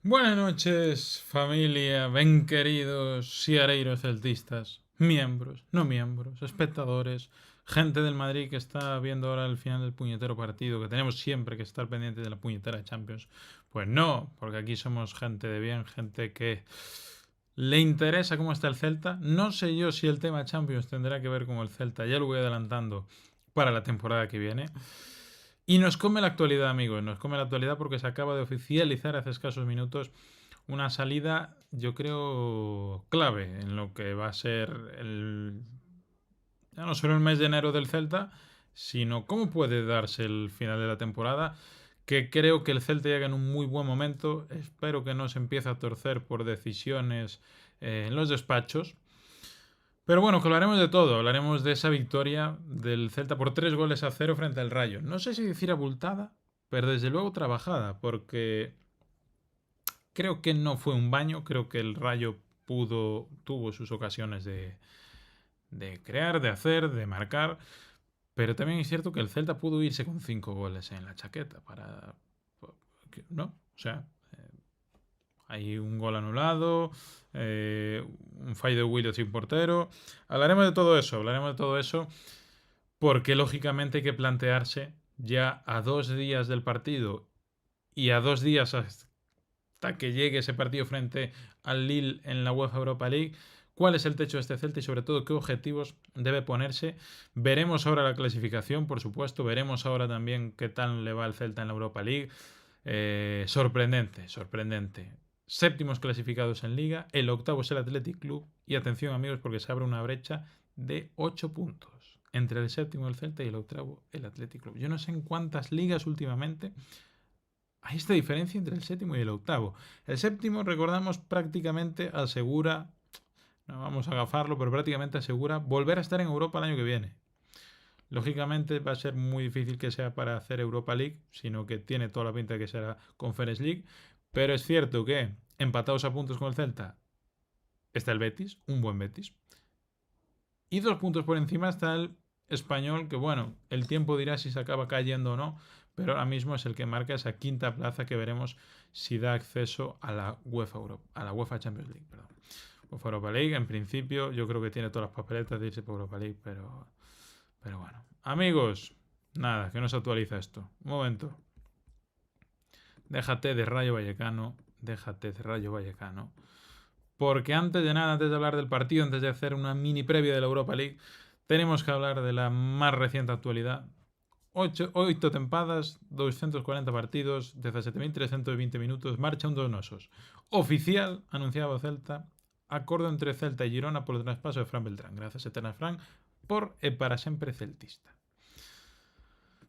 Buenas noches, familia, ven queridos siareiros celtistas, miembros, no miembros, espectadores, gente del Madrid que está viendo ahora el final del puñetero partido, que tenemos siempre que estar pendiente de la puñetera Champions. Pues no, porque aquí somos gente de bien, gente que le interesa cómo está el Celta. No sé yo si el tema Champions tendrá que ver con el Celta, ya lo voy adelantando para la temporada que viene. Y nos come la actualidad, amigos, nos come la actualidad porque se acaba de oficializar hace escasos minutos una salida, yo creo, clave en lo que va a ser ya no solo el mes de enero del Celta, sino cómo puede darse el final de la temporada, que creo que el Celta llega en un muy buen momento, espero que no se empiece a torcer por decisiones en los despachos. Pero bueno, que hablaremos de todo. Hablaremos de esa victoria del Celta por 3 goles a 0 frente al Rayo. No sé si decir abultada, pero desde luego trabajada, porque creo que no fue un baño. Creo que el Rayo tuvo sus ocasiones de crear, de hacer, de marcar. Pero también es cierto que el Celta pudo irse con 5 goles en la chaqueta ¿no? O sea, hay un gol anulado, un fallo de Williams sin portero. Hablaremos de todo eso, porque lógicamente hay que plantearse ya a 2 días del partido y a 2 días hasta que llegue ese partido frente al Lille en la UEFA Europa League, cuál es el techo de este Celta y sobre todo qué objetivos debe ponerse. Veremos ahora la clasificación, por supuesto, veremos ahora también qué tal le va el Celta en la Europa League. Sorprendente, sorprendente. Séptimos clasificados en Liga, el octavo es el Athletic Club y atención amigos porque se abre una brecha de 8 puntos entre el séptimo el Celta y el octavo el Athletic Club. Yo no sé en cuántas ligas últimamente hay esta diferencia entre el séptimo y el octavo. El séptimo, recordamos, prácticamente asegura, no vamos a agafarlo, pero prácticamente asegura volver a estar en Europa el año que viene. Lógicamente va a ser muy difícil que sea para hacer Europa League, sino que tiene toda la pinta de que será Conference League. Pero es cierto que empatados a puntos con el Celta está el Betis, un buen Betis. Y 2 puntos por encima está el Español, que bueno, el tiempo dirá si se acaba cayendo o no, pero ahora mismo es el que marca esa quinta plaza que veremos si da acceso a la UEFA, a la UEFA Champions League. Perdón. UEFA Europa League, en principio, yo creo que tiene todas las papeletas de irse por Europa League, pero bueno. Amigos, nada, que no se actualiza esto. Un momento. Déjate de Rayo Vallecano. Déjate de Rayo Vallecano. Porque antes de nada, antes de hablar del partido, antes de hacer una mini previa de la Europa League, tenemos que hablar de la más reciente actualidad. 8 tempadas, 240 partidos, 17.320 minutos, marcha un donosos. Oficial, anunciaba Celta, acuerdo entre Celta y Girona por el traspaso de Fran Beltrán. Gracias, Eterna Fran, por el para siempre celtista.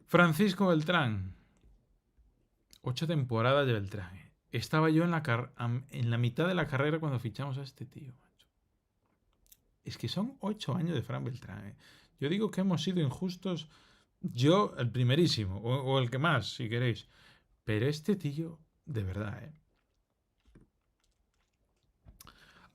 Francisco Beltrán, 8 temporadas de Beltrán. Estaba yo en la mitad de la carrera cuando fichamos a este tío. Macho. Es que son 8 años de Fran Beltrán. Yo digo que hemos sido injustos. Yo, el primerísimo, o el que más, si queréis. Pero este tío, de verdad, ¿eh?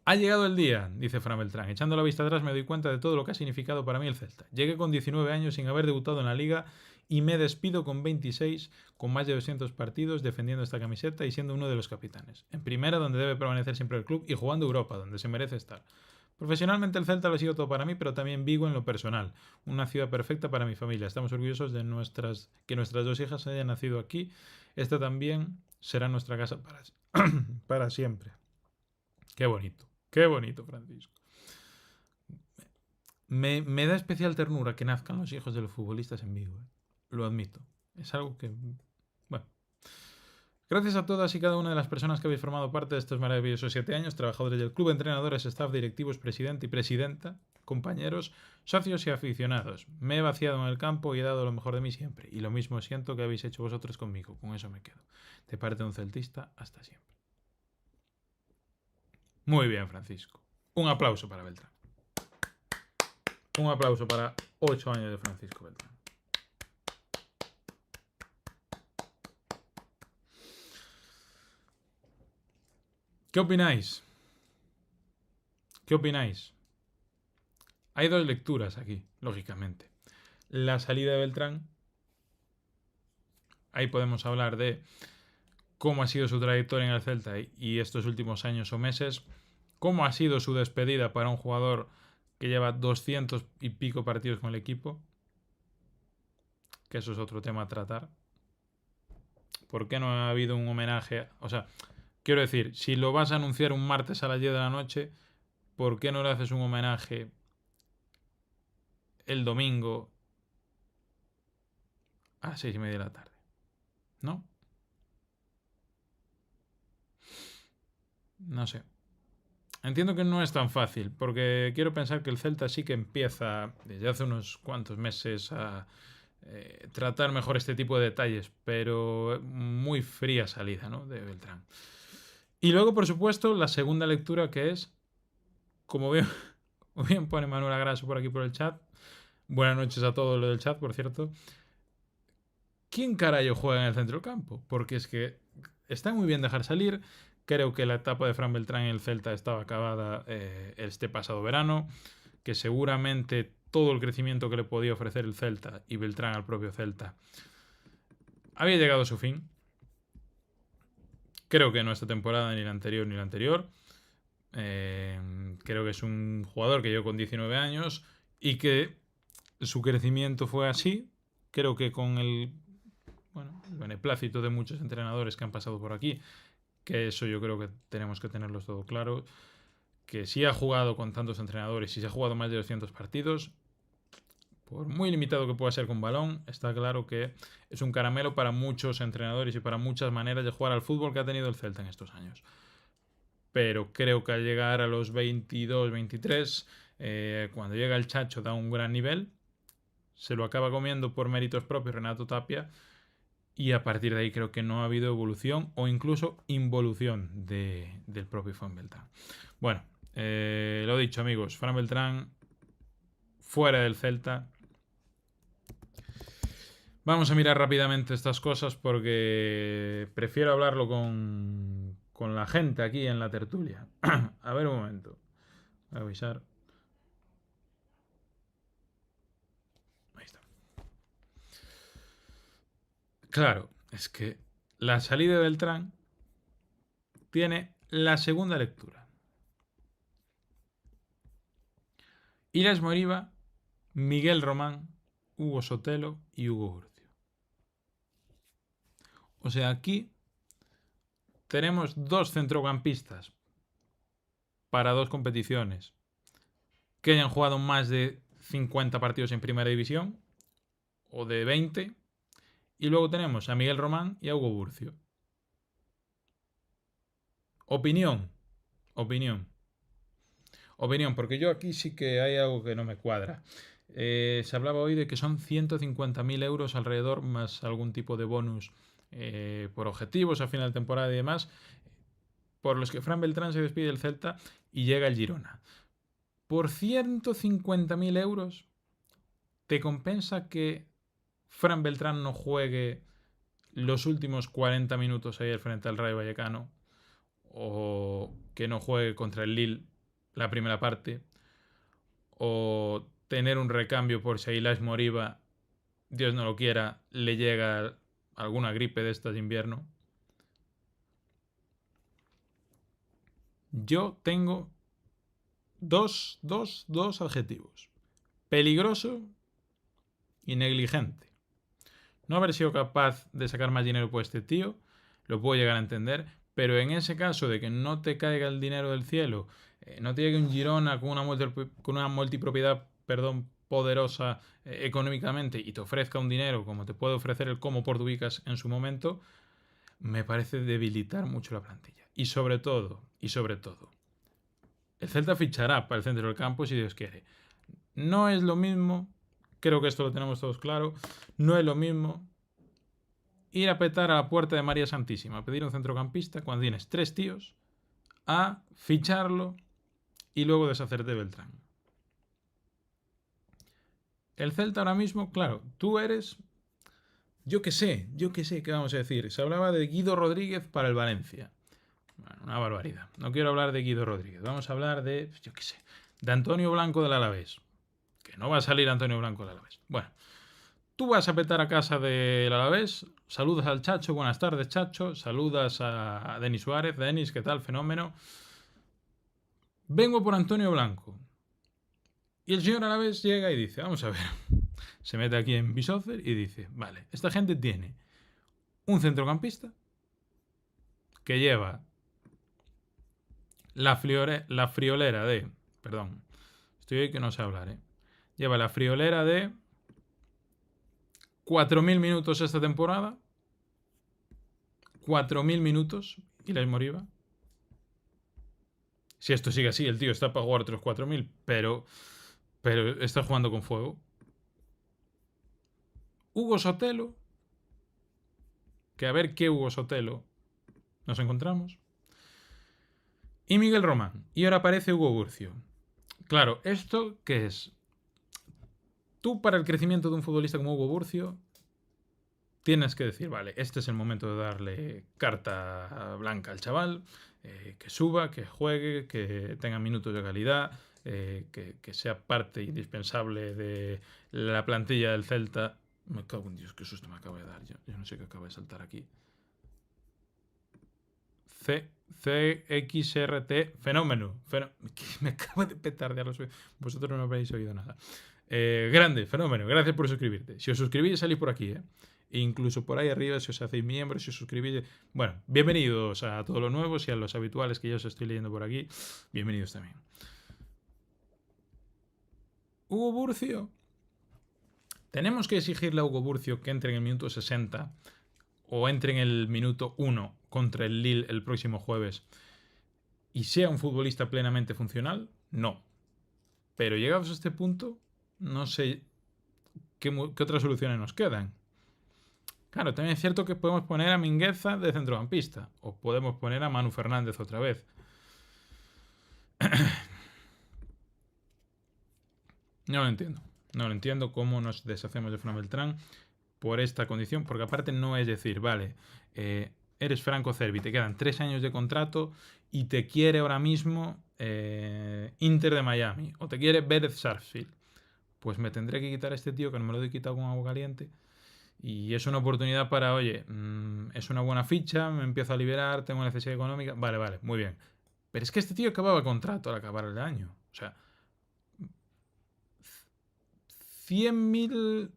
Ha llegado el día, dice Fran Beltrán. Echando la vista atrás me doy cuenta de todo lo que ha significado para mí el Celta. Llegué con 19 años sin haber debutado en la liga y me despido con 26, con más de 200 partidos defendiendo esta camiseta y siendo uno de los capitanes. En primera, donde debe permanecer siempre el club, y jugando Europa, donde se merece estar. Profesionalmente el Celta lo ha sido todo para mí, pero también Vigo en lo personal. Una ciudad perfecta para mi familia. Estamos orgullosos de que nuestras 2 hijas hayan nacido aquí. Esta también será nuestra casa para siempre. Qué bonito. Qué bonito, Francisco. Me da especial ternura que nazcan los hijos de los futbolistas en Vigo. Lo admito. Es algo que... Bueno. Gracias a todas y cada una de las personas que habéis formado parte de estos maravillosos 7 años, trabajadores del club, entrenadores, staff, directivos, presidente y presidenta, compañeros, socios y aficionados. Me he vaciado en el campo y he dado lo mejor de mí siempre. Y lo mismo siento que habéis hecho vosotros conmigo. Con eso me quedo. De parte de un celtista, hasta siempre. Muy bien, Francisco. Un aplauso para Beltrán. Un aplauso para 8 años de Francisco Beltrán. ¿Qué opináis? ¿Qué opináis? Hay dos lecturas aquí, lógicamente. La salida de Beltrán, ahí podemos hablar de cómo ha sido su trayectoria en el Celta y estos últimos años o meses, cómo ha sido su despedida para un jugador que lleva 200 y pico partidos con el equipo, que eso es otro tema a tratar. ¿Por qué no ha habido un homenaje? O sea, quiero decir, si lo vas a anunciar un martes a las 10 de la noche, ¿por qué no le haces un homenaje el domingo a las 6:30 de la tarde? ¿No? No sé. Entiendo que no es tan fácil, porque quiero pensar que el Celta sí que empieza desde hace unos cuantos meses a tratar mejor este tipo de detalles, pero muy fría salida, ¿no?, de Beltrán. Y luego, por supuesto, la segunda lectura, que es, como bien, como bien pone Manuel Agraso por aquí por el chat, buenas noches a todos los del chat, por cierto, ¿quién carajo juega en el centro del campo? Porque es que está muy bien dejar salir. Creo que la etapa de Fran Beltrán en el Celta estaba acabada este pasado verano, que seguramente todo el crecimiento que le podía ofrecer el Celta y Beltrán al propio Celta había llegado a su fin. Creo que no esta temporada, ni la anterior, ni la anterior. Creo que es un jugador que llegó con 19 años y que su crecimiento fue así. Creo que con el beneplácito de muchos entrenadores que han pasado por aquí, que eso yo creo que tenemos que tenerlo todo claro, que si ha jugado con tantos entrenadores y si ha jugado más de 200 partidos, por muy limitado que pueda ser con balón, está claro que es un caramelo para muchos entrenadores y para muchas maneras de jugar al fútbol que ha tenido el Celta en estos años. Pero creo que al llegar a los 22, 23, cuando llega el Chacho da un gran nivel, se lo acaba comiendo por méritos propios Renato Tapia, y a partir de ahí creo que no ha habido evolución o incluso involución del propio Fran Beltrán. Bueno, lo dicho, amigos, Fran Beltrán fuera del Celta. Vamos a mirar rápidamente estas cosas porque prefiero hablarlo con la gente aquí en la tertulia. A ver un momento. Voy a avisar. Ahí está. Claro, es que la salida de Beltrán tiene la segunda lectura. Illas Moriba, Miguel Román, Hugo Sotelo y Hugo Urcio. O sea, aquí tenemos dos centrocampistas para dos competiciones que hayan jugado más de 50 partidos en primera división o de 20, y luego tenemos a Miguel Román y a Hugo Burcio. Opinión, porque yo aquí sí que hay algo que no me cuadra. Se hablaba hoy de que son 150.000 euros alrededor, más algún tipo de bonus por objetivos a final de temporada y demás, por los que Fran Beltrán se despide del Celta y llega el Girona. Por 150.000 euros, ¿te compensa que Fran Beltrán no juegue los últimos 40 minutos ayer frente al Rayo Vallecano? ¿O que no juegue contra el Lille la primera parte? ¿O tener un recambio por si a Illas Moriba, Dios no lo quiera, le llega alguna gripe de estas de invierno? Yo tengo dos adjetivos: peligroso y negligente. No haber sido capaz de sacar más dinero por este tío, lo puedo llegar a entender, pero en ese caso de que no te caiga el dinero del cielo, no te llegue un Girona con una multipropiedad, poderosa económicamente, y te ofrezca un dinero como te puede ofrecer el Como Portubicas en su momento, me parece debilitar mucho la plantilla. Y sobre todo, el Celta fichará para el centro del campo si Dios quiere. No es lo mismo, creo que esto lo tenemos todos claro, no es lo mismo ir a petar a la puerta de María Santísima a pedir un centrocampista cuando tienes 3 tíos, a ficharlo y luego deshacerte de Beltrán. El Celta ahora mismo, claro, tú eres... Yo qué sé, ¿qué vamos a decir? Se hablaba de Guido Rodríguez para el Valencia. Bueno, una barbaridad. No quiero hablar de Guido Rodríguez. Vamos a hablar de, yo de Antonio Blanco del Alavés. Que no va a salir Antonio Blanco del Alavés. Bueno, Tú vas a petar a casa del Alavés, saludas al Chacho, buenas tardes Chacho, saludas a Denis Suárez, Denis, ¿qué tal? Fenómeno. Vengo por Antonio Blanco. Y el señor Alavés llega y dice, vamos a ver, se mete aquí en Bisoffer y dice, vale, esta gente tiene un centrocampista que lleva la friolera de, perdón, estoy hoy que no sé hablar, lleva la friolera de 4.000 minutos esta temporada, 4.000 minutos, y la Moriba. Si esto sigue así, el tío está para jugar otros 4.000, pero está jugando con fuego. Hugo Sotelo, que a ver qué Hugo Sotelo nos encontramos. Y Miguel Román. Y ahora aparece Hugo Burcio. Claro, ¿esto qué es? Tú, para el crecimiento de un futbolista como Hugo Burcio, tienes que decir, vale, este es el momento de darle carta blanca al chaval, que suba, que juegue, que tenga minutos de calidad, que sea parte indispensable de la plantilla del Celta. Me cago en Dios, qué susto me acaba de dar. Yo no sé qué acaba de saltar aquí. CXRT Fenómeno. Me acaba de petar, ya lo sé. Vosotros no habréis oído nada. Grande, Fenómeno. Gracias por suscribirte. Si os suscribís, salís por aquí, E incluso por ahí arriba, si os hacéis miembros, si os suscribís. Bueno, bienvenidos a todos los nuevos y a los habituales que ya os estoy leyendo por aquí. Bienvenidos también. Hugo Burcio. Tenemos que exigirle a Hugo Burcio que entre en el minuto 60 o entre en el minuto 1 contra el Lille el próximo jueves y sea un futbolista plenamente funcional. No. Pero llegados a este punto, no sé qué otras soluciones nos quedan. Claro, también es cierto que podemos poner a Mingueza de centrocampista. O podemos poner a Manu Fernández otra vez. No lo entiendo. No lo entiendo cómo nos deshacemos de Fran Beltrán por esta condición. Porque aparte no es decir, vale, eres Franco Cervi, te quedan 3 años de contrato y te quiere ahora mismo Inter de Miami. O te quiere Vélez Sarsfield. Pues me tendré que quitar a este tío que no me lo he quitado con agua caliente. Y es una oportunidad para, oye, es una buena ficha, me empiezo a liberar, tengo necesidad económica. Vale, muy bien. Pero es que este tío acababa contrato al acabar el año. O sea, 100.000,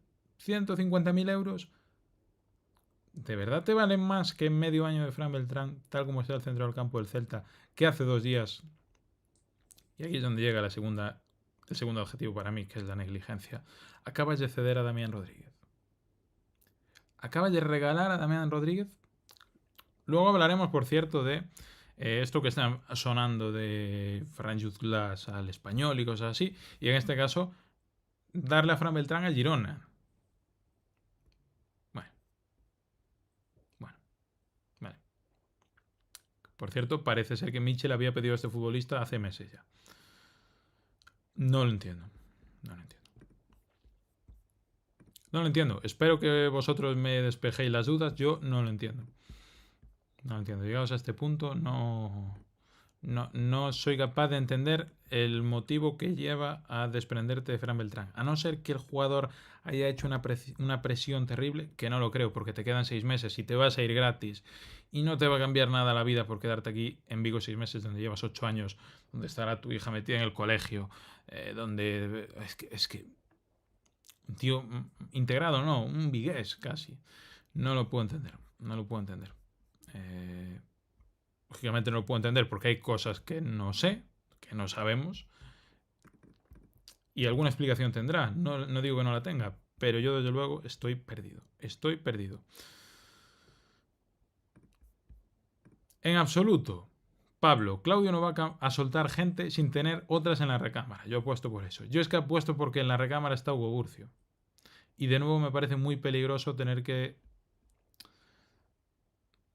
150.000 euros, ¿de verdad te valen más que medio año de Fran Beltrán, tal como está el centro del campo del Celta, que hace 2 días? Y aquí es donde llega el segundo objetivo para mí, que es la negligencia. Acabas de ceder a Damián Rodríguez. Acabas de regalar a Damián Rodríguez. Luego hablaremos, por cierto, de esto que está sonando de Fran Glass al Español y cosas así. Y en este caso, darle a Fran Beltrán al Girona. Bueno. Vale. Por cierto, parece ser que Mitchell había pedido a este futbolista hace meses ya. No lo entiendo. No lo entiendo. Espero que vosotros me despejéis las dudas. Yo no lo entiendo. No lo entiendo. Llegados a este punto, no soy capaz de entender el motivo que lleva a desprenderte de Fran Beltrán. A no ser que el jugador haya hecho una presión terrible, que no lo creo, porque te quedan 6 meses y te vas a ir gratis y no te va a cambiar nada la vida por quedarte aquí en Vigo 6 meses, donde llevas 8 años, donde estará tu hija metida en el colegio, donde... Es que tío integrado, no, un vigués casi. No lo puedo entender. Lógicamente no lo puedo entender porque hay cosas que no sé, que no sabemos. Y alguna explicación tendrá. No digo que no la tenga, pero yo desde luego estoy perdido. En absoluto. Pablo, Claudio no va a soltar gente sin tener otras en la recámara. Yo apuesto por eso. Yo es que apuesto porque en la recámara está Hugo Burcio. Y de nuevo me parece muy peligroso tener que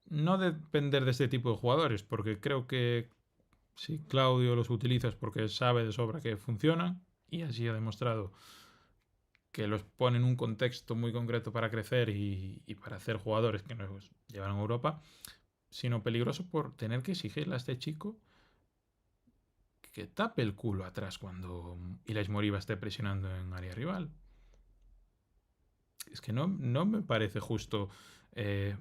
no depender de este tipo de jugadores, porque creo que si Claudio los utiliza es porque sabe de sobra que funcionan y así ha demostrado que los pone en un contexto muy concreto para crecer y para hacer jugadores que nos llevan a Europa, sino peligroso por tener que exigirle a este chico que tape el culo atrás cuando Ilais Moriba esté presionando en área rival. es que no me parece justo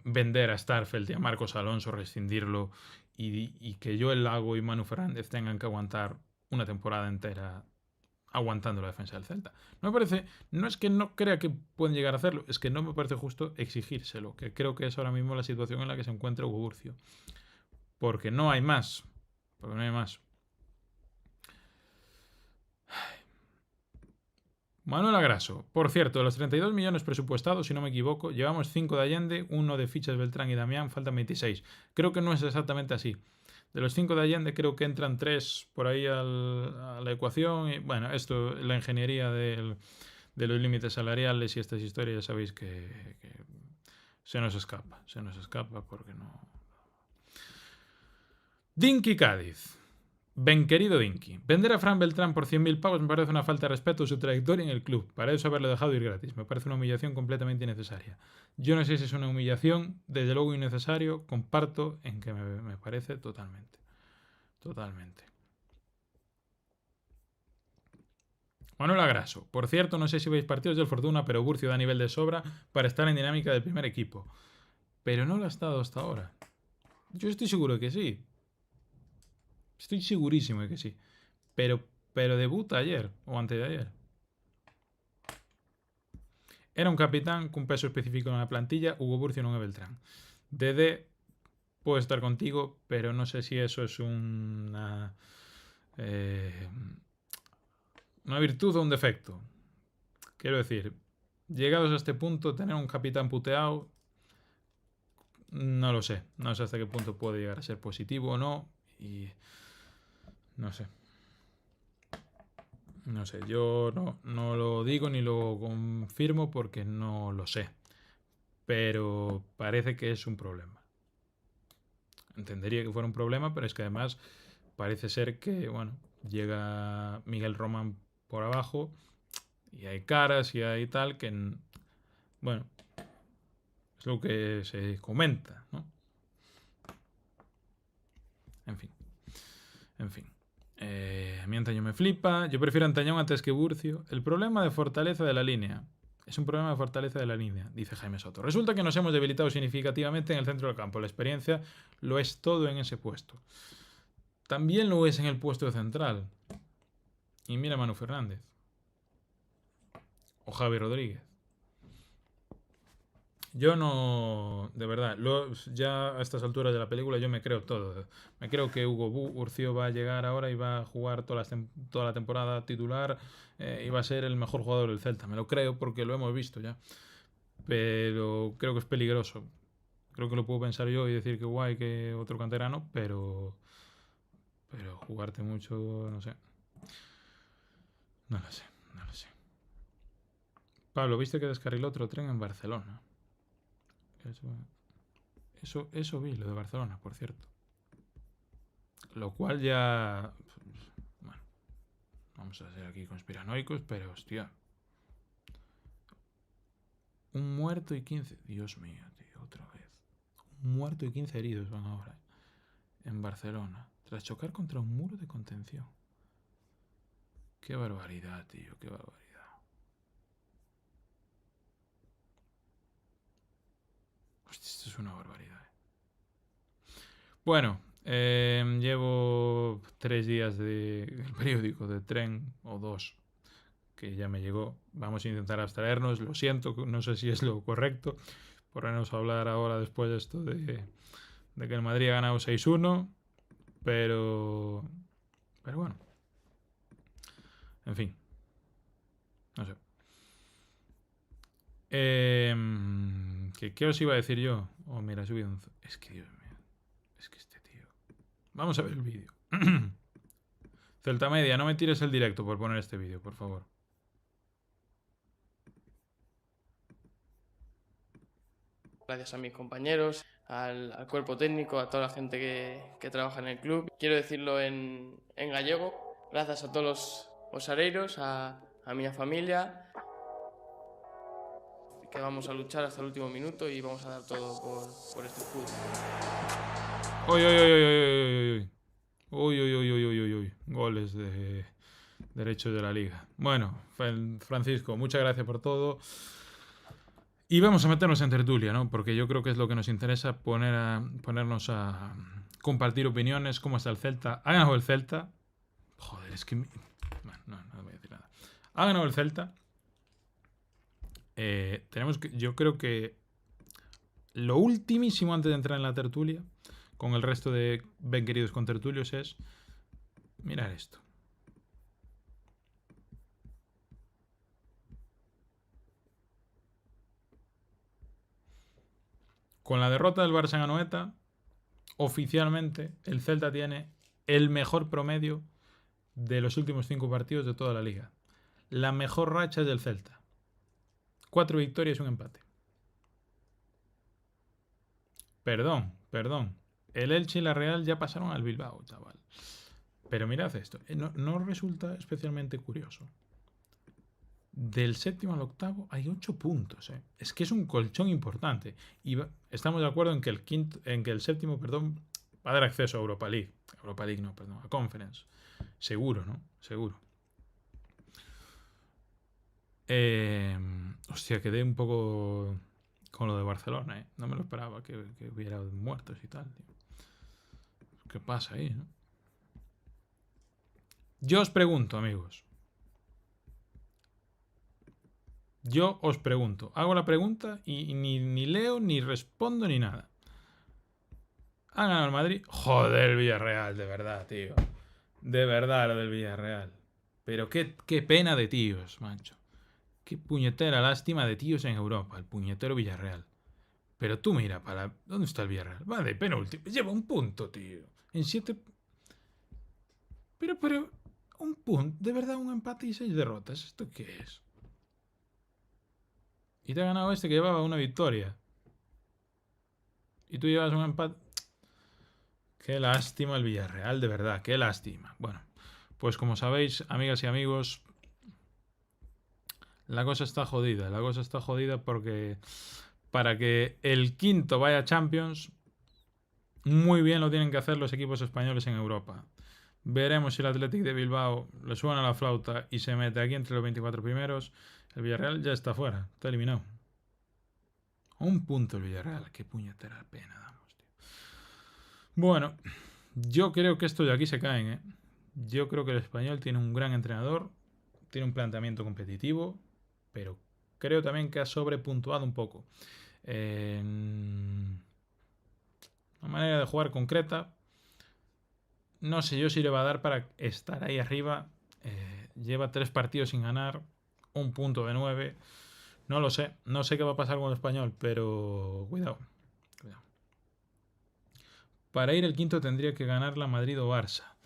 vender a Starfelt y a Marcos Alonso, rescindirlo y que Joel Lago y Manu Fernández tengan que aguantar una temporada entera aguantando la defensa del Celta. No me parece, no es que no crea que pueden llegar a hacerlo, es que no me parece justo exigírselo, que creo que es ahora mismo la situación en la que se encuentra Hugo Burcio. Porque no hay más. Porque no hay más. Manuel Agraso. Por cierto, de los 32 millones presupuestados, si no me equivoco, llevamos 5 de Allende, 1 de Fichas Beltrán y Damián, faltan 26. Creo que no es exactamente así. De los 5 de Allende creo que entran 3 por ahí a la ecuación. Y, bueno, esto, la ingeniería de los límites salariales y estas historias, ya sabéis que se nos escapa porque no... Dinky Cádiz. Ben querido Dinky, vender a Fran Beltrán por 100.000 pavos me parece una falta de respeto a su trayectoria en el club. Para eso haberlo dejado ir gratis. Me parece una humillación completamente innecesaria. Yo no sé si es una humillación, desde luego innecesario. Comparto en que me parece totalmente. Totalmente. Manuel Agraso. Por cierto, no sé si veis partidos del Fortuna, pero Burcio da nivel de sobra para estar en dinámica del primer equipo. Pero no lo ha estado hasta ahora. Yo estoy seguro de que sí. Estoy segurísimo de que sí. Pero debuta ayer o antes de ayer. Era un capitán con peso específico en la plantilla. Hugo Burcio non é Beltrán. Dede puede estar contigo, pero no sé si eso es una virtud o un defecto. Quiero decir, llegados a este punto, tener un capitán puteado, no lo sé. No sé hasta qué punto puede llegar a ser positivo o no. Y no sé. No sé, yo no lo digo ni lo confirmo porque no lo sé. Pero parece que es un problema. Entendería que fuera un problema, pero es que además parece ser que, bueno, llega Miguel Román por abajo y hay caras y hay tal que, bueno, es lo que se comenta, ¿no? En fin. En fin. A mí Antañón me flipa. Yo prefiero Antañón antes que Burcio. El problema de fortaleza de la línea. Es un problema de fortaleza de la línea, dice Jaime Soto. Resulta que nos hemos debilitado significativamente en el centro del campo. La experiencia lo es todo en ese puesto. También lo es en el puesto de central. Y mira a Manu Fernández. O Javi Rodríguez. Yo no, de verdad, ya a estas alturas de la película yo me creo todo. Me creo que Hugo Burcio va a llegar ahora y va a jugar toda la temporada titular y va a ser el mejor jugador del Celta. Me lo creo porque lo hemos visto ya. Pero creo que es peligroso. Creo que lo puedo pensar yo y decir que guay que otro canterano, pero jugarte mucho, no sé. No lo sé, no lo sé. Pablo, ¿viste que descarriló otro tren en Barcelona? Eso vi, lo de Barcelona, por cierto. Lo cual ya... Bueno, vamos a ser aquí conspiranoicos, pero hostia. Un muerto y 15... Dios mío, tío, otra vez. Un muerto y 15 heridos van ahora. En Barcelona. Tras chocar contra un muro de contención. Qué barbaridad, tío, qué barbaridad. Hostia, esto es una barbaridad. Bueno, llevo 3 días del periódico de tren, o 2, que ya me llegó. Vamos a intentar abstraernos. Lo siento, no sé si es lo correcto. Ponernos a hablar ahora después de esto de que el Madrid ha ganado 6-1. Pero bueno. En fin. No sé. ¿Qué os iba a decir yo? Oh, mira, he subido un... Es que, Dios mío. Es que este tío... Vamos a ver el vídeo. Celta Media, no me tires el directo por poner este vídeo, por favor. Gracias a mis compañeros, al cuerpo técnico, a toda la gente que trabaja en el club. Quiero decirlo en gallego. Gracias a todos os areiros, a mi familia, que vamos a luchar hasta el último minuto y vamos a dar todo por este escudo. Uy, uy, uy, uy, uy, uy. Uy, uy, uy, uy, uy, uy, uy. Goles de derechos de la liga. Bueno, Francisco, muchas gracias por todo. Y vamos a meternos en tertulia, ¿no? Porque yo creo que es lo que nos interesa, ponernos a compartir opiniones. ¿Cómo está el Celta? ¿Ha ganado el Celta? Joder, es que... Bueno, no voy a decir nada. Ha ganado el Celta. Yo creo que lo ultimísimo antes de entrar en la tertulia, con el resto de bien queridos contertulios, es mirar esto. Con la derrota del Barça en Anoeta, oficialmente el Celta tiene el mejor promedio de los últimos 5 partidos de toda la liga. La mejor racha es del Celta. 4 victorias y un empate. Perdón. El Elche y la Real ya pasaron al Bilbao, chaval. Pero mirad esto. No resulta especialmente curioso. Del séptimo al octavo hay 8 puntos. Es que es un colchón importante. Y estamos de acuerdo en que el séptimo, va a dar acceso a Europa League. A Conference. Seguro, ¿no? Seguro. Hostia, quedé un poco con lo de Barcelona, No me lo esperaba que hubiera muertos y tal, tío. ¿Qué pasa ahí, no? Yo os pregunto, amigos. Hago la pregunta y ni leo, ni respondo, ni nada. ¿Ha ganado el Madrid? Joder, el Villarreal, de verdad, tío. De verdad, lo del Villarreal. Pero qué pena de tíos, macho. Qué puñetera lástima de tíos en Europa, el puñetero Villarreal. Pero tú mira, ¿dónde está el Villarreal? Va de penúltimo. Lleva un punto, tío. En 7... Pero... Un punto. De verdad, un empate y 6 derrotas. ¿Esto qué es? Y te ha ganado este que llevaba una victoria. Y tú llevas un empate. Qué lástima el Villarreal, de verdad. Qué lástima. Bueno, pues como sabéis, amigas y amigos, la cosa está jodida. La cosa está jodida porque para que el quinto vaya a Champions, muy bien lo tienen que hacer los equipos españoles en Europa. Veremos si el Athletic de Bilbao le suena la flauta y se mete aquí entre los 24 primeros. El Villarreal ya está fuera, está eliminado. Un punto el Villarreal, qué puñetera pena damos, tío. Bueno, yo creo que estos de aquí se caen, Yo creo que el español tiene un gran entrenador, tiene un planteamiento competitivo, pero creo también que ha sobrepuntuado un poco. Una manera de jugar concreta. No sé yo si le va a dar para estar ahí arriba. Lleva 3 partidos sin ganar, un punto de 9. No lo sé. No sé qué va a pasar con el español, pero cuidado. Para ir el quinto tendría que ganar la Madrid o Barça.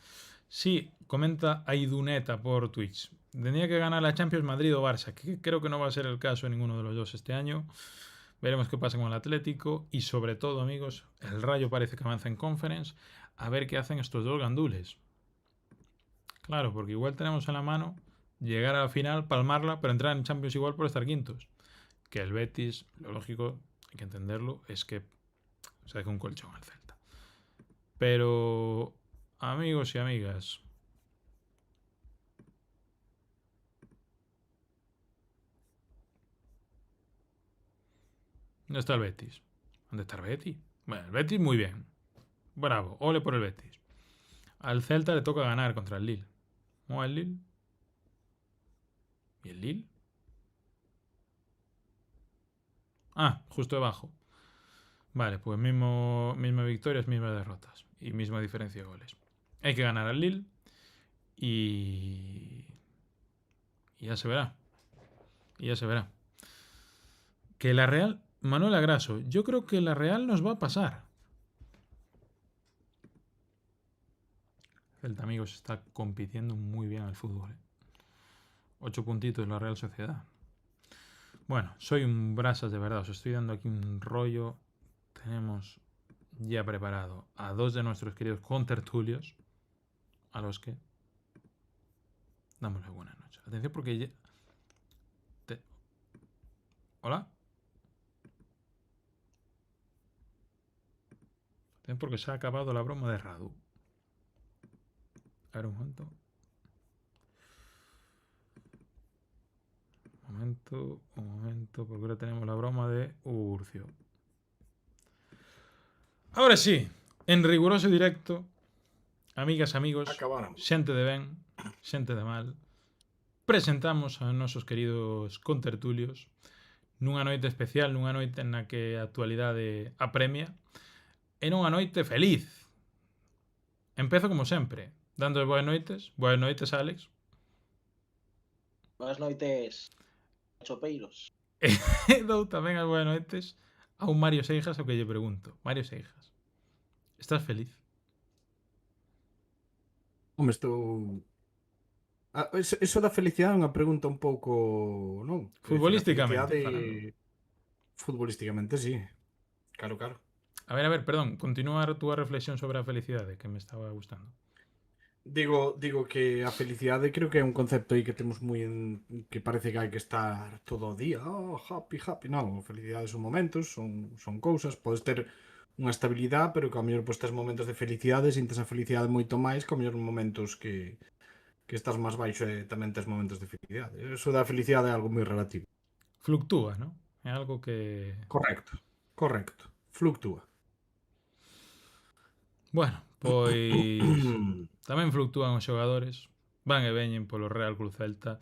Sí, comenta Aiduneta por Twitch. Tendría que ganar la Champions Madrid o Barça, que creo que no va a ser el caso en ninguno de los dos este año. Veremos qué pasa con el Atlético. Y sobre todo, amigos, el Rayo parece que avanza en Conference. A ver qué hacen estos dos gandules. Claro, porque igual tenemos en la mano llegar a la final, palmarla, pero entrar en Champions igual por estar quintos. Que el Betis, lo lógico, hay que entenderlo, es que se deja un colchón al Celta. Pero, amigos y amigas, ¿dónde está el Betis? ¿Dónde está el Betis? Bueno, el Betis muy bien. Bravo, ole por el Betis. Al Celta le toca ganar contra el Lille. ¿No el Lille? ¿Y el Lille? Ah, justo debajo. Vale, pues misma victorias, mismas derrotas. Y misma diferencia de goles. Hay que ganar al Lille. Y ya se verá. Y ya se verá. Que la Real... Manuel Agraso, yo creo que la Real nos va a pasar. Celta, amigos, está compitiendo muy bien al fútbol. 8 puntitos la Real Sociedad. Bueno, soy un brasas de verdad. Os estoy dando aquí un rollo. Tenemos ya preparado a 2 de nuestros queridos contertulios, a los que damos la buena noche. Atención porque ya... ¿Hola? Atención porque se ha acabado la broma de Radu. A ver un momento. Un momento, porque ahora tenemos la broma de Urcio. Ahora sí, en riguroso directo, amigas, amigos, Acabaron. xente de ben, xente de mal, presentamos a nosos queridos contertulios nunha noite especial, nunha noite na que a actualidade apremia, e nunha noite feliz. Empezo como sempre, dando boas noites. Boas noites, Alex. Boas noites, chopeiros. E dou tamén as boas noites a un Mario Seijas ao que lle pregunto. Mario Seijas, estás feliz? Home, estou... eso da felicidade é unha pregunta un pouco, non? Futbolísticamente, Futbolísticamente, sí. Claro, claro. A ver, perdón, continúa a túa reflexión sobre a felicidade, que me estaba gustando. Digo que a felicidade creo que é un concepto aí que temos moi que parece que hai que estar todo o día, happy. Non, a felicidade son momentos, son cousas, podes ter unha estabilidade, pero que ao mellor pois tes momentos de felicidade, sintes a felicidade moito máis que ao mellor momentos que estás máis baixo e tamén tes momentos de felicidade. Eso da felicidade é algo moi relativo. Fluctúa, ¿no? É algo que... Correcto. Fluctúa. Bueno, pois... tamén fluctúan os xogadores, van e veñen polo Real Club Celta.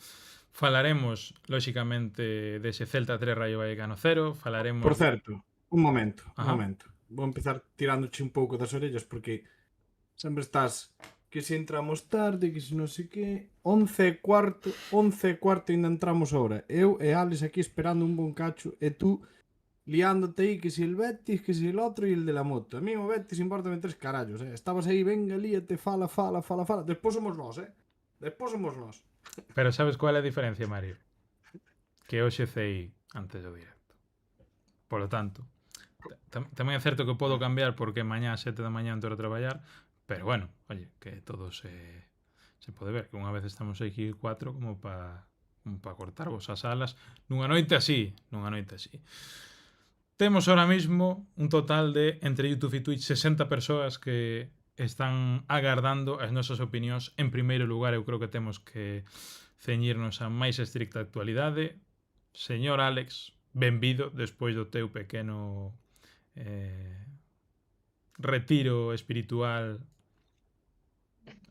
Falaremos, lóxicamente, dese Celta 3 Rayo Vallecano 0. Falaremos... Por certo, un momento. Ajá. Vou empezar tirándoche un pouco das orellas porque sempre estás que se entramos tarde, que se non sei que... 11:15 ainda entramos ahora. Eu e Alex aquí esperando un bon cacho e tú liándote aí que si el Betis, que si el otro e el de la moto. A mí o Betis importame tres carallos, Estabas aí, venga, líate, fala. Despois somos nós, Despois somos nós. Pero sabes cual é a diferencia, Mario? Que hoxe cei antes do directo. Polo tanto, tamén é certo que podo cambiar porque mañá a 7 da mañá entro a traballar, pero bueno, oye, que todo se pode ver, que unha vez estamos aquí 4 como para cortarvos as alas nunha noite así. Temos ahora mismo un total de, entre YouTube e Twitch, 60 persoas que están agardando as nosas opinións. En primeiro lugar, eu creo que temos que ceñirnos a máis estricta actualidade. Señor Alex, benvido despois do teu pequeno retiro espiritual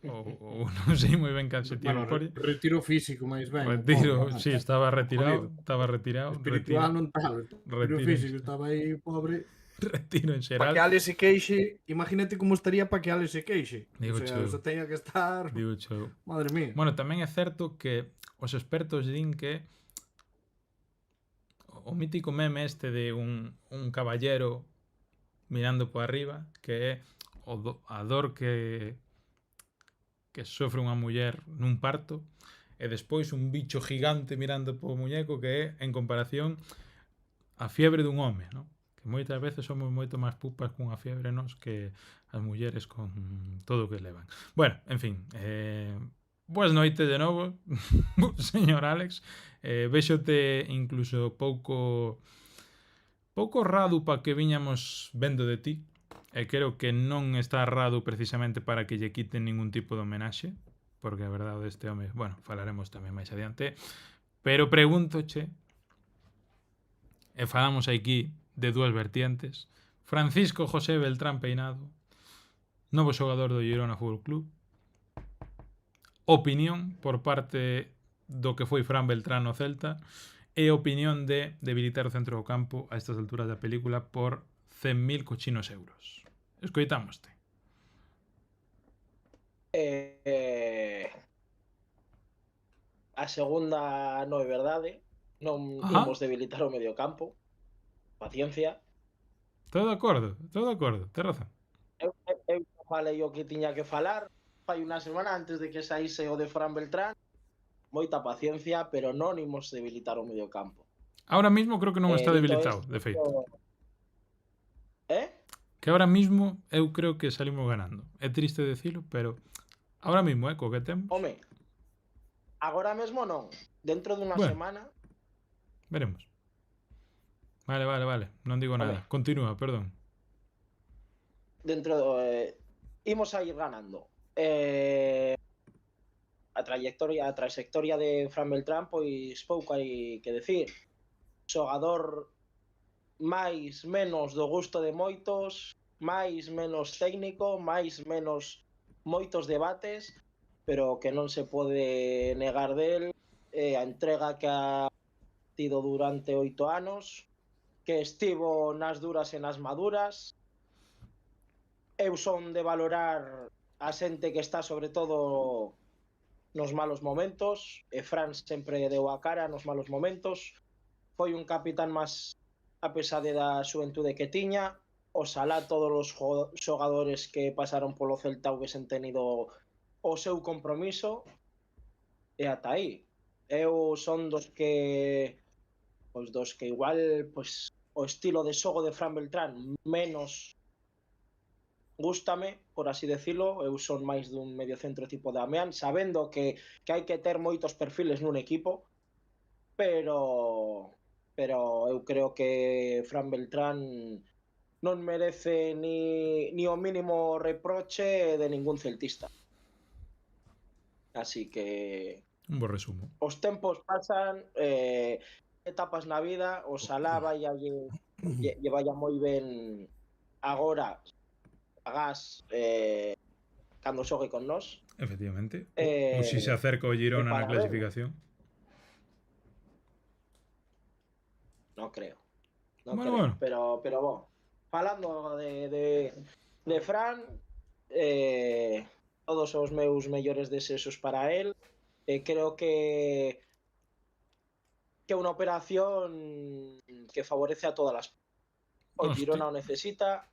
ou non sei moi ben que se tira por... Retiro físico máis ben. Retiro, sí, estaba retirado. Espiritual non tal. Retiro físico, estaba aí pobre. Retiro en xeral. Para que Alex se queixe, imagínate como estaría para que Alex se queixe. Digo, o sea, eso teña que estar... Digo, chou. Madre mía. Bueno, tamén é certo que os expertos din que o mítico meme este de un caballero mirando por arriba, que é a dor que sofre unha muller nun parto, e despois un bicho gigante mirando po muñeco, que é, en comparación, a fiebre dun home, ¿no? Que moitas veces somos moito máis pupas cunha fiebre nos que as mulleres con todo o que levan. Bueno, en fin, boas noites de novo, señor Alex. Véxote incluso pouco rado pa que viñamos vendo de ti, e creo que non está rado precisamente para que lle quiten ningún tipo de homenaxe, porque a verdade deste home, bueno, falaremos tamén máis adiante, pero pregúntoche, e falamos aquí de dúas vertientes: Francisco José Beltrán Peinado, novo xogador do Girona Fútbol Club, opinión por parte do que foi Fran Beltrán no Celta, e opinión de debilitar o centro do campo a estas alturas da película por 100.000 cochinos euros. Escoitámoste. A segunda non é verdade. Non Ajá. imos debilitar o mediocampo. Paciencia. Todo de acordo, tes razón. Eu falei o que tiña que falar fai unha semana antes de que saíse o de Fran Beltrán. Moita paciencia, pero non imos debilitar o mediocampo. Ahora mismo creo que non está debilitado, de feito. Que ahora mismo eu creo que salimos ganando. É triste decilo, pero ahora mismo, co que temos... Home, agora mesmo non. Dentro dunha semana... Veremos. Vale. Non digo nada. Continúa, perdón. Imos a ir ganando. a trayectoria de Fran Beltrán, pois pouco hai que decir. Xogador máis menos do gusto de moitos, máis menos técnico, máis menos moitos debates, pero que non se pode negar del a entrega que ha tido durante 8 anos, que estivo nas duras e nas maduras. Eu son de valorar a xente que está sobre todo nos malos momentos, e Fran sempre deu a cara nos malos momentos. Foi un capitán máis a pesar da xuventude que tiña. Oxalá todos os xogadores que pasaron polo Celta houvesen tenido o seu compromiso, e ata aí. Eu son dos que igual pois o estilo de xogo de Fran Beltrán menos gústame, por así decirlo. Eu son máis dun mediocentro tipo Damián, sabendo que hai que ter moitos perfiles nun equipo, pero eu creo que Fran Beltrán non merece ni o mínimo reproche de ningún celtista. Así que Un bo resumo. os tempos pasan, etapas na vida, oxalá lle vaya moi ben agora agás cando xogue con nós. Efectivamente. Ou si se acerca o Girona na clasificación. Non creo. Bueno. Pero bon, falando de Fran, todos os meus mellores desexos para el. Creo que unha operación que favorece a todas as. O Girona o necesita.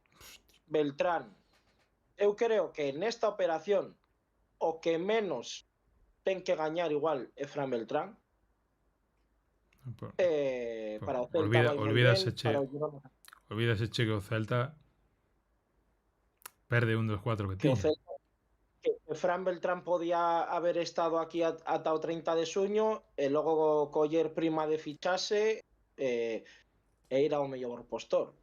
Beltrán, eu creo que nesta operación o que menos ten que gañar igual é Fran Beltrán. Para o Celta vai moi ben, para o Girona. Olvídase que o Celta perde un dos 4 que tiña. Que Fran Beltrán podía haber estado aquí ata o 30 de xuño e logo coller prima de fichase e ir ao mellor postor.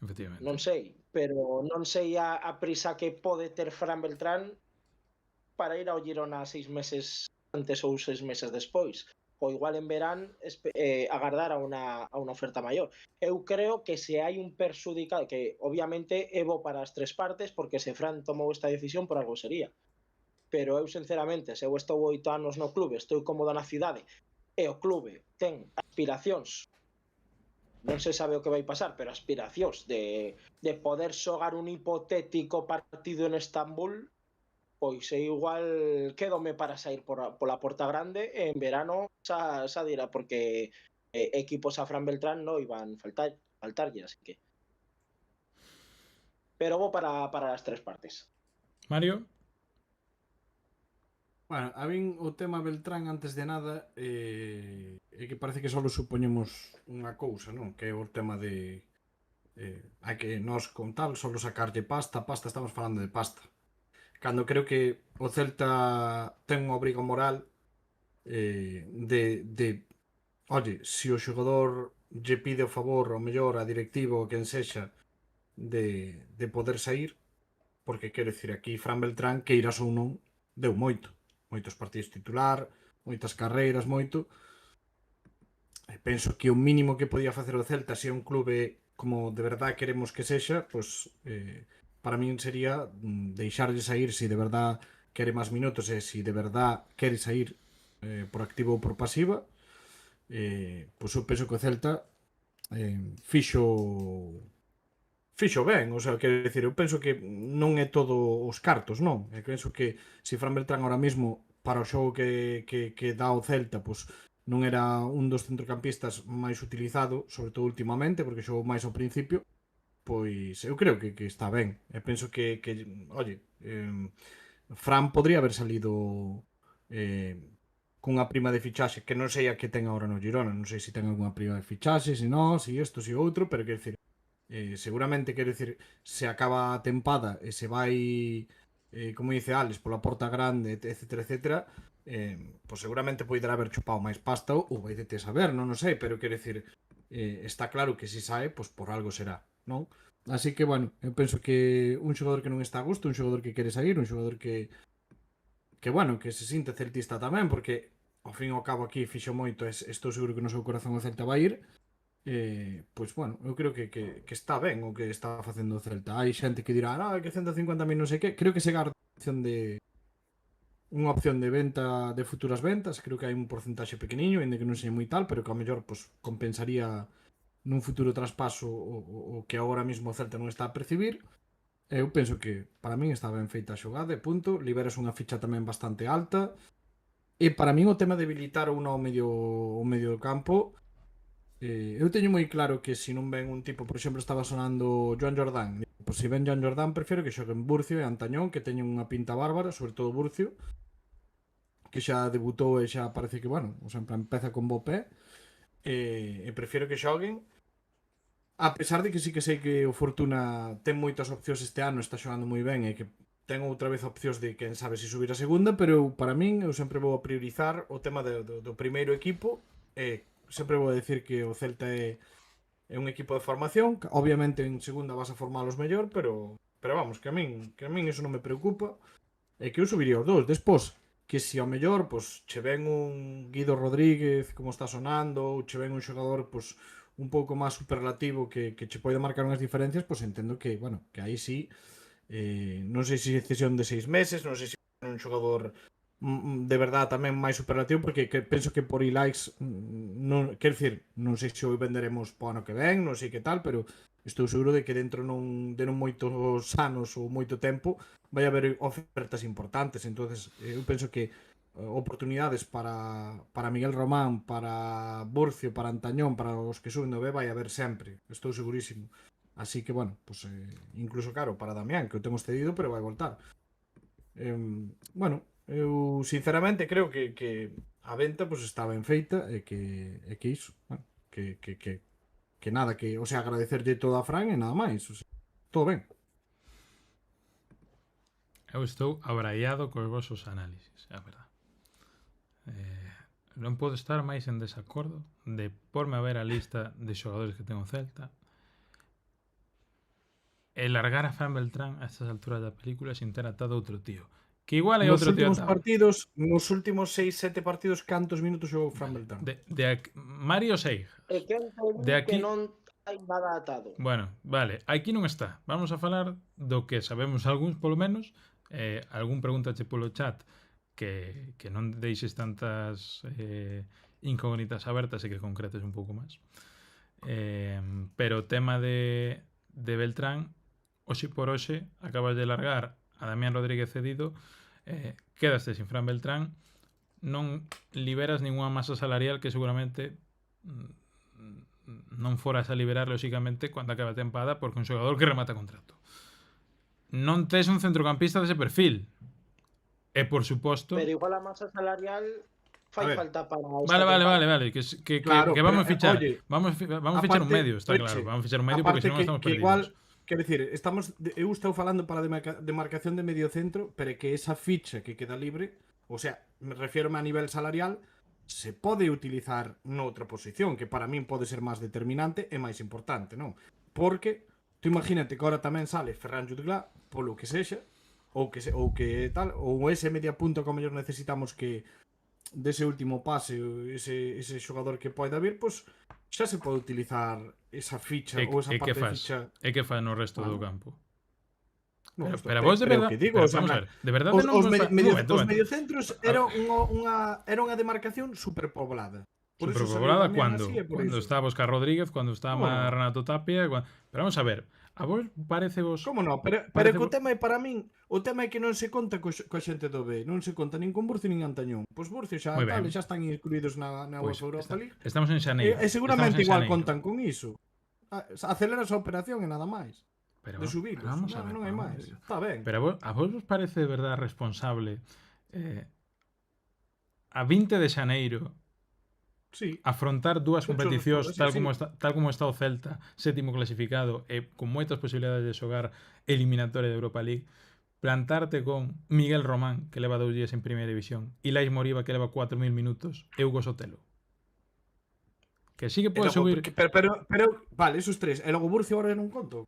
Efectivamente. Non sei, pero non sei a prisa que pode ter Fran Beltrán para ir ao Girona 6 meses antes ou 6 meses despois. Ou igual en verán agardar a unha oferta maior. Eu creo que se hai un perxudicado, que obviamente é bo para as tres partes, porque se Fran tomou esta decisión por algo sería. Pero eu sinceramente, se eu estou 8 anos no clube, estou cómodo na cidade, e o clube ten aspiracións, non se sabe o que vai pasar, pero aspiracións de poder xogar un hipotético partido en Estambul, pois igual quédome para sair pola porta grande e en verano xa dirá, porque equipos a Fran Beltrán non iban faltarlle, así que pero vou para as tres partes. Mario? Bueno, a min o tema Beltrán antes de nada é que parece que só supoñemos unha cousa, non? Que é o tema de hai que nós con tal só sacarlle pasta, estamos falando de pasta. Cando creo que o Celta ten unha obriga moral oye, se o xogador lle pide o favor, o mellor a directivo ou quen sexa de poder sair, porque quero dicir, aquí Fran Beltrán, que irás ou non, deu moitos partidos titular, moitas carreiras, moito. Penso que o mínimo que podía facer o Celta, se é un clube como de verdad queremos que sexa, pois para min sería deixarlle sair se de verdad quere máis minutos e se de verdad quere sair por activa ou por pasiva. Pois eu penso que o Celta fixo ben, o sea, quero dicir, eu penso que non é todo os cartos, non? Eu penso que se Fran Beltrán ahora mismo para o xogo que dá o Celta, pois non era un dos centrocampistas máis utilizado, sobre todo últimamente, porque xogou máis ao principio, pois eu creo que está ben. E penso que oye, Fran podría haber salido cunha prima de fichaxe, que non sei a que ten agora no Girona, non sei se ten algunha prima de fichaxe, se non, se isto, se outro, pero quero dicir, seguramente, quero dicir, se acaba a tempada e se vai, como dice Alex, pola porta grande, etcétera, etcétera, pois seguramente poderá haber chupado máis pasta ou vai de saber, non sei, pero quero dicir, está claro que se sae, pois por algo será, non? Así que, bueno, eu penso que un xogador que non está a gusto, un xogador que quere sair, un xogador que bueno, que se sinte celtista tamén, porque ao fin e ao cabo aquí fixo moito, estou seguro que no seu corazón o Celta vai ir. Pois bueno, eu creo que está ben o que está facendo o Celta. Hai xente que dirá, que 150.000 non sei que. Creo que se garda unha opción de venta, de futuras ventas. Creo que hai un porcentaxe pequeniño, ainda que non sei moi tal, pero que ao mellor pues, compensaría nun futuro traspaso o que agora mesmo o Celta non está a percibir. Eu penso que para min está ben feita a xogada e punto. Liberas unha ficha tamén bastante alta. E para min o tema de habilitar o medio do campo, eu teño moi claro que se non ven un tipo, por exemplo, estaba sonando Joan Jordán. Pois se ven Joan Jordán, prefiro que xoguen Burcio e Antañón, que teñen unha pinta bárbara, sobre todo Burcio, que xa debutou e xa parece que, bueno, o sea, en plan, empeza con bo pé. E prefiro que xoguen. A pesar de que sí que sei que o Fortuna ten moitas opcións este ano, está xogando moi ben e que ten outra vez opcións de quen sabe se subir a segunda, pero para min eu sempre vou a priorizar o tema do primeiro equipo. Sempre vou a decir que o Celta é un equipo de formación, que obviamente en segunda vas a formalos mellor, pero vamos, que a min iso non me preocupa, e que eu subiría os dous. Despois, que se ao mellor pues, che ven un Guido Rodríguez como está sonando, ou che ven un xogador pues, un pouco máis superlativo que che pode marcar unhas diferencias, pues entendo que, bueno, que aí sí, non sei se é cesión de 6 meses, non sei se é un xogador de verdade tamén máis superlativo, porque penso que por Ilaix non, quero dicir, non sei se o venderemos po ano que ven, non sei que tal, pero estou seguro de que dentro de non moitos anos ou moito tempo vai haber ofertas importantes. Entonces eu penso que oportunidades para Miguel Román, para Burcio, para Antañón, para os que suben do B vai haber sempre, estou segurísimo. Así que, bueno, pues, incluso claro, para Damián, que o temos cedido, pero vai voltar. Bueno, eu sinceramente creo que a venta pues, está ben feita e que iso, bueno, que nada, o sea, agradecerlle todo a Fran e nada máis, o sea, todo ben. Eu estou abraiado cos vosos análisis, é a verdade. Non podo estar máis en desacordo de porme a ver a lista de xogadores que ten o Celta e largar a Fran Beltrán a estas alturas da película sin ter atado outro tío. Que igual hai outro tío atado. Nos últimos 6-7 partidos, cantos minutos xogou Fran Beltrán? Mario Seig. E que que non hai nada atado. Bueno, vale, aquí non está. Vamos a falar do que sabemos algúns, polo menos. Algún pregúntache polo chat que non deixes tantas incógnitas abertas e que concretes un pouco máis. Pero o tema de Beltrán, hoxe por hoxe, acabas de largar a Damián Rodríguez cedido, quedaste sin Fran Beltrán, non liberas ninguna masa salarial que seguramente non foras a liberar lóxicamente cando acabe a tempada, porque un xogador que remata contrato. Non tes un centrocampista dese perfil. E por suposto... Pero igual a masa salarial fai falta para... Vale. Que claro, vamos a fichar. Oye, vamos a fichar un medio, está claro. Vamos a fichar un medio porque senón estamos perdidos. Igual, quero dicir, eu estou falando para demarcación de medio centro, pero que esa ficha que queda libre, o sea, me refiero a nivel salarial, se pode utilizar noutra posición, que para min pode ser máis determinante e máis importante, non? Porque, tú imagínate que agora tamén sale Ferran Jutglà, polo que sexa, ou que tal, ou ese media punto que ao mellor necesitamos que dese último pase, ese xogador que poida vir, pois xa se pode utilizar esa ficha ou esa parte de ficha. E que fai no resto do campo? No, pero vos de verdade, vamos a ver, de verdade non os mediocentros era unha demarcación superpoblada. Superpoblada cando estaba Óscar Rodríguez, cando estaba Renato Tapia, pero vamos a ver, a vos parece vos... Como non? Pero que o tema é para min, o tema é que non se conta coa xente do B, non se conta nin con Burcio nin Antañón. Pois Burcio xa están incluídos na UEFA Europa League. Estamos en xaneiro. E seguramente igual contan con iso. Aceleras a operación e nada máis. De subilos, non hai máis. Está ben. Pero a vos parece de verdade responsable a 20 de xaneiro afrontar dúas competicións tal como está o Celta, sétimo clasificado e con moitas posibilidades de xogar eliminatoria de Europa League, plantarte con Miguel Román, que leva 2 días en Primeira División, Ilaix Moriba, que leva 4.000 minutos, e Hugo Sotelo, que sí que pode subir... Pero vale, esos tres, e logo Burcio agora non conto.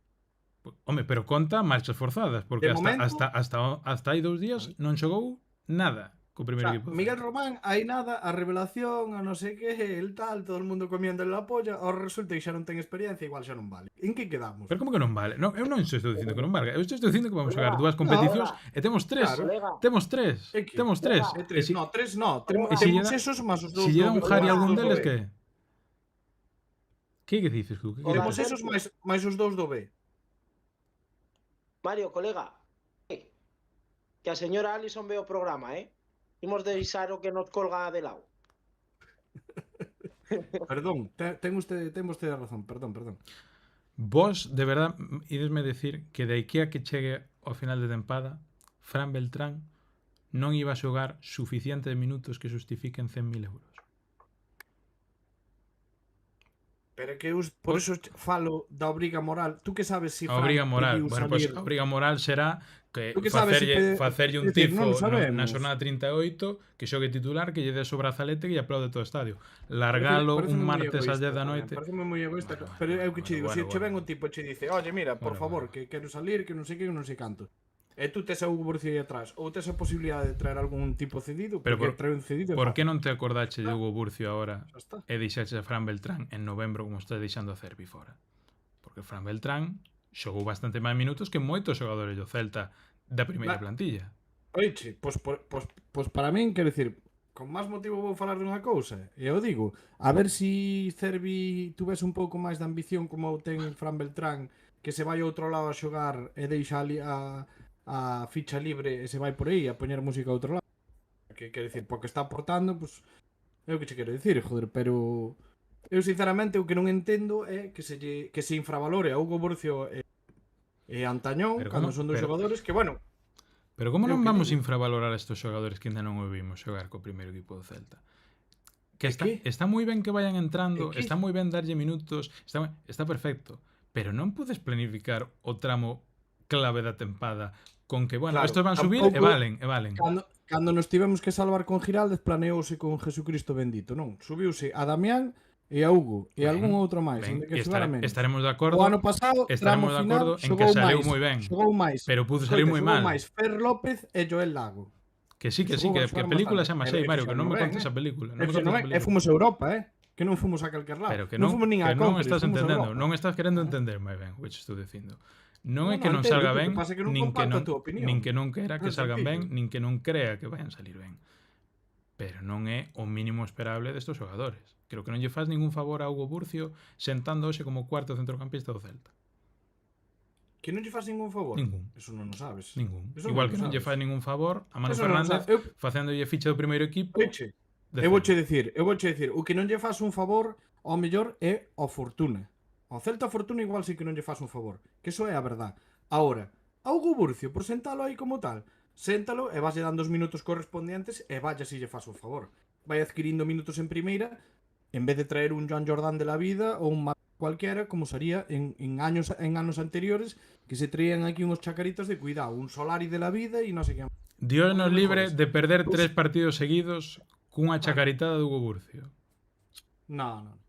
Home, pero conta marchas forzadas, porque hasta hai 2 días non xogou nada co O primeiro sea, equipo do Miguel Celta. Román, hai nada, a revelación, a non sei que, el tal, todo el mundo comiéndole la polla, ahora resulta que xa non ten experiencia, igual xa non vale. En que quedamos? Pero como que non vale? Non, eu non estou dicindo que non valga. Eu estou dicindo que vamos xogar Colega, dúas competicións colega, e temos tres. Claro. colega, Temos tres. É que? Temos tres. É E tres, si, no, tres no. e si lle Temos da- esos máis os si dous lle dá un do Jari B. a algún Os do deles, B. que? Que dices, tú? Que Hola, Temos queres? esos máis os dous do B. Mario, colega, que a señora Alison ve o programa, Imos deixar o que nos colga de lado. Perdón, ten vostede razón, perdón. Vos, de verdad, idesme decir que de aquí a que chegue ao final de tempada, Fran Beltrán non iba a xogar suficientes minutos que justifiquen 100.000 euros. Pero que por eso falo da obriga moral. Tú que sabes si A obriga moral. pediu Bueno, pues salir? a obriga moral será que Tú que sabes si facerlle un decir, non tifo sabemos. na xornada 38 que xogue titular, que lle dé o brazalete que lle aplaude todo o estadio. Largalo un martes ás 10 da noite. Pareceme moi egoísta, Bueno, pero é o que che digo, se che ven bueno. o tipo e che dice, "Oye, mira, por Bueno, favor, bueno. que quero salir, que non sei que, non sei canto." E tú tes a Hugo Borcio aí atrás, ou tes a posibilidade de traer algún tipo cedido, Pero porque traer un cedido é Por que fácil. non te acordache de Hugo Burcio agora Xa está. e deixaxe a Fran Beltrán en novembro como estás deixando a Cervi fora? Porque Fran Beltrán xogou bastante máis minutos que moitos xogadores do Celta da primeira plantilla. Oiche, pois para min, quero dicir, con máis motivo vou falar dunha cousa, e eu digo, a ver si Cervi tuvese un pouco máis de ambición como ten Fran Beltrán, que se vai a outro lado a xogar e deixa ali a ficha libre e se vai por aí a poñer música a outro lado. Que quero dicir, porque está aportando, pois é o que che quero dicir, joder, pero eu sinceramente o que non entendo é que se infravalore a Hugo Borcio e Antañón Pero cando como- son dos pero- xogadores que, bueno, Pero como Eu non que vamos digo. infravalorar a estos xogadores que ainda non o vimos xogar co primeiro equipo do Celta? Que É está, que? está moi ben que vayan entrando, É que? está moi ben darlle minutos, está perfecto, pero non podes planificar o tramo clave da tempada con que, bueno, Claro, estos van subir e tampouco- valen. Cando nos tivemos que salvar con Giraldez, planeouse con Jesucristo bendito, non? Subiuse a Damián e a Hugo e algún outro máis, Ben, onde que xogara menos. estaremos de acordo. O ano pasado, estaremos tramo de final, acordo en que xogou saliu máis, moi ben. Xogou máis. Pero pudo salir moi xogou mal. máis Fer López e Joel Lago. Que sí, que Xogou a a xogar película bastante. xa má E sei, que Mario, xa que non non me ven, contes a película. Non me E contes a non película. fomos a Europa, que non fomos a calquer lado. Pero que non non, fomos nin a que non Country, estás fomos a entendendo, Europa. non estás querendo entender moi ben o que estou dicindo. Non é Non, que non non entendo, salga o que ben, pasa é que non nin que comparto non, a túa opinión. nin que non quera que Tan salgan ben, sencillo. nin que non crea que vayan salir ben. Pero non é o mínimo esperable destos xogadores. Creo que non lle faz ningún favor a Hugo Burcio sentando hoxe como cuarto centrocampista do Celta. Que non lle faz ningún favor? Ningún. Eso non o sabes. Ningún. Eso Igual non que o non lle sabes. faz ningún favor a Manu Eso non o Fernández sabes. facéndolle ficha do primeiro equipo. Oiche, de eu vouche cero. dicir, o que non lle faz un favor ao mellor é ao Fortuna. Ao Celta Fortuna igual sí que non lle faz un favor, que eso é a verdad. Ahora, a Hugo Burcio, por sentalo aí como tal, séntalo e vaslle dando os minutos correspondientes e vaya si lle faz un favor. Vai adquirindo minutos en primeira, en vez de traer un Joan Jordan de la vida ou un cualquiera, como sería en anos anteriores, que se traían aquí unos chacaritos de cuidado, un Solari de la vida e non sei que. Dios nos Moi libre mejores. de perder Uf. 3 partidos seguidos cunha chacaritada de Hugo Burcio. No.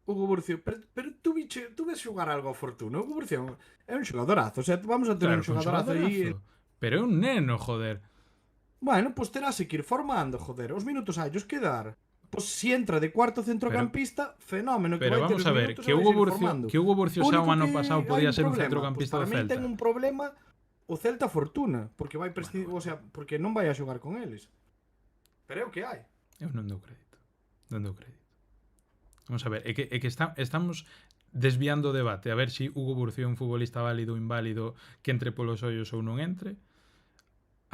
Hugo Burcio, pero tú ves xogar algo ao Fortuna. Hugo Burcio é un xogadorazo, o sea, vamos a ter Claro, un xogadorazo aí. Pero é un neno, joder. Bueno, pues terás que ir formando, joder. Os minutos hai que dar. Pues si entra de cuarto centrocampista, fenómeno que Pero vai ter vamos os a ver, minutos que e vais Hugo ir Burcio, formando. que Hugo Burcio xa o ano pasado podía ser un centrocampista do Pues para min Celta. ten un problema o Celta Fortuna, porque vai prescindir, o sea, porque non vai a xogar con eles. Pero é o que hai. Eu non dou crédito. Non dou crédito. Vamos a ver, é que estamos desviando o debate a ver se Hugo Burcio é un futbolista válido ou inválido que entre polos ollos ou non entre.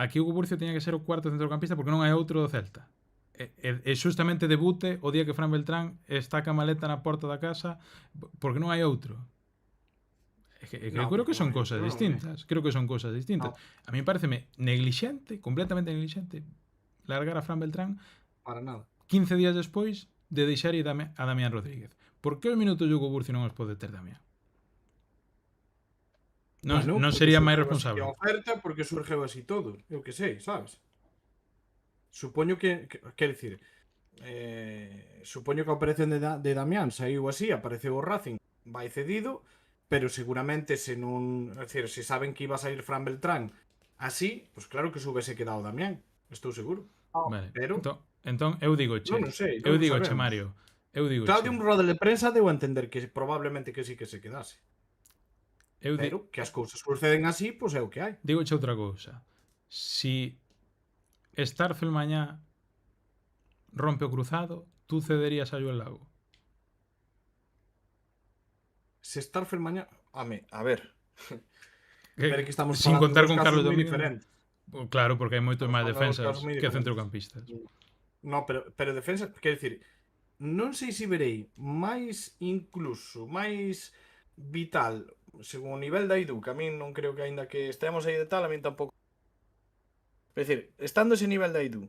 Aquí Hugo Burcio tiña que ser o cuarto centrocampista porque non hai outro do Celta. E xustamente debute o día que Fran Beltrán está a maleta na porta da casa porque non hai outro. No, creo que son no, cosas no, distintas. Creo que son cosas distintas. A mí pareceme negligente, completamente negligente, largar a Fran Beltrán Para nada. 15 días despois de deixar ir a Damián Rodríguez. Por que os minutos de Hugo Burcio non os pode ter Damián? Non, Bueno, non porque sería máis surgeu así responsable. a oferta porque surgeu así todo. Eu que sei, sabes? Supoño que quer dicir, supoño que a operación de Damián saiu así, apareceu o Racing, vai cedido, pero seguramente se non, é dicir, se saben que iba a sair Fran Beltrán Así, pues claro que se houvese quedado Damián, estou seguro. Vale. Pero Entón, eu digo che. non o sei, Eu non o digo che, sabemos. Mario. Eu digo Claudio, che. un roda de prensa deu a entender que probablemente que sí que se quedase. Eu Pero que as cousas proceden así, pois é o que hai. digo che outra cousa. Si Starfel mañá rompe o cruzado, tú cederías a Joel Lago. Se Starfel mañá... A ver, pero é que estamos Sin falando contar dos con casos Carlos moi Domínguez. diferentes. Claro, porque hai moitos Estamos máis falando dos defensas casos moi que diferentes. centrocampistas. No, pero defensa, quer dicir, non sei se verei máis incluso, máis vital, según o nivel da IDU, que a min non creo que aínda que estemos aí de tal, a min tampouco. É dicir, estando ese nivel da IDU,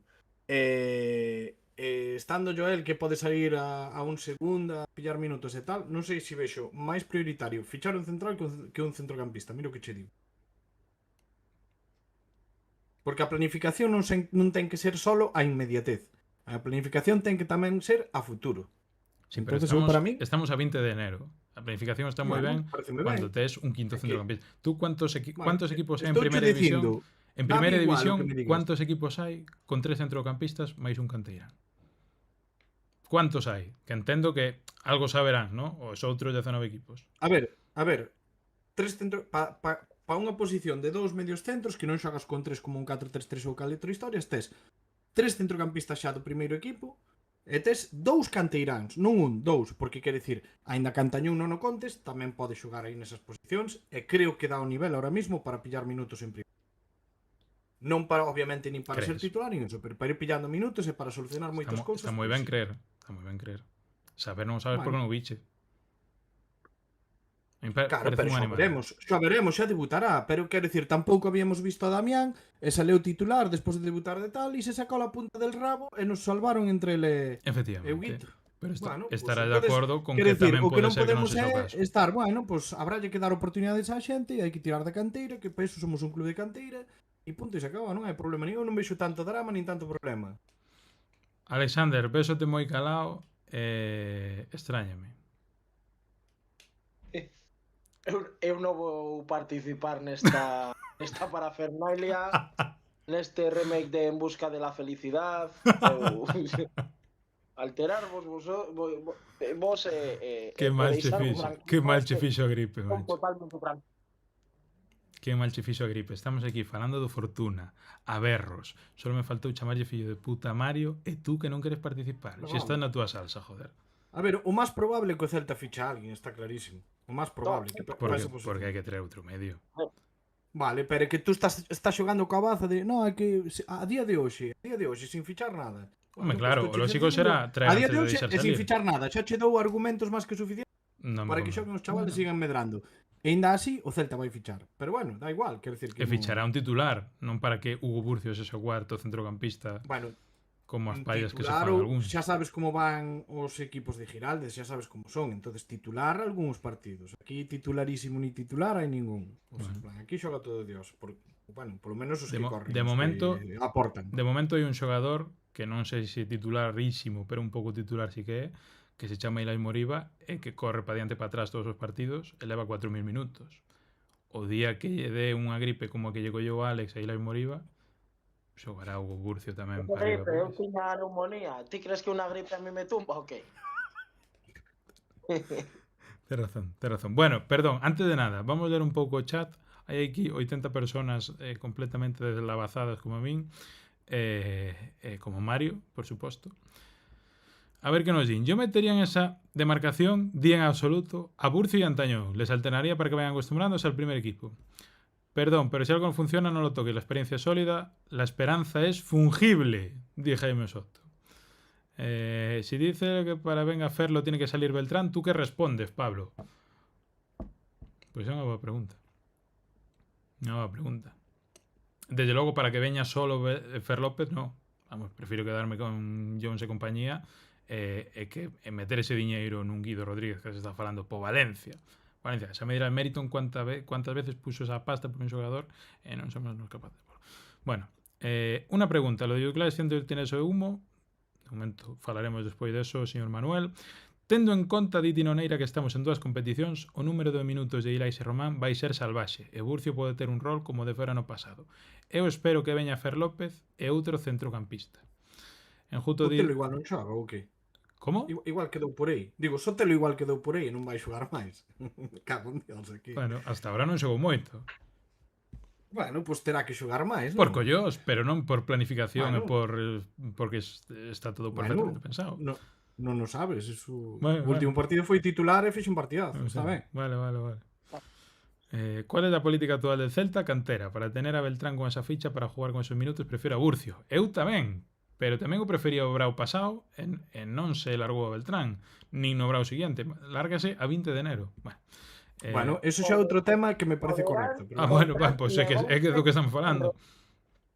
estando Joel que pode sair a un segundo a pillar minutos e tal, non sei se vexo máis prioritario fichar un central que un centrocampista, miro que che digo. Porque a planificación non ten que ser solo a inmediatez. A planificación ten que tamén ser a futuro. Sí, pero Entonces, eu para mí, estamos a 20 de enero. A planificación está moi ben pareceme cando ben. tes un quinto É que- centrocampista. Tú cuántos equipos hai en Estouche primeira división? dicindo, En dame primeira igual o división, que me digas. cuántos equipos hai con 3 centrocampistas máis un canteirán? ¿Cuántos hai? Que entendo que algo saberán, ¿no? Os outros 19 equipos. A ver, tres centro pa unha posición de dous medios centros que non xogas con tres como un 4-3-3 ou cal outra historia, tes tres centrocampistas xa do primeiro equipo e tes dous canteiráns, non un, dous, porque quere dicir, aínda Cantañón non o contes, tamén pode xogar aí nesas posicións e creo que dá o nivel ahora mismo para pillar minutos en primeiro. Non para, obviamente, nin para ser Crees? titular nin eso, pero para ir pillando minutos e para solucionar moitas cousas. Está moi pois ben sí. creer. Está moi ben creer. Saber non sabes porque Bueno. non o biche. Claro, pero xa veremos, xa debutará, pero quero dicir, tampouco habíamos visto a Damián e saleu titular despois de debutar de tal e se sacou a punta del rabo e nos salvaron entre ele e o Efectivamente. Guito. Pero Bueno, estará pues de entonces, acordo con quero que dicir, tamén o que pode non ser que non podemos sexa o é caso. estar, bueno, pues habrálle que dar oportunidades á xente e hai que tirar da canteira, que para iso somos un club de canteira e punto e se acaba, non hai problema nin, eu non vexo tanto drama nin tanto problema. Alexander, vésote moi calao extrañame. Eu non vou participar nesta parafernalia, neste remake de En busca de la felicidad. Alterarvos vos Que mal che deixarvos fixo. tranquilos, Que mal che que fixo a gripe, son mancho. totalmente tranquilo. Que mal che fixo a gripe. Estamos aquí falando do Fortuna, a berros. Solo me faltou chamarlle fillo de puta Mario e tú que non queres participar. No. Se estás na túa salsa, joder. A ver, o máis probable é que o Celta ficha a alguén, está clarísimo. O máis probable. Que Porque hai que traer outro medio. Vale, pero é que tú estás xogando coa baza de, no, é que a día de hoxe, sin fichar nada. Home, claro, o lógico será traer a día antes de de hoxe deixar e sin salir. fichar nada, xa che dou argumentos máis que suficientes Non me para que convence. xoguen os chavales Bueno. sigan medrando. E ainda así, o Celta vai fichar. Pero bueno, da igual, quero decir que E fichará un titular, non para que Hugo Burcio sexa o cuarto centrocampista Bueno, como as un pallas que se titular, fan algúns. xa sabes como van os equipos de Giraldes, xa sabes como son, entonces titular algúns partidos. Aquí titularísimo ni titular hai ningún. Pues, en plan, aquí xoga todo Dios, bueno, polo menos os que corren, de os momento- que aportan. De momento hai un xogador que non sei se titularísimo, pero un pouco titular sí que é, que se chama Ilai Moriba e que corre para diante e para atrás todos os partidos e leva 4.000 minutos. O día que lle dé unha gripe como a que lle colleu a Alex a Ilai Moriba, xogará Hugo Burcio tamén para arriba. Gripe, eu tiña neumonía. Ti crees que unha gripe a mí me tumba o que? Tens razón. Bueno, perdón, antes de nada, vamos a ler un pouco o chat. Hai aquí 80 personas completamente deslavazadas como a min, como Mario, por suposto. A ver que nos din. Yo metería en esa demarcación, di en absoluto, a Burcio y Antañón. Les alternaría para que vayan acostumbrándose al primer equipo. Perdón, pero si algo no funciona, no lo toque. La experiencia es sólida, la esperanza es fungible, dice Jaime Soto. Si dice que para venga a hacerlo tiene que salir Beltrán, ¿tú qué respondes, Pablo? Pues é unha boa pregunta. Desde logo, para que veña solo Fer López, no. Vamos, prefiro quedarme con Jones e compañía e que meter ese diñeiro nun Guido Rodríguez que se está falando po Valencia, xa me dirá el mérito en cuántas veces puso esa pasta por un xogador e non somos nos capaces. Bueno, unha pregunta, lo de Euclades siento que tiene eso de humo, de momento falaremos despois de eso, señor Manuel. Tendo en conta, di Tinoneira, que estamos en 2 competicións, o número de minutos de Ilais e Román vai ser salvaxe e Burcio pode ter un rol como de fora no pasado. Eu espero que veña Fer López e outro centrocampista. Enjuto Sotelo di... igual non xoga ou que? Como? Igual quedou por aí. Digo, Sotelo igual quedou por aí e non vai xogar máis. Cago en Dios aquí. Bueno, hasta ahora non xogou moito. Bueno, pois terá que xogar máis, Por non? collós, pero non por planificación e Bueno. por porque está todo perfectamente pensado. Non o sabes, eso... Bueno, O último partido foi titular e fixe un partidazo, No sé. está ben. Vale. ¿Cuál es la política actual del Celta? Cantera. Para tener a Beltrán con esa ficha para jugar con esos minutos prefiero a Burcio. Eu tamén. Pero tamén o prefería o Brao pasado e non se largou a Beltrán. Nin no Brao siguiente. Lárgase a 20 de enero. Bueno, eso xa é outro tema que me parece correcto. Pero... bueno, pois é que do que estamos falando.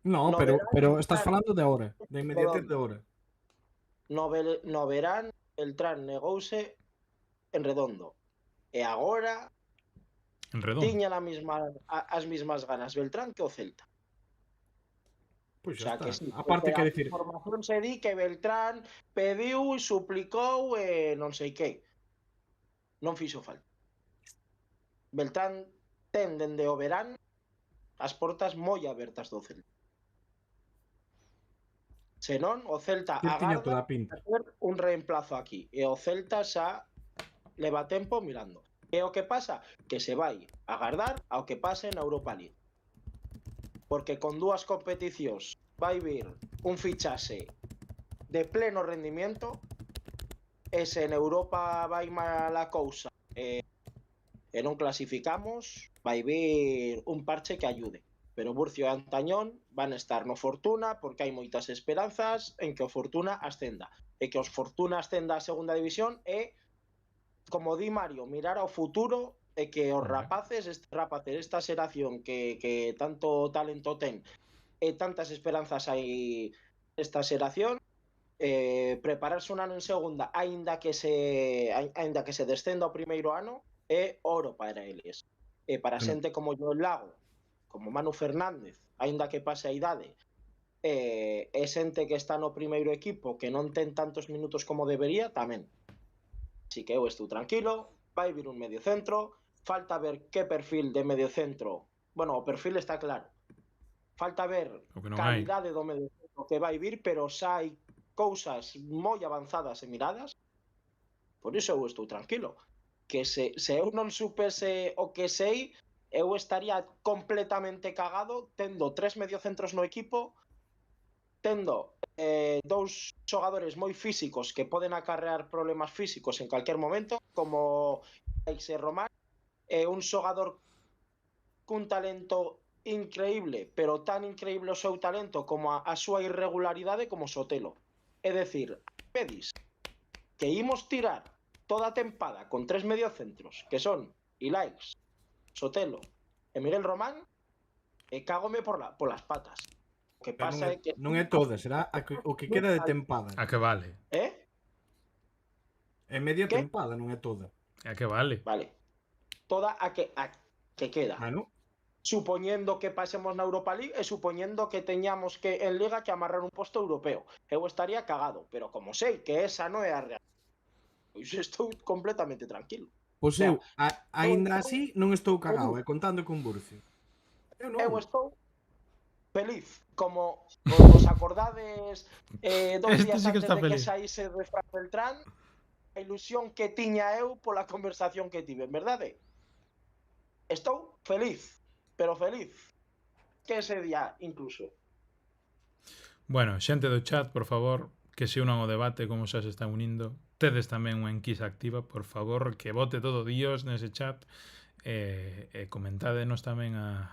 No, pero estás falando de ahora, de inmediatez de ahora. No verán, Beltrán negouse en redondo. E agora En redondo. tiña as mismas ganas Beltrán que o Celta. Pois O xa sea, está. que sí, Aparte que a decir, información se di que Beltrán pediu e suplicou e non sei que. Non fixo falta. Beltrán ten dende o verán as portas moi abertas do Celta. Senón, o Celta que tiña toda agarda a pinta. ter un reemplazo aquí. E o Celta xa leva tempo mirando. E o que pasa? Que se vai agardar ao que pase na Europa League. Porque con 2 competicións vai vir un fichaxe de pleno rendimiento e se en Europa vai mal a cousa e non clasificamos, vai vir un parche que ayude. Pero Burcio e Antañón van estar no Fortuna porque hai moitas esperanzas en que o Fortuna ascenda. E que os Fortuna ascenda a segunda división e, como di Mario, mirar ao futuro e que os rapaces, esta xeración que tanto talento ten e tantas esperanzas hai esta xeración, prepararse un ano en segunda aínda que se descenda o primeiro ano é oro para eles. E para xente como Joel Lago, como Manu Fernández, aínda que pase a idade, e xente que está no primeiro equipo que non ten tantos minutos como debería, tamén. Así que eu estou tranquilo, vai vir un medio centro, falta ver que perfil de medio centro, bueno, o perfil está claro, falta ver calidade do medio centro que vai vir, pero xa hai cousas moi avanzadas e miradas, por iso eu estou tranquilo, que se eu non supese o que sei, eu estaría completamente cagado tendo 3 mediocentros no equipo, tendo 2 xogadores moi físicos que poden acarrear problemas físicos en calquer momento, como Ixe Román, e un xogador cun talento increíble, pero tan increíble o seu talento como a súa irregularidade como Sotelo. É dicir, pedis que imos tirar toda a tempada con 3 mediocentros, que son Ilaix, Sotelo e Miguel Román, e cágome polas patas. O que pasa é que... Non é toda, será o que queda de tempada. A que vale? É media tempada, non é toda. A que vale? Vale. Toda a que queda. Bueno. Supoñendo que pasemos na Europa League e supoñendo que teñamos que en Liga que amarrar un posto europeo. Eu estaría cagado, pero como sei que esa non é a real, pois estou completamente tranquilo. Pois eu, aínda así, non estou cagado, contando con Burcio. Eu estou feliz, como vos acordades 2 días antes de que saíse de Fran Beltrán, a ilusión que tiña eu pola conversación que tive, verdade? Estou feliz, pero feliz que ese día incluso. Bueno, xente do chat, por favor, que se unan ao debate como xa se están unindo. Tedes tamén unha enquisa activa, por favor, que vote todo Dios nese chat e comentádenos tamén as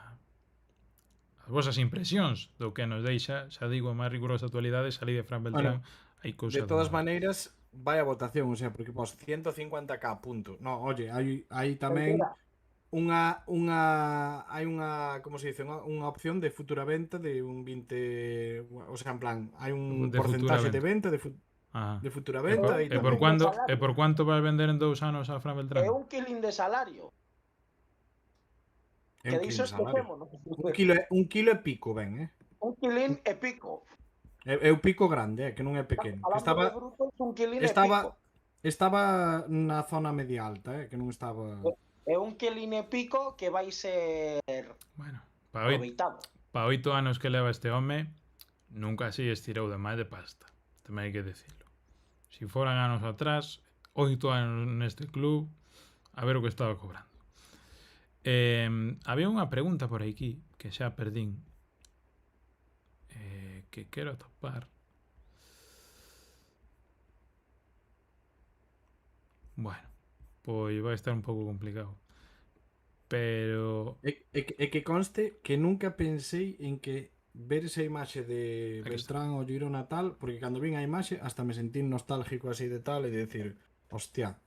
vosas impresións do que nos deixa, xa digo, a máis rigurosa actualidade, salí de Fran Beltrán, hai cousas... De todas maneiras, vai a votación, o sea, porque pos 150k, punto. No, oye, hai tamén hai unha, como se dice, unha opción de futura venta de un 20, o sea, en plan, hai un porcentaxe de venta de futura venta. E por cuánto vas vender en 2 anos a Fran Beltrán? É un killing de salario. Que diso esquecémonos. Un kilo e pico, ben, Un killing e pico. É o pico grande, que non é pequeno. estaba na zona media alta, que non estaba... É un quelín e pico que vai ser Bueno, aproveitado. para 8 anos que leva este home, nunca así estirou de máis de pasta. Tamén hai que decirlo. Si foran anos atrás, 8 anos neste club, a ver o que estaba cobrando. Había unha pregunta por aquí que xa perdín, que quero atopar. Bueno, pois vai estar un pouco complicado. Pero É que conste que nunca pensei en que ver esa imaxe de Aquí está. Beltrán o Girona tal, porque cando vin a imaxe hasta me sentí nostálgico así de tal e de decir, hostia,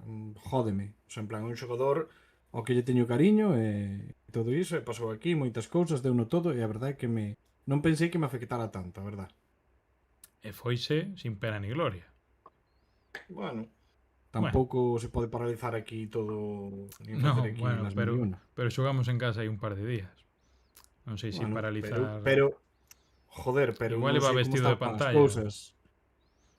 jódeme. O sea, en plan, un xogador ao que lle teño cariño e todo iso, e pasou aquí moitas cousas, deu no todo, e a verdade é que non pensei que me afectara tanto, a verdade. foise sin pena ni gloria. Bueno, tampouco se pode paralizar aquí todo, nin No, facer aquí bueno, las mil y una. pero xogamos en casa hai un par de días. Non sei se Bueno, paralizar. joder, pero Igual non iba sei como vestido de estaban as pantalla. cousas.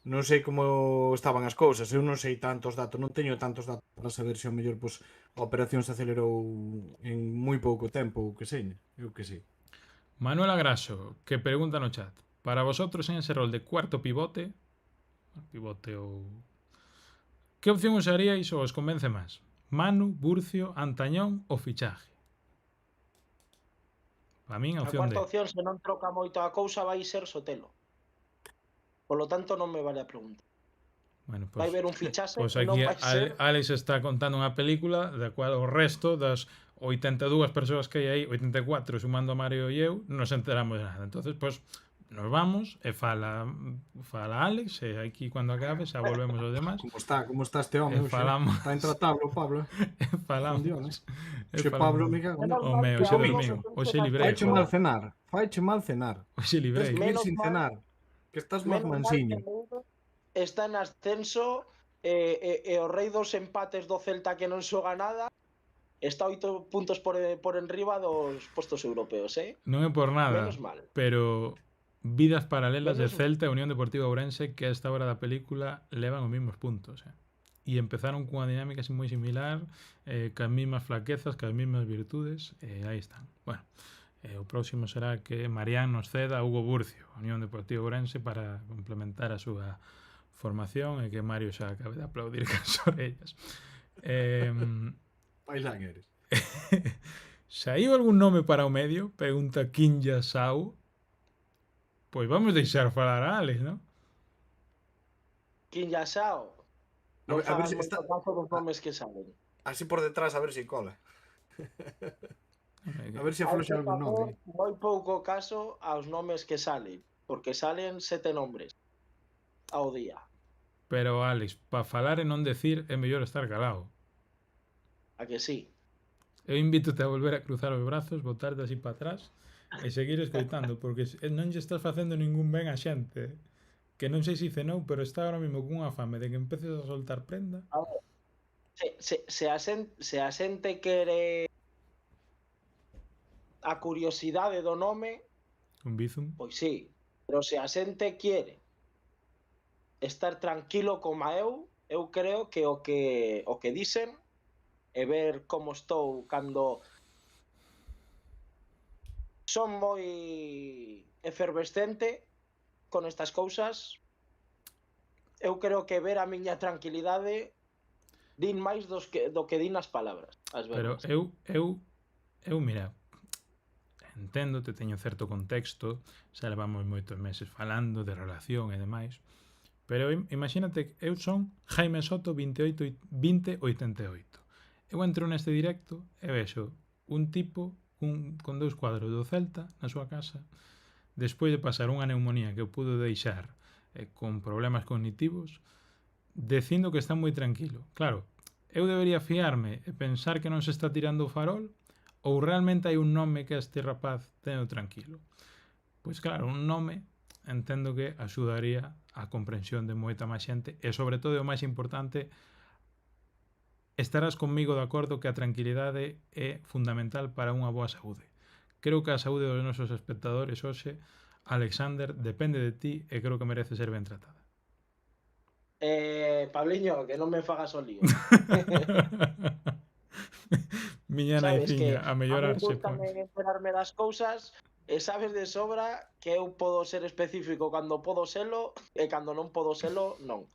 Non sei como estaban as cousas, eu non sei tantos datos, non teño tantos datos para saber se ao mellor pues, a operación se acelerou en moi pouco tempo ou que sei, eu que sei. Manuel Agraso, que pregunta no chat. Para vosotros en ese rol de cuarto pivote ou... ¿Qué opción usaríais ou os convence máis? Manu, Burcio, Antañón ou fichaje? Para min a A opción cuarta D. opción, se non troca moito a cousa, vai ser Sotelo. Polo tanto, non me vale a pregunta. Bueno, Vai pues, ver un fichaxe pues que non aquí vai ser... Alex está contando unha película da cual o resto das 82 persoas que hai aí, 84 sumando a Mario e eu, non se enteramos de nada. Entonces, pues, nos vamos e fala Alex e aquí cando acabe xa volvemos aos demás. Como está este home, Falamos. Está intratable o Pablo. Falamos. Xe Pablo, me cago Menos O mal meu, que xe aún non dormiu. se Oxe pensa librei. nas Faiche mal cenar. Oxe librei. Tens que ir Menos sin mal- cenar, que estás máis Menos mal que mansiño. o Lugo está en ascenso e o rei dos empates do Celta que non xoga nada está 8 puntos por enriba dos postos europeos, Non é por nada, Menos mal. pero vidas paralelas de Menos mal. Celta e Unión Deportiva Ourense que a esta hora da película levan os mesmos puntos. E empezaron cunha dinámica moi similar, cas mesmas flaquezas, cas mesmas virtudes, e aí están. Bueno, o próximo será que Marián nos ceda a Hugo Burcio, Unión Deportiva Ourense, para complementar a súa formación e que Mario xa acabe de aplaudir cas orellas. Bailán eres. Saiu algún nome para o medio? Pregunta Kinja Sau. Pois vamos deixar falar a Alex, non? Quinyasao. A Non ver fagan se moito está- caso dos nomes que salen. Así por detrás, a ver se cola. A ver se Hai afloxa que algún nome. facer moi pouco caso aos nomes que salen, porque salen 7 nombres ao día. Pero Alex, para falar e non decir é mellor estar calado. A que sí? Eu invítote a volver a cruzar os brazos, botarte así para atrás e seguir escoitando, porque non lle estás facendo ningún ben a xente. Que non sei se cenou, pero está ahora mesmo cunha fame de que empeces a soltar prenda. A ver, se a xente quere a curiosidade do nome, Un bizum. pois sí, pero se a xente quere estar tranquilo como eu creo que o que dicen e ver como estou cando son moi efervescente con estas cousas, eu creo que ver a miña tranquilidade din máis do que din as palabras, as Pero verbas. eu mira, entendo, te teño certo contexto, xa levamos moitos meses falando de relación e demais, pero imagínate que eu son Jaime Soto 2088. Eu entro neste directo e vexo un tipo con 2 cuadros do Celta na súa casa, despois de pasar unha neumonía que eu pude deixar con problemas cognitivos, dicindo que está moi tranquilo. Claro, eu debería fiarme e pensar que non se está tirando o farol ou realmente hai un nome que este rapaz teño tranquilo. Pois claro, un nome entendo que axudaría a comprensión de moita máis xente e sobre todo o máis importante, estarás conmigo de acordo que a tranquilidade é fundamental para unha boa saúde. Creo que a saúde dos nosos espectadores hoxe, Alexander, depende de ti e creo que merece ser ben tratada. Pabliño, que non me fagas o lío. Miña Sabes que naiciña, a a mellor mí se gustame pon. enterarme das cousas e sabes de sobra que eu podo ser específico cando podo selo e cando non podo selo, non.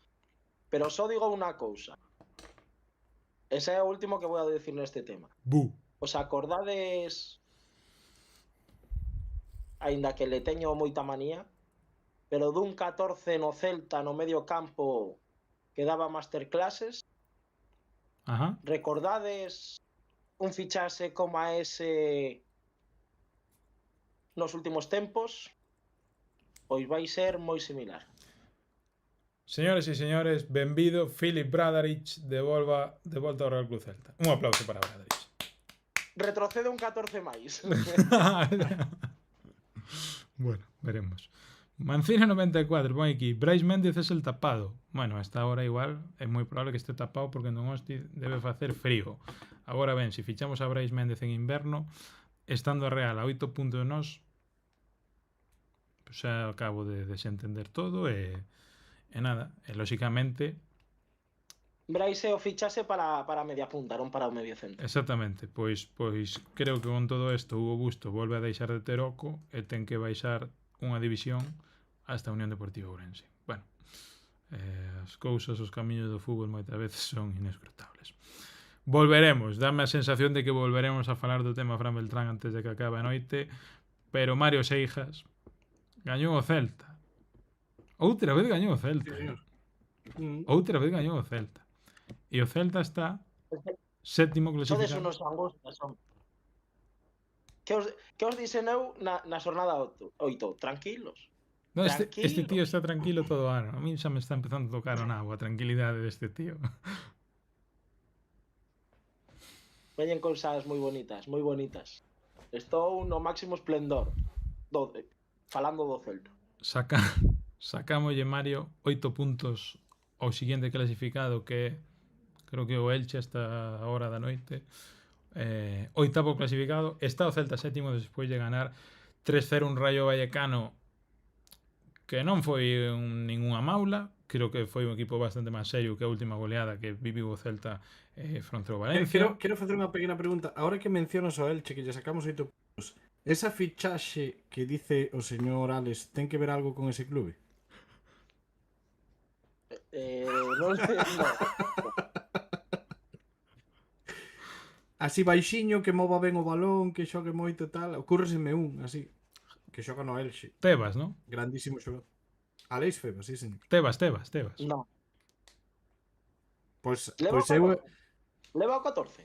Pero só digo unha cousa. Ese é o último que vou a decir neste tema. Bu. Os acordades, aínda que le teño moita manía, pero dun 14 no Celta no medio campo que daba masterclasses, Ajá. recordades un fichase como a ese nos últimos tempos? Pois vai ser moi similar. Señores e señores, benvido Filip Bradarić de volta ao Real Club Celta. Un aplauso para Bradarić. Retrocede un 14 máis. Bueno, veremos. Mancina 94, pon aquí. Brais Méndez es el tapado. Bueno, a esta hora igual é moi probable que este tapado porque en Donosti debe facer frío. Agora ben, se fichamos a Brais Méndez en inverno, estando a Real a 8 puntos de nós, pues xa acabo de desentender todo e nada, e lóxicamente Brais o fichase para media punta, non para o medio centro. exactamente, pois creo que con todo isto Hugo Busto volve a deixar de ter oco e ten que baixar unha división hasta a Unión Deportiva Ourense. Bueno, as cousas, os camiños do fútbol moitas veces son inescrutables. Volveremos, dame a sensación de que volveremos a falar do tema Fran Beltrán antes de que acabe a noite, pero Mario Seijas gañou o Celta. Outra vez gañou o Celta. Outra vez gañou o Celta. E o Celta está sétimo Sodes clasificado. unos angustias, son. Que os dixen eu na xornada 8? Tranquilos. No, este Tranquilo. tío está tranquilo todo o ano. A mí xa me está empezando a tocar o nabo a tranquilidade deste tío. Veñen cousas moi bonitas, moi bonitas. Estou no máximo esplendor. Falando do Celta. Sacámolle, Mario, 8 puntos ao seguinte clasificado que creo que o Elche hasta a hora da noite. Oitavo clasificado. Está o Celta sétimo despois de ganar 3-0 un Rayo Vallecano que non foi ninguna maula. Creo que foi un equipo bastante máis serio que a última goleada que viviu o Celta fronte ao Valencia. Quero facer unha pequena pregunta. Ahora que mencionas o Elche, que lle sacamos 8 puntos, esa fichaxe que dice o señor Alex ten que ver algo con ese clube? Non sei, no. Así baixiño, que mova ben o balón, que xogue moito e tal. Ocúrreseme un, así, que xoga no Elche. Tebas, ¿no? Grandísimo xogador. Aleix Febas, sí, señor. Tebas. No. Pois Leva eu o 14.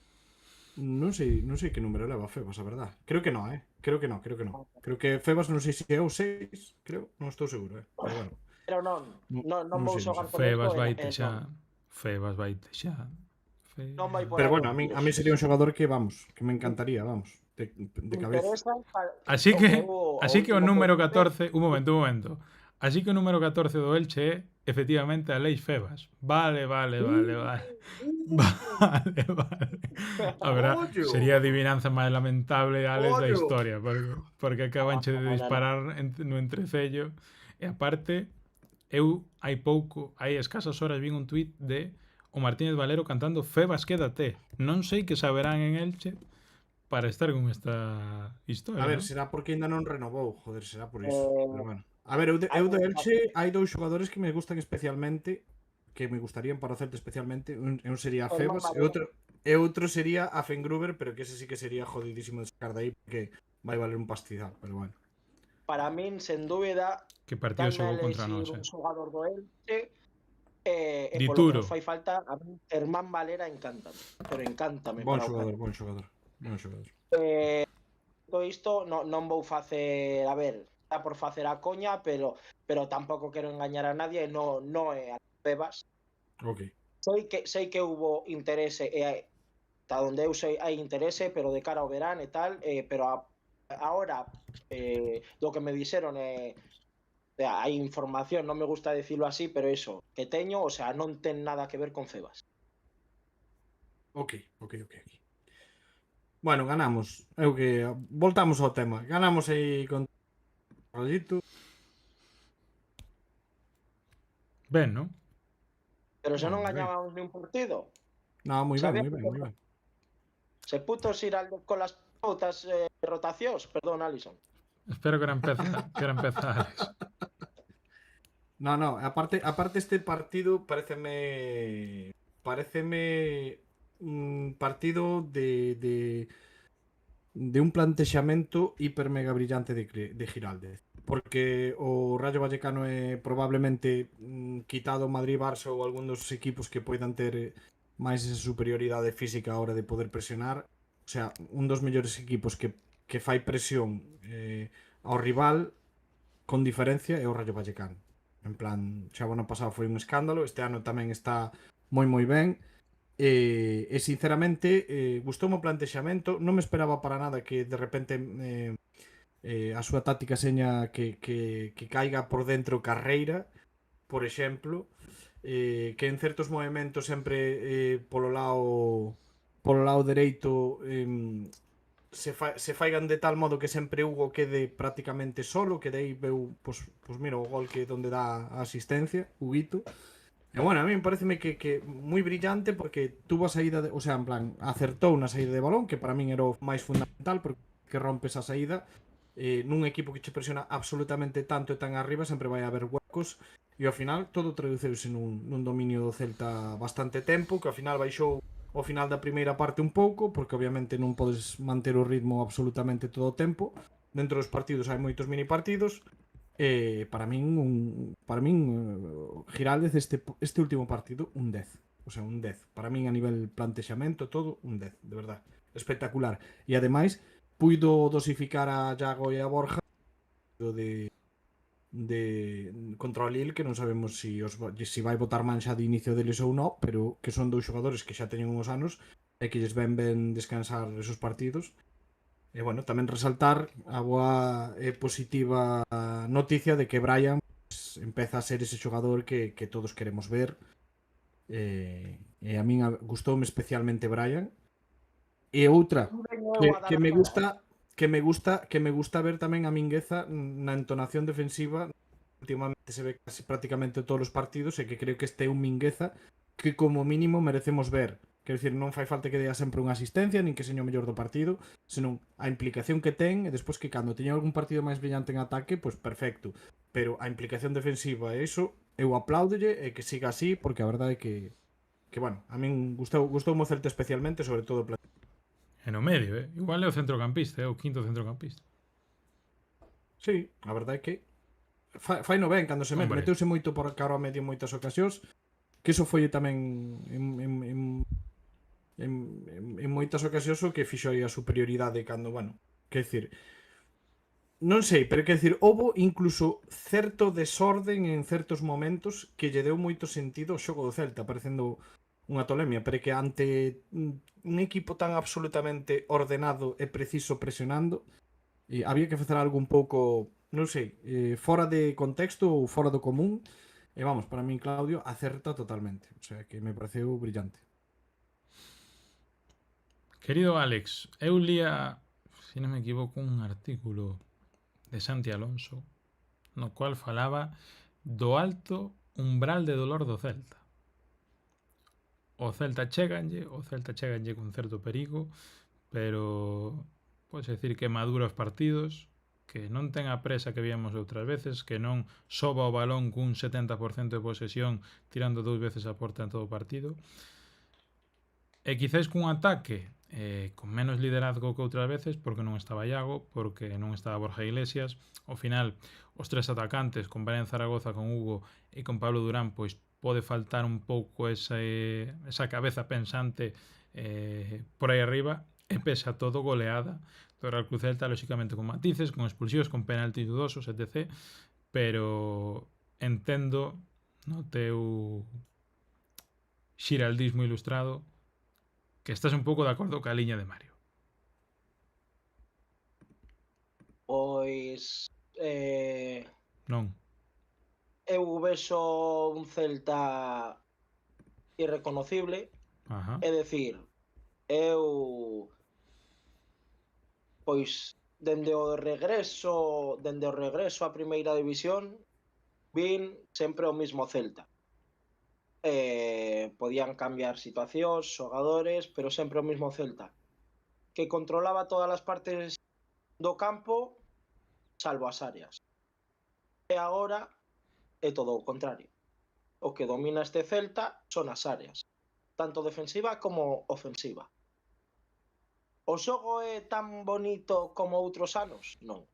non sei que número leva Febas, a verdad. Creo que non, Creo que non. Creo que Febas non sei se é o 6, creo, non estou seguro, Pero bueno. Pero non vou xogar con Febas isto, vaite xa. Febas vaite xa. Non vai por Pero aí. bueno, a mí sería un xogador que, vamos, que me encantaría, vamos, de cabeza. Así que o número último 14, un momento. Así que o número 14 do Elche é efectivamente Aleix Febas. Vale. Vale. A ver, Ollo. sería a adivinanza máis lamentable Alex da Ollo. historia, porque acabanche de disparar no entrecello. E aparte, eu hai escasas horas vin un tuit de o Martínez Valero cantando Febas quédate. Non sei que saberán en Elche para estar con esta historia. A ver, ¿no? será porque ainda non renovou, joder, será por iso. Pero bueno. A ver, eu de Elche hai dous xogadores que me gustan especialmente, que me gustarían para o Celta especialmente. Un sería Febas e outro sería Afengruber, pero que ese sí que sería jodidísimo de sacar de aí porque vai valer un pastizal, pero bueno. Para min, sen dúbida, Que partido xogou danme contra nós, un xogador do Elche e Dituro. polo que fai falta, a min Germán Valera encántame. Pero encántame. Bon para o xogador, Celta. bon xogador. Todo isto non vou facer, a ver, está por facer a coña, pero tampouco quero engañar a nadie, non é a Febas. Ok. Sei que hubo interese e ata onde eu sei hai interese, pero de cara ao verán e tal, pero ahora do que me dixeron hai información, non me gusta decirlo así, pero eso, que teño, o sea, non ten nada que ver con Febas. Ok. Bueno, ganamos. Voltamos ao tema. Ganamos aí con Rollito. Ben, non? Pero se non Moi ben. gañábamos ni un partido. No, moi ben, Sabía moi ben, moi ben. Se puto Xiralde con las pautas rotacións, perdón, Alison. Espero que ahora empeza Alex. No, aparte este partido pareceme un partido de un plantexamento hiper mega brillante de Giraldez. Porque o Rayo Vallecano é probablemente quitado Madrid-Barça ou algún dos equipos que poidan ter máis esa superioridade física a hora de poder presionar. O sea, un dos mellores equipos que fai presión ao rival con diferencia é o Rayo Vallecano. En plan, xa o ano pasado foi un escándalo, este ano tamén está moi ben. E sinceramente gustoume o plantexamento, non me esperaba para nada que de repente a súa táctica seña que caiga por dentro Carreira, por exemplo, que en certos movimentos sempre polo lado dereito se faigan de tal modo que sempre Hugo quede prácticamente solo, que dei veu, pues mira, o gol que donde dá a asistencia, Huguito. E bueno, a mí me parece que moi brillante porque tuvo a saída, o sea, en plan, acertou na saída de balón, que para min era o máis fundamental porque rompe esa saída. Nun equipo que che presiona absolutamente tanto e tan arriba sempre vai haber huecos e ao final todo traduceuse nun dominio do Celta bastante tempo, que ao final baixou ao final da primeira parte un pouco, porque obviamente non podes manter o ritmo absolutamente todo o tempo. Dentro dos partidos hai moitos mini partidos. Para min Giraldez este último partido un 10. O sea, un 10. Para min a nivel plantexamento todo un 10, de verdad. Espectacular. E ademais puido dosificar a Yago e a Borja de contra o Lille, que non sabemos si vai botar manxa de inicio deles ou non, pero que son dous xogadores que xa teñen uns anos e que lles ben descansar esos partidos. E bueno, tamén resaltar a boa e positiva noticia de que Brian pues, empeza a ser ese xogador que todos queremos ver. E a min gustoume especialmente Brian. E outra que me gusta ver tamén a Mingueza na entonación defensiva. Últimamente se ve casi prácticamente todos os partidos e que creo que este é un Mingueza que como mínimo merecemos ver. Quero dicir, non fai falta que dea sempre unha asistencia nin que seña o mellor do partido, senón a implicación que ten e despois que cando teña algún partido máis brillante en ataque, pois perfecto. Pero a implicación defensiva e iso eu apláudelle e que siga así porque a verdade é que bueno, a min gustoume o Celta especialmente, sobre todo E no medio, igual é o centrocampista, é o quinto centrocampista. Sí, a verdade é que fai no ben cando se meteuse moito por cara ao medio en moitas ocasións, que iso foi tamén en moitas ocasións o que fixo aí a superioridade cando, bueno, quer dicir, non sei, pero quer dicir, houbo incluso certo desorden en certos momentos que lle deu moito sentido ao xogo do Celta, parecendo unha tolemia, pero que ante un equipo tan absolutamente ordenado e preciso presionando, había que facer algo un pouco, non sei, fora de contexto ou fora do común. E vamos, para min Claudio acerta totalmente, o sea que me pareceu brillante. Querido Alex, eu lía, se non me equivoco, un artículo de Santi Alonso no cual falaba do alto umbral de dolor do Celta. O Celta cheganlle con certo perigo, pero podes decir que madura os partidos, que non ten a presa que víamos outras veces, que non soba o balón cun 70% de posesión tirando 2 veces a porta en todo o partido. E quizáis cun ataque con menos liderazgo que outras veces, porque non estaba Iago, porque non estaba Borja Iglesias. Ao final, os tres atacantes, con Brian Zaragoza, con Hugo e con Pablo Durán, pois pode faltar un pouco esa cabeza pensante por aí arriba, e pese a todo goleada do Real Cruz Celta, lóxicamente con matices, con expulsións, con penaltis dudosos, etc. Pero entendo no teu xiraldismo ilustrado que estás un pouco de acordo ca liña de Mario. Pois Non. eu vexo un Celta irreconocible. Ajá. É dicir, eu pois dende o regreso á primeira división vin sempre o mismo Celta. podían cambiar situacións, xogadores, pero sempre o mismo Celta, que controlaba todas as partes do campo, salvo as áreas. E agora é todo o contrario. O que domina este Celta son as áreas, tanto defensiva como ofensiva. O xogo é tan bonito como outros anos? Non.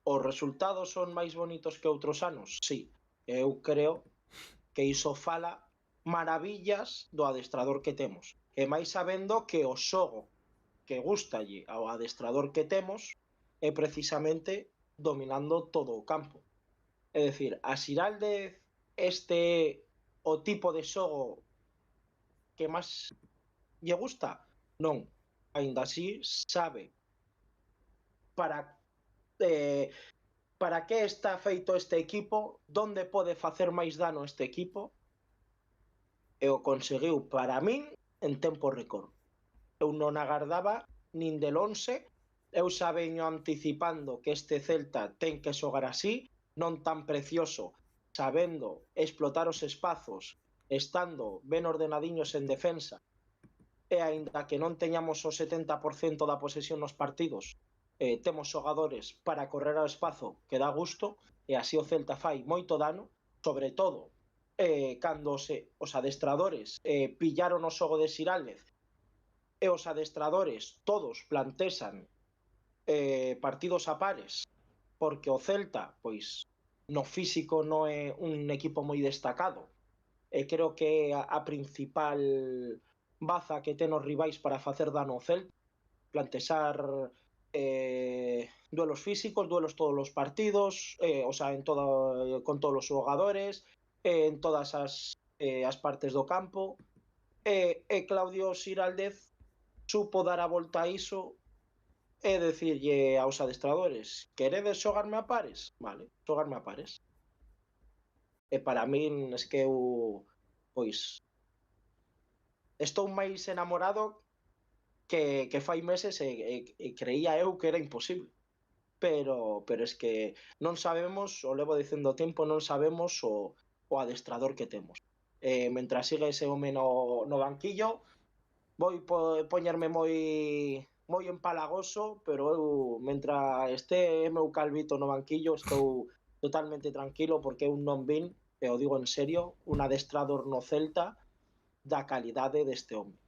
Os resultados son máis bonitos que outros anos? Sí. Eu creo que iso fala maravillas do adestrador que temos. E máis sabendo que o xogo que gustalle ao adestrador que temos é precisamente dominando todo o campo. É dicir, a Xiraldez este é o tipo de xogo que máis lle gusta? Non. Aínda así sabe para que está feito este equipo, donde pode facer máis dano este equipo, e o conseguiu para min en tempo récord. Eu non agardaba nin del 11, eu xa veño anticipando que este Celta ten que xogar así, non tan precioso, sabendo explotar os espazos, estando ben ordenadiños en defensa, e aínda que non teñamos o 70% da posesión nos partidos, temos xogadores para correr ao espazo que dá gusto, e así o Celta fai moito dano, sobre todo cando os adestradores pillaron o xogo de Xiraldez e os adestradores todos plantexan partidos a pares, porque o Celta, pois, no físico non é un equipo moi destacado, e creo que é a principal baza que ten os rivais para facer dano ao Celta, plantexar duelos físicos, duelos todos os partidos, o sea, con todos os xogadores, en todas as partes do campo, e Claudio Xiraldez supo dar a volta a iso e decirlle aos adestradores: queredes xogarme a pares? Vale, xogarme a pares. E para min es que eu, pois, estou máis enamorado que fai meses e creía eu que era imposible. Pero es que non sabemos, o levo dicendo tempo, non sabemos o adestrador que temos. Mentras siga ese home no banquillo, vou poñerme moi empalagoso, pero eu, mentra este meu calvito no banquillo, estou totalmente tranquilo, porque eu non vin, e o digo en serio, un adestrador no Celta da calidade deste home.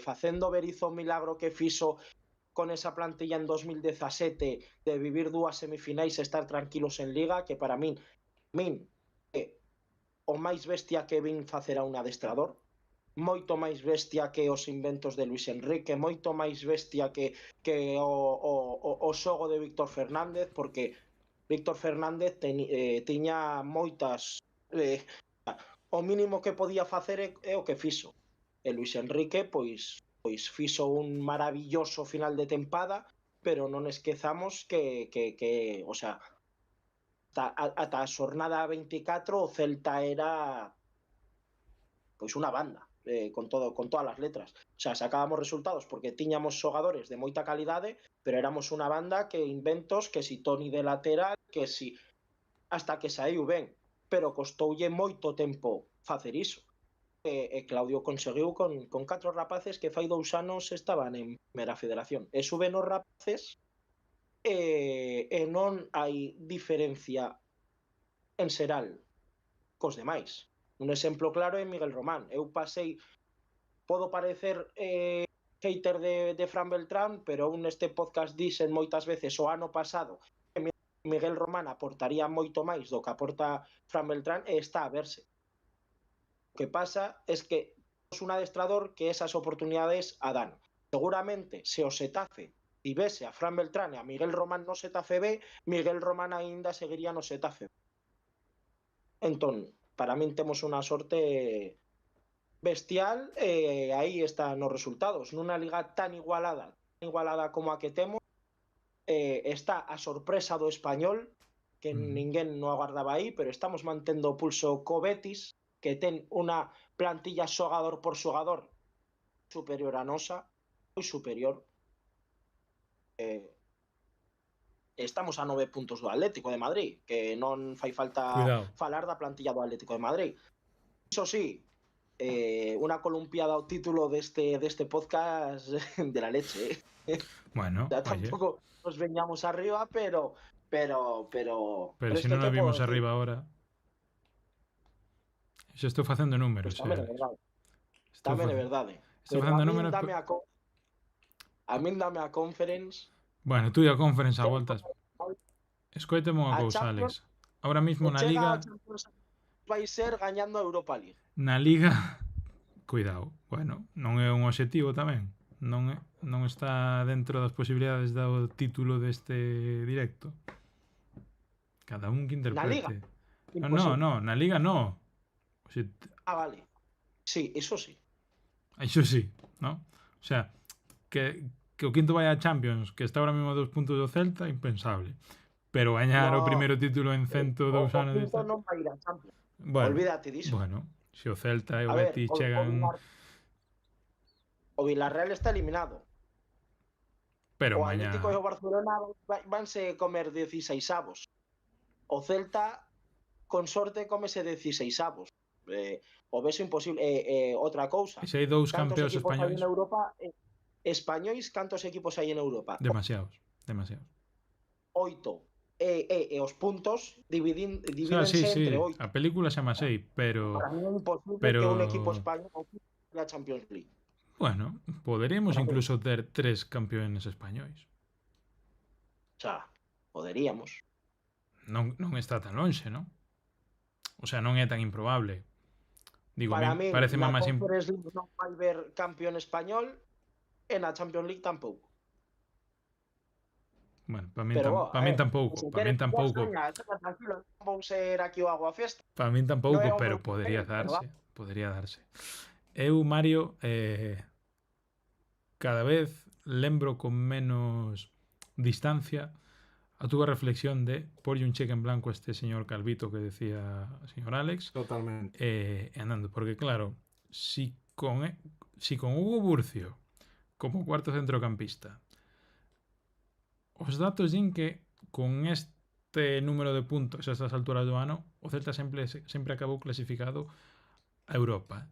Facendo Berizzo o milagro que fixo con esa plantilla en 2017 de vivir dúas semifinais e estar tranquilos en Liga, que para min é o máis bestia que vin facer a un adestrador, moito máis bestia que os inventos de Luis Enrique, moito máis bestia que o xogo de Víctor Fernández, porque Víctor Fernández tiña moitas... o mínimo que podía facer é o que fixo. E Luis Enrique, pois fixo un maravilloso final de tempada, pero non esquezamos que o sea, ata a xornada 24 o Celta era pois unha banda, con todas as letras. O sea, sacábamos resultados porque tiñamos xogadores de moita calidade, pero éramos unha banda que inventos, que si Toni de lateral, que si... hasta que saiu ben, pero costoulle moito tempo facer iso. E Claudio conseguiu con 4 rapaces que fai 2 anos estaban en Primera Federación. E suben os rapaces e non hai diferencia en xeral cos demais. Un exemplo claro é Miguel Román. Eu pasei, podo parecer hater de Fran Beltrán, pero eu neste podcast dixen moitas veces o ano pasado que Miguel Román aportaría moito máis do que aporta Fran Beltrán, e está a verse. O que pasa es que es un adestrador que esas oportunidades a dan. Seguramente, se o Xetafe tivese a Fran Beltrán e a Miguel Román no Xetafe B, Miguel Román aínda seguiría no Xetafe. Entón, para min temos unha sorte bestial, e aí están os resultados. Nunha liga tan igualada como a que temos, está a sorpresa do Español, que ninguén non agardaba aí, pero estamos mantendo o pulso co Betis, que ten unha plantilla xogador por xogador superior a nosa, moi superior. Estamos a 9 puntos do Atlético de Madrid, que non fai falta falar da plantilla do Atlético de Madrid. Eso sí, una columpiada o título de este podcast de la leche. Bueno, Ya oye, tampoco nos veníamos arriba, pero pero si esto non que nos puedo vimos decir, arriba ahora, xa estou facendo pues números, tamén é Alex. verdade, Estou, tamén é verdade. estou Pero facendo números. a min dame a Conference, Bueno, tú e a Conference a ten voltas. Escoíteme unha a cousa, Alex. Champions, Ahora mismo o na chega Liga, ao Champions vai ser gañando a Europa League. na Liga, cuidado, bueno, non é un obxectivo tamén. Non está dentro das posibilidades do título deste directo. Cada un que Na Liga, interprete. imposible. No, na Liga no. O sea, Ah, vale. Sí, eso sí. Iso sí, ¿no? O sea, que o quinto vaya a Champions, que está ahora mismo a 2 puntos do Celta, impensable. Pero gañar o No, primeiro título en 102 o anos quinto desta... non vai ir a Champions. Bueno, Olvídate diso. se o Celta e o A ver, Betis chegan... o Villarreal está eliminado. Pero O mañá... Atlético e o Barcelona vanse comer 16avos. O Celta, con sorte, comese 16avos. O beso imposible. Outra cousa. E se hai dous Cantos campeóns equipos hai españois? en Europa? Españois, cantos equipos hai en Europa? Demasiados. 8. E os puntos divídense Sí, entre 8. a película chama 6, pero... Para mí é imposible pero... que un equipo español vaya a Champions League. Bueno, poderíamos Para incluso ter 3 campeones españois. O sea, poderíamos. Non está tan lonxe, non? O sea, non é tan improbable. Digo, Para mí, parece na máis Conference League non vai ver campeón español e na Champions League tampouco. Bueno, para min tampouco, se para min queres tampouco. tranquilo, non vou ser aquí o agua fiesta. Para min Non tampouco, é o pero meu podería papel, pero darse. Eu, Mario, cada vez lembro con menos distancia a túa reflexión de porlle un cheque en blanco a este señor Calvito que decía o señor Alex. Totalmente. Andando, porque claro, si con Hugo Burcio como cuarto centrocampista, os datos din que con este número de puntos a estas alturas do ano, o Celta sempre acabou clasificado a Europa.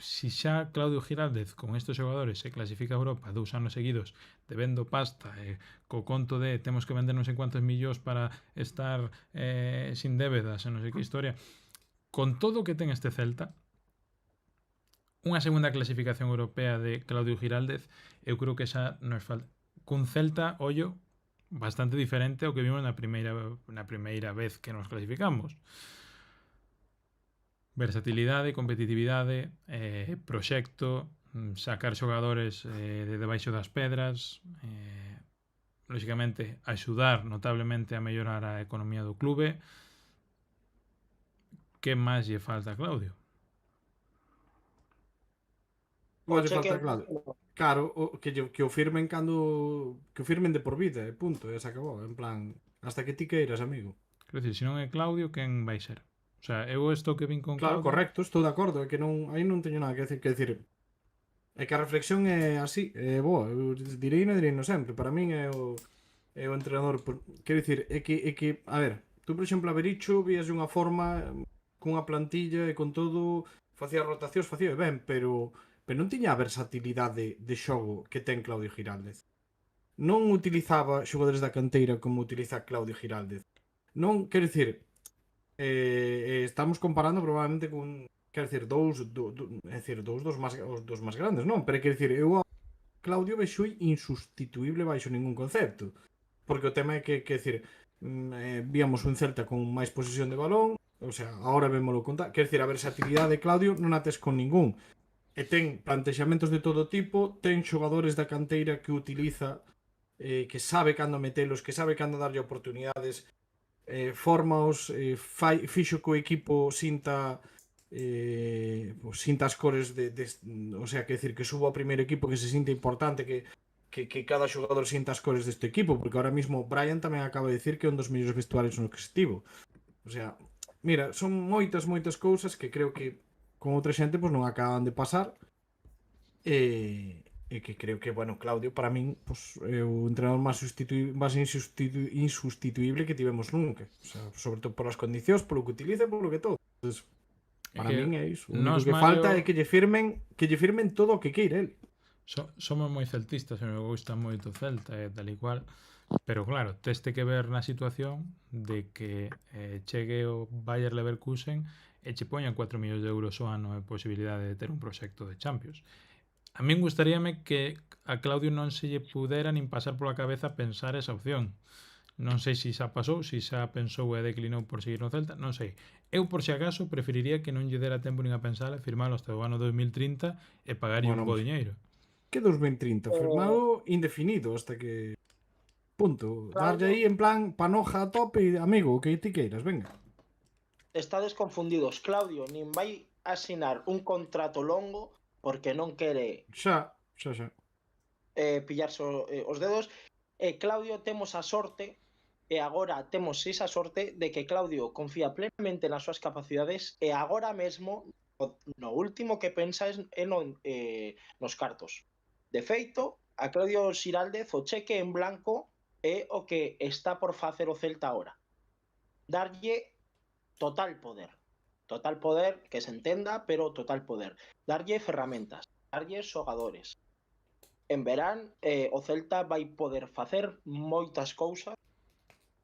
Si xa Claudio Giraldez con estes xogadores se clasifica a Europa 2 anos seguidos debendo pasta co conto de temos que vender non sei cuantos millóns para estar sin débedas e non sei que historia, con todo o que ten este Celta, unha segunda clasificación europea de Claudio Giraldez, eu creo que xa nos falta cun Celta, ollo, bastante diferente ao que vimos na primeira vez que nos clasificamos. Versatilidade, competitividade, proxecto, sacar xogadores de debaixo das pedras, lóxicamente axudar notablemente a mellorar a economía do clube. Que máis lle falta a Claudio? Lle falta Claudio. Claro, que o firmen que o firmen de por vida, punto, e se acabou, en plan, hasta que ti queiras, amigo. Quero dicir, se non é Claudio, quen vai ser? O sea, eu isto que vin con Claro, Claudio... correcto, estou de acordo, é que aí non teño nada que decir, é que a reflexión é así, é boa, eu direino sempre, para min é o entrenador, quero dicir, é que, a ver, tú, por exemplo, a Bericho vías de unha forma, cunha plantilla e con todo, facía rotacións, facía ben, pero non tiña a versatilidade de xogo que ten Claudio Giraldez. Non utilizaba xogadores da canteira como utiliza Claudio Giraldez. Non, quero dicir, estamos comparando probablemente con, quero dicir, dous dos máis grandes, non? Pero quero dicir, eu a Claudio vexo insustituible baixo ningún concepto. Porque o tema é que, quero dicir, víamos un Celta con máis posesión de balón, o sea, agora vémolo contar, quero dicir, a versatilidade de Claudio non a tes con ningún. E ten plantexamentos de todo tipo, ten xogadores da canteira que utiliza, que sabe cando metelos, que sabe cando darlle oportunidades, formaos, fixo que o equipo sinta as cores o sea, que decir, que suba ao primeiro equipo, que se sinta importante, que cada xogador sinta as cores deste equipo, porque ahora mismo Brian tamén acaba de decir que é un dos mellores vestuarios no que estivo. O sea, mira, son moitas cousas que creo que con outra xente pues non acaban de pasar, e que creo que, bueno, Claudio para min pues, é o entrenador máis insustituible que tivemos nunca, o sea, sobre todo por as condicións, polo que utiliza, polo que todo. Entonces, Para min é iso. O Nós, único que falta Mario, é que lle firmen todo o que queira el. somos moi celtistas e me gusta moito o Celta e tal e cual, pero claro, teste que ver na situación de que chegue o Bayer Leverkusen e che poñan 4 millóns de euros ao ano e posibilidade de ter un proxecto de Champions. A min gustaríame que a Claudio non se lle pudera nin pasar pola cabeza pensar esa opción. Non sei se xa pasou, se xa pensou e declinou por seguir no Celta, non sei. Eu, por si acaso, preferiría que non lle dera tempo nin a pensar e firmalo hasta o ano 2030 e pagarlle un bo diñeiro. Que 2030? Firmado indefinido hasta que... Punto. Darlle aí en plan panoja a tope, amigo, o que ti queiras, venga. Estades confundidos. Claudio nin vai asinar un contrato longo porque non quere Xa. pillarse os dedos. Claudio temos a sorte, e agora temos esa sorte de que Claudio confía plenamente nas súas capacidades e agora mesmo no último que pensa é nos cartos. De feito, a Claudio Xiraldez o cheque en blanco é o que está por facer o Celta agora. Darlle total poder, que se entenda, pero total poder. Darlle ferramentas, darlle xogadores. En verán, o Celta vai poder facer moitas cousas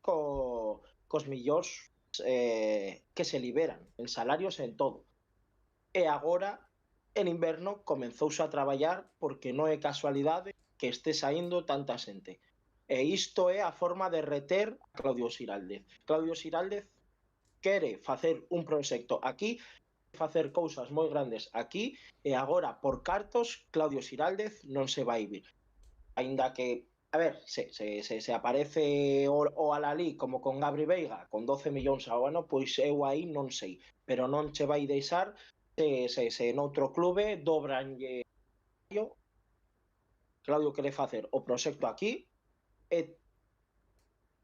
cos millóns que se liberan, en salarios e en todo. E agora, en inverno, comenzouse a traballar porque non é casualidade que este saindo tanta xente. E isto é a forma de reter a Claudio Xiraldez. Claudio Xiraldez quere facer un proxecto aquí, facer cousas moi grandes aquí, e agora, por cartos, Claudio Xiraldez non se vai vir. Ainda que, a ver, se aparece o Alalí como con Gabri Veiga, con 12 millóns ao ano, pois eu aí non sei. Pero non che vai deixar se noutro clube dobranlle. Claudio quere facer o proxecto aquí, e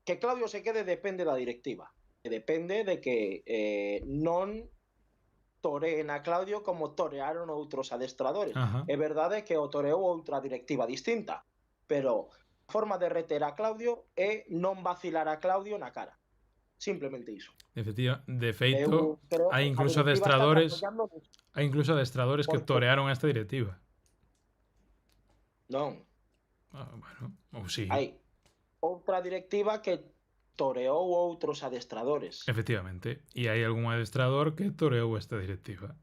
que Claudio se quede depende da directiva. E depende de que non toreen a Claudio como torearon outros adestradores. Ajá. É verdade que o toreou outra directiva distinta, pero a forma de reter a Claudio é non vacilar a Claudio na cara. Simplemente iso. De feito, hai incluso adestradores que torearon a esta directiva. Non. Bueno, ou sí. Hai outra directiva que toreou outros adestradores. Efectivamente. E hai algún adestrador que toreou esta directiva.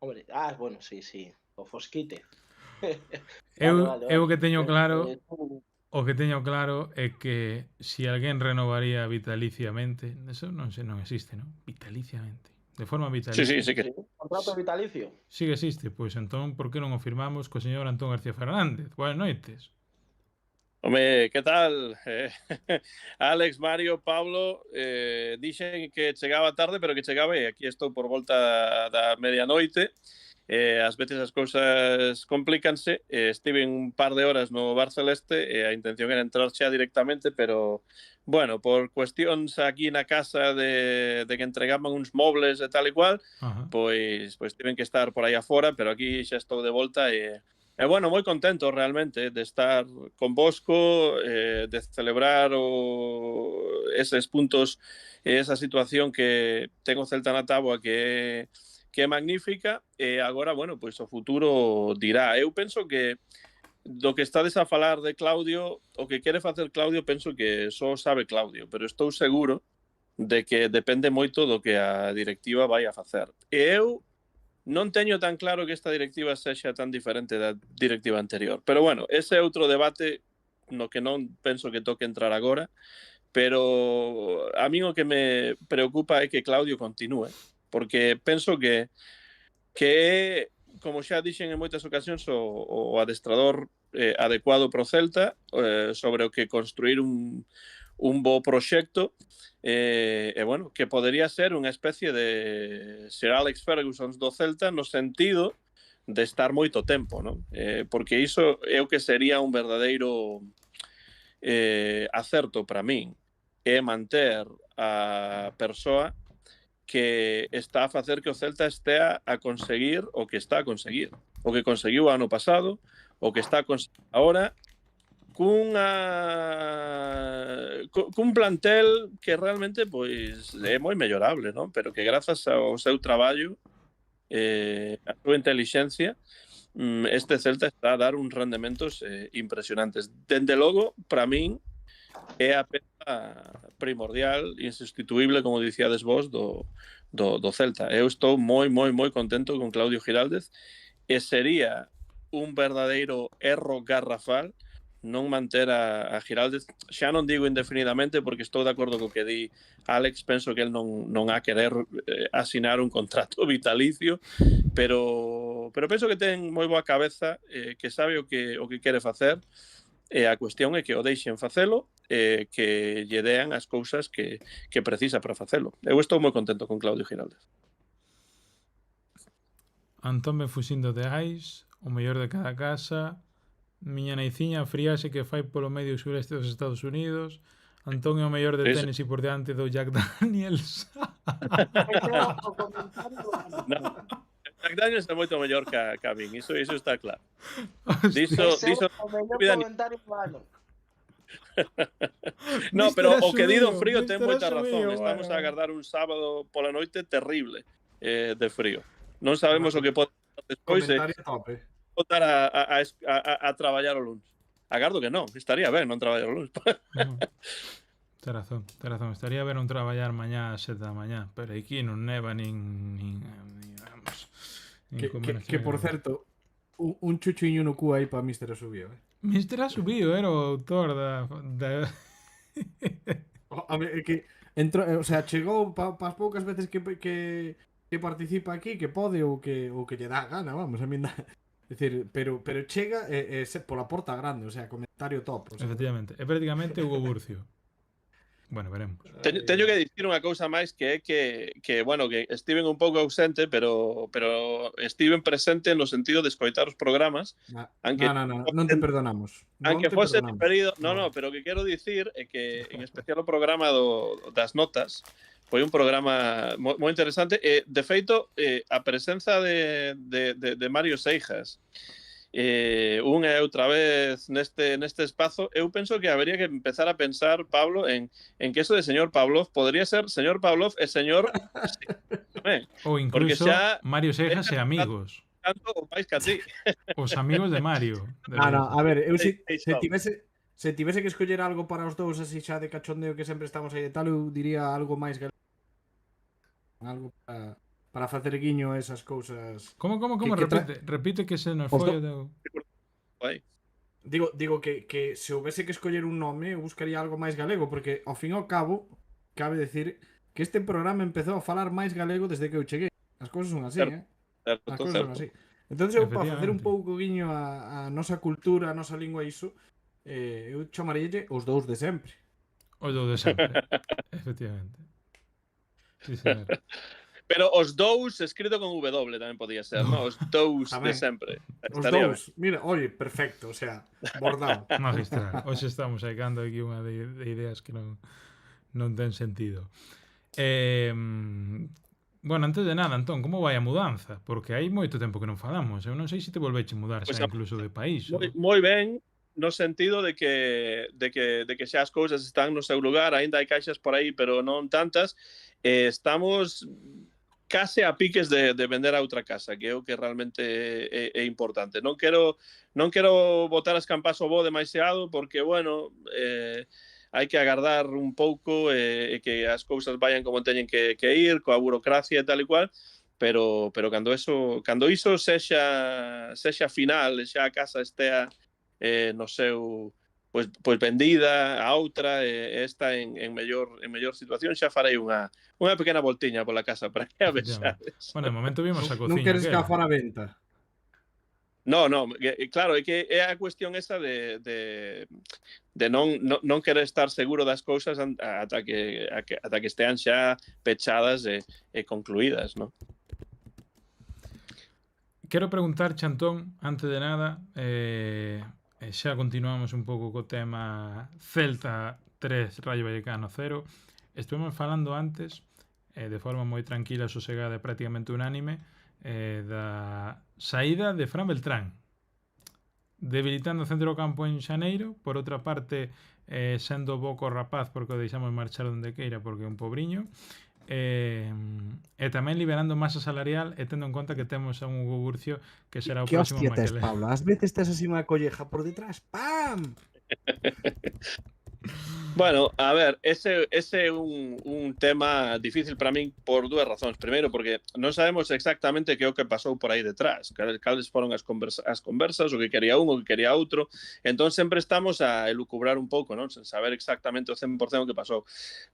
Hombre, bueno, sí. O Fosquite. Eu que teño claro... O que teño claro é que se alguén renovaría vitaliciamente, eso non existe, non? Vitaliciamente. De forma vitalicia. Sí que... Contrato vitalicio. Sí que existe, pois entón, por que non o firmamos co señor Antón García Fernández? Buenas noites. Home, que tal? Alex, Mario, Pablo, dixen que chegaba tarde, pero que chegaba e aquí estou por volta da medianoite. Ás veces as cousas complícanse. Estive un par de horas no Bar Celeste e a intención era entrar xa directamente, pero, bueno, por cuestións aquí na casa de que entregaban uns mobles e tal e cual, pois tiven que estar por aí afora, pero aquí xa estou de volta e bueno, moi contento realmente de estar convosco, de celebrar eses puntos, esa situación que ten o Celta na táboa que é magnífica, e agora, bueno, pois o futuro dirá. Eu penso que do que estades a falar de Claudio, o que quere facer Claudio, penso que só sabe Claudio, pero estou seguro de que depende moito do que a directiva vai a facer. E eu non teño tan claro que esta directiva sexa tan diferente da directiva anterior. Pero, bueno, ese é outro debate no que non penso que toque entrar agora, pero a mí o que me preocupa é que Claudio continúe, porque penso que é, como xa dixen en moitas ocasións, o adestrador adecuado pro Celta, sobre o que construir un bo proxecto, e bueno, que podería ser unha especie de Sir Alex Ferguson do Celta no sentido de estar moito tempo, non? Porque iso é o que sería un verdadeiro acerto para min, é manter a persoa que está a facer que o Celta estea a conseguir o que está a conseguir. O que conseguiu ano pasado, o que está a conseguir agora, cun plantel que realmente pois é moi mellorable, non? Pero que grazas ao seu traballo, a súa intelixencia, este Celta está a dar uns rendementos impresionantes. Dende logo, para min, é a peza primordial, insustituible, como dicíades vos, do Celta. Eu estou moi contento con Claudio Giraldez e sería un verdadeiro erro garrafal non manter a Giraldez, xa non digo indefinidamente porque estou de acordo co que di Alex, penso que el non ha querer asinar un contrato vitalicio, pero penso que ten moi boa cabeza, que sabe o que quere facer, e a cuestión é que o deixen facelo, que lle dean as cousas que precisa para facelo. Eu estou moi contento con Claudio Giraldez. Antón Benfusindo de Ais, o mellor de cada casa. Miña naiciña, a friaxe que fai polo medio sureste dos Estados Unidos. Antón é o mellor de Tennessee por diante do Jack Daniels. No, Jack Daniels é moito mellor que a min, iso está claro. Hostia. Diso o mellor comentario do ano. No, pero o que di do Mister frío ten moita Asumío, razón. Estamos a bueno. agardar un sábado pola noite terrible de frío. Non sabemos o que pode pasar despois e Comentario tope. botar a traballar o lunes. Agardo que non, estaría ben non traballar o lunes. No. Ten razón. Estaría ben un traballar mañá ás 7 da mañá, pero aquí non neva nin vamos. Que por certo, un chuchuiño no cu aí para Mr. Asubio, Mister Asubio era o autor da A ver, que entrou, o sea, chegou pas poucas veces que participa aquí, que pode ou que lle dá gana, vamos, a min dá. É dicir, pero chega pola porta grande, o sea, comentario top. O sea. Efectivamente, é prácticamente Hugo Burcio. Bueno, veremos. Teño que dicir unha cousa máis que é que bueno, que estiven un pouco ausente, pero estiven presente no sentido de escoitar os programas. Aunque non te perdonamos. Aunque fose diferido, no, pero o que quero dicir é que en especial o programa das notas foi un programa moi interesante e de feito a presenza de Mario Seijas unha e outra vez neste espazo, eu penso que habería que empezar a pensar, Pablo, en que eso de señor Pavlov podría ser señor Pavlov e señor ou incluso Mario Seijas e amigos. Tanto ou máis que a ti. Os amigos de Mario. A ver, eu se tivese que escoller algo para os dous así xa de cachondeo que sempre estamos aí de tal, eu diría algo máis galego. Algo para facer guiño a esas cousas. Como? Repite que se nos foi Digo que se houvese que escoller un nome, eu buscaría algo máis galego, porque ao fin e ao cabo cabe decir que este programa empezou a falar máis galego desde que eu cheguei. As cousas son así, As cousas son así. Entonces eu para facer un pouco guiño a nosa cultura, a nosa lingua iso, eu chamaríalle os dous de sempre. Os dous de sempre, efectivamente. Sí, señor. Pero os dous escrito con W tamén podía ser, ¿no? Os dous de sempre. Os dous, mira, oye, perfecto, o sea, bordado. Magistral. Hoxe estamos sacando aquí unha de ideas que non ten sentido. Bueno, antes de nada, Antón, como vai a mudanza? Porque hai moito tempo que non falamos. Eu non sei se te volveche mudar xa incluso de país. Moi ben, no sentido de que xa as cousas están no seu lugar, aínda hai caixas por aí, pero non tantas. Estamos case a piques de vender a outra casa, que é o que realmente é importante. Non quero botar as campas ao bo demasiado, porque, bueno, hai que agardar un pouco e que as cousas vayan como teñen que ir, coa burocracia e tal e cual, pero cando iso sexa final, xa a casa estea no seu pois vendida, a outra está en mellor situación, xa farei unha pequena voltiña pola casa para que a vexades. Bueno, de momento vimos a cociña. Non queres que a fora venta? No, claro, é que é a cuestión esa de non querer estar seguro das cousas ata que estean xa pechadas e concluídas, non? Quero preguntar, Antón, antes de nada, xa continuamos un pouco co tema Celta 3, Rayo Vallecano 0. Estuvemos falando antes, de forma moi tranquila, sosegada e prácticamente unánime, da saída de Fran Beltrán. debilitando o centro do campo en xaneiro, por outra parte sendo bo co rapaz porque o deixamos marchar onde queira porque é un pobriño, e tamén liberando masa salarial e tendo en conta que temos a un Hugo Burcio que será o Que próximo hostia tes, Makelele. Pablo? Ás veces tes así unha colleja por detrás. ¡Pam! Bueno, a ver, ese é un tema difícil para min por dúas razóns. Primeiro, porque non sabemos exactamente que é o que pasou por aí detrás, cales foron as conversas, o que quería un, o que quería outro. Entón sempre estamos a elucubrar un pouco, non? Sen saber exactamente o 100% o que pasou.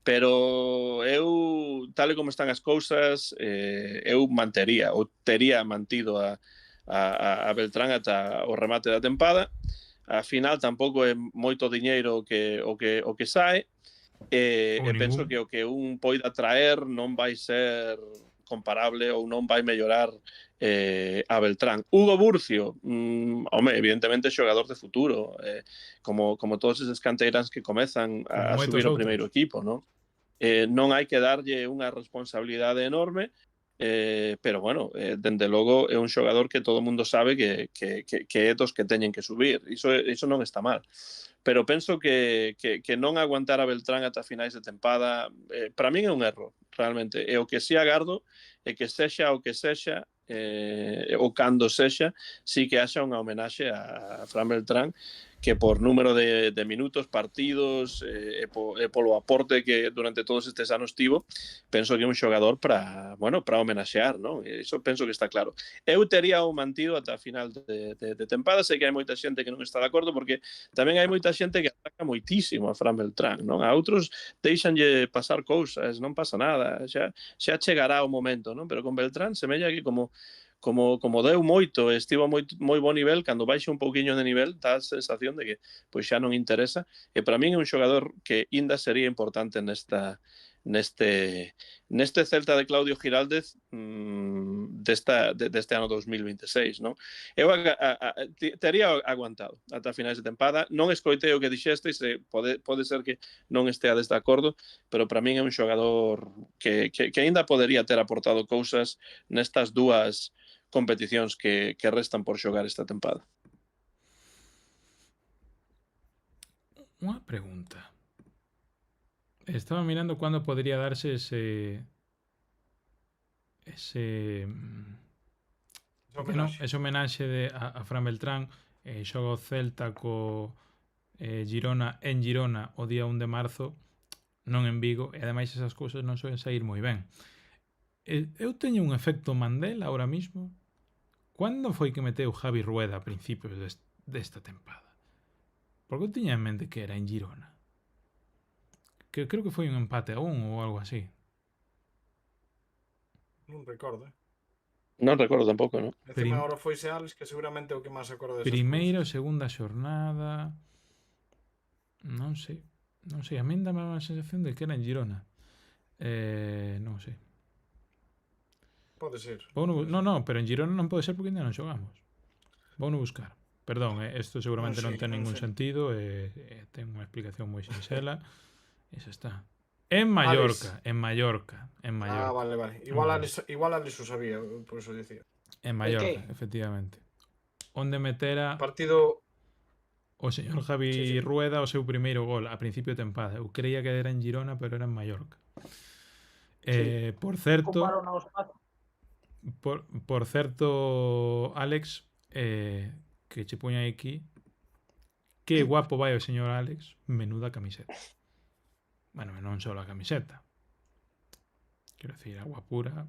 Pero eu, tal e como están as cousas, eu mantería, ou tería mantido a Beltrán ata o remate da tempada. A final tampouco é moito diñeiro o que sae, e penso que o que un poida traer non vai ser comparable ou non vai mellorar a Beltrán. Hugo Burcio, home, evidentemente xogador de futuro, como todos eses canteiráns que comezan a subir o primeiro equipo, non? Non hai que darlle unha responsabilidade enorme, pero bueno, dende logo é un xogador que todo o mundo sabe que é dos que teñen que subir. Iso non está mal. Pero penso que non aguantar a Beltrán ata finais de tempada, para min é un erro, realmente. E o que si agardo é que sexa o que sexa, ou cando sexa, si que haxa unha homenaxe a Fran Beltrán, que por número de minutos, partidos, e polo aporte que durante todos estes anos tivo, penso que é un xogador para homenaxear, non? Iso penso que está claro. Eu tería o mantido ata a final de tempada. Sei que hai moita xente que non está de acordo, porque tamén hai moita xente que ataca moitísimo a Fran Beltrán, non? A outros deixanlle pasar cousas, non pasa nada, xa chegará o momento, non? Pero con Beltrán semella que como deu moito, estivo moi bo nivel, cando baixa un pouquiño de nivel dá a sensación de que pois xa non interesa, e para min é un xogador que ainda sería importante neste Celta de Claudio Giraldez deste ano 2026, non? Eu tería aguantado ata finais de tempada. Non escoitei o que dixestes, pode ser que non esteades de acordo, pero para min é un xogador que aínda podería ter aportado cousas nestas dúas competicións que restan por xogar esta tempada. Unha pregunta. Estaba mirando cuándo podría darse ese homenaxe a Fran Beltrán. Xoga o Celta co Girona en Girona o día 1 de marzo, non en Vigo, e ademais esas cousas non soen sair moi ben. Eu teño un efecto Mandela ahora mismo. Cando foi que meteu Javi Rueda a principios desta tempada? Porque eu tiña en mente que era en Girona. Que creo que foi un empate a 1 ou algo así. Non recordo, Non recordo tampouco, non? Encima agora foise Alex, que seguramente é o que máis acorda desas Primeira ou cousas. segunda xornada... Non sei. A mí dame a sensación de que era en Girona. Non sei. Pode ser. No, pero en Girona non pode ser porque ainda non xogamos. Vou no buscar. Perdón, isto seguramente non ten ningún sentido, ten unha explicación moi sinxela. E xa está. En Mallorca. Ah, vale. Igual Alex o sabía, por eso dicía. En Mallorca, efectivamente. Onde metera partido o señor Javi Rueda o seu primeiro gol a principio de tempada. Eu creía que era en Girona, pero era en Mallorca. Por certo, por certo, Alex, que che puña aquí, que guapo vai o señor Alex, menuda camiseta. Bueno, non só a camiseta. Quero decir, agua pura,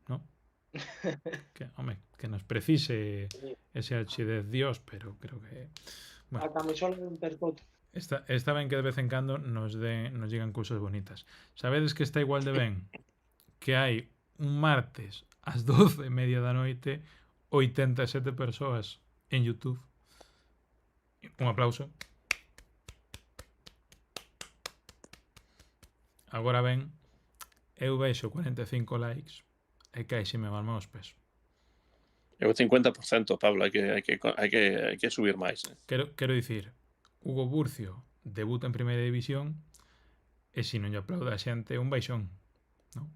¿no? Que nos precise ese H10 Dios, pero creo que... Bueno, a camisola de un percoto. Está ben que de vez en cando nos digan cousas bonitas. Sabedes que está igual de ben que hai un martes ás 12:30 da noite 87 persoas en YouTube. Un aplauso. Agora ben, eu vexo 45 likes e caixime mal meus pés. É o 50%, Pablo, hai que subir máis. Quero dicir, Hugo Burcio debuta en Primeira División e se non lle aplaude a xente é un baixón, non?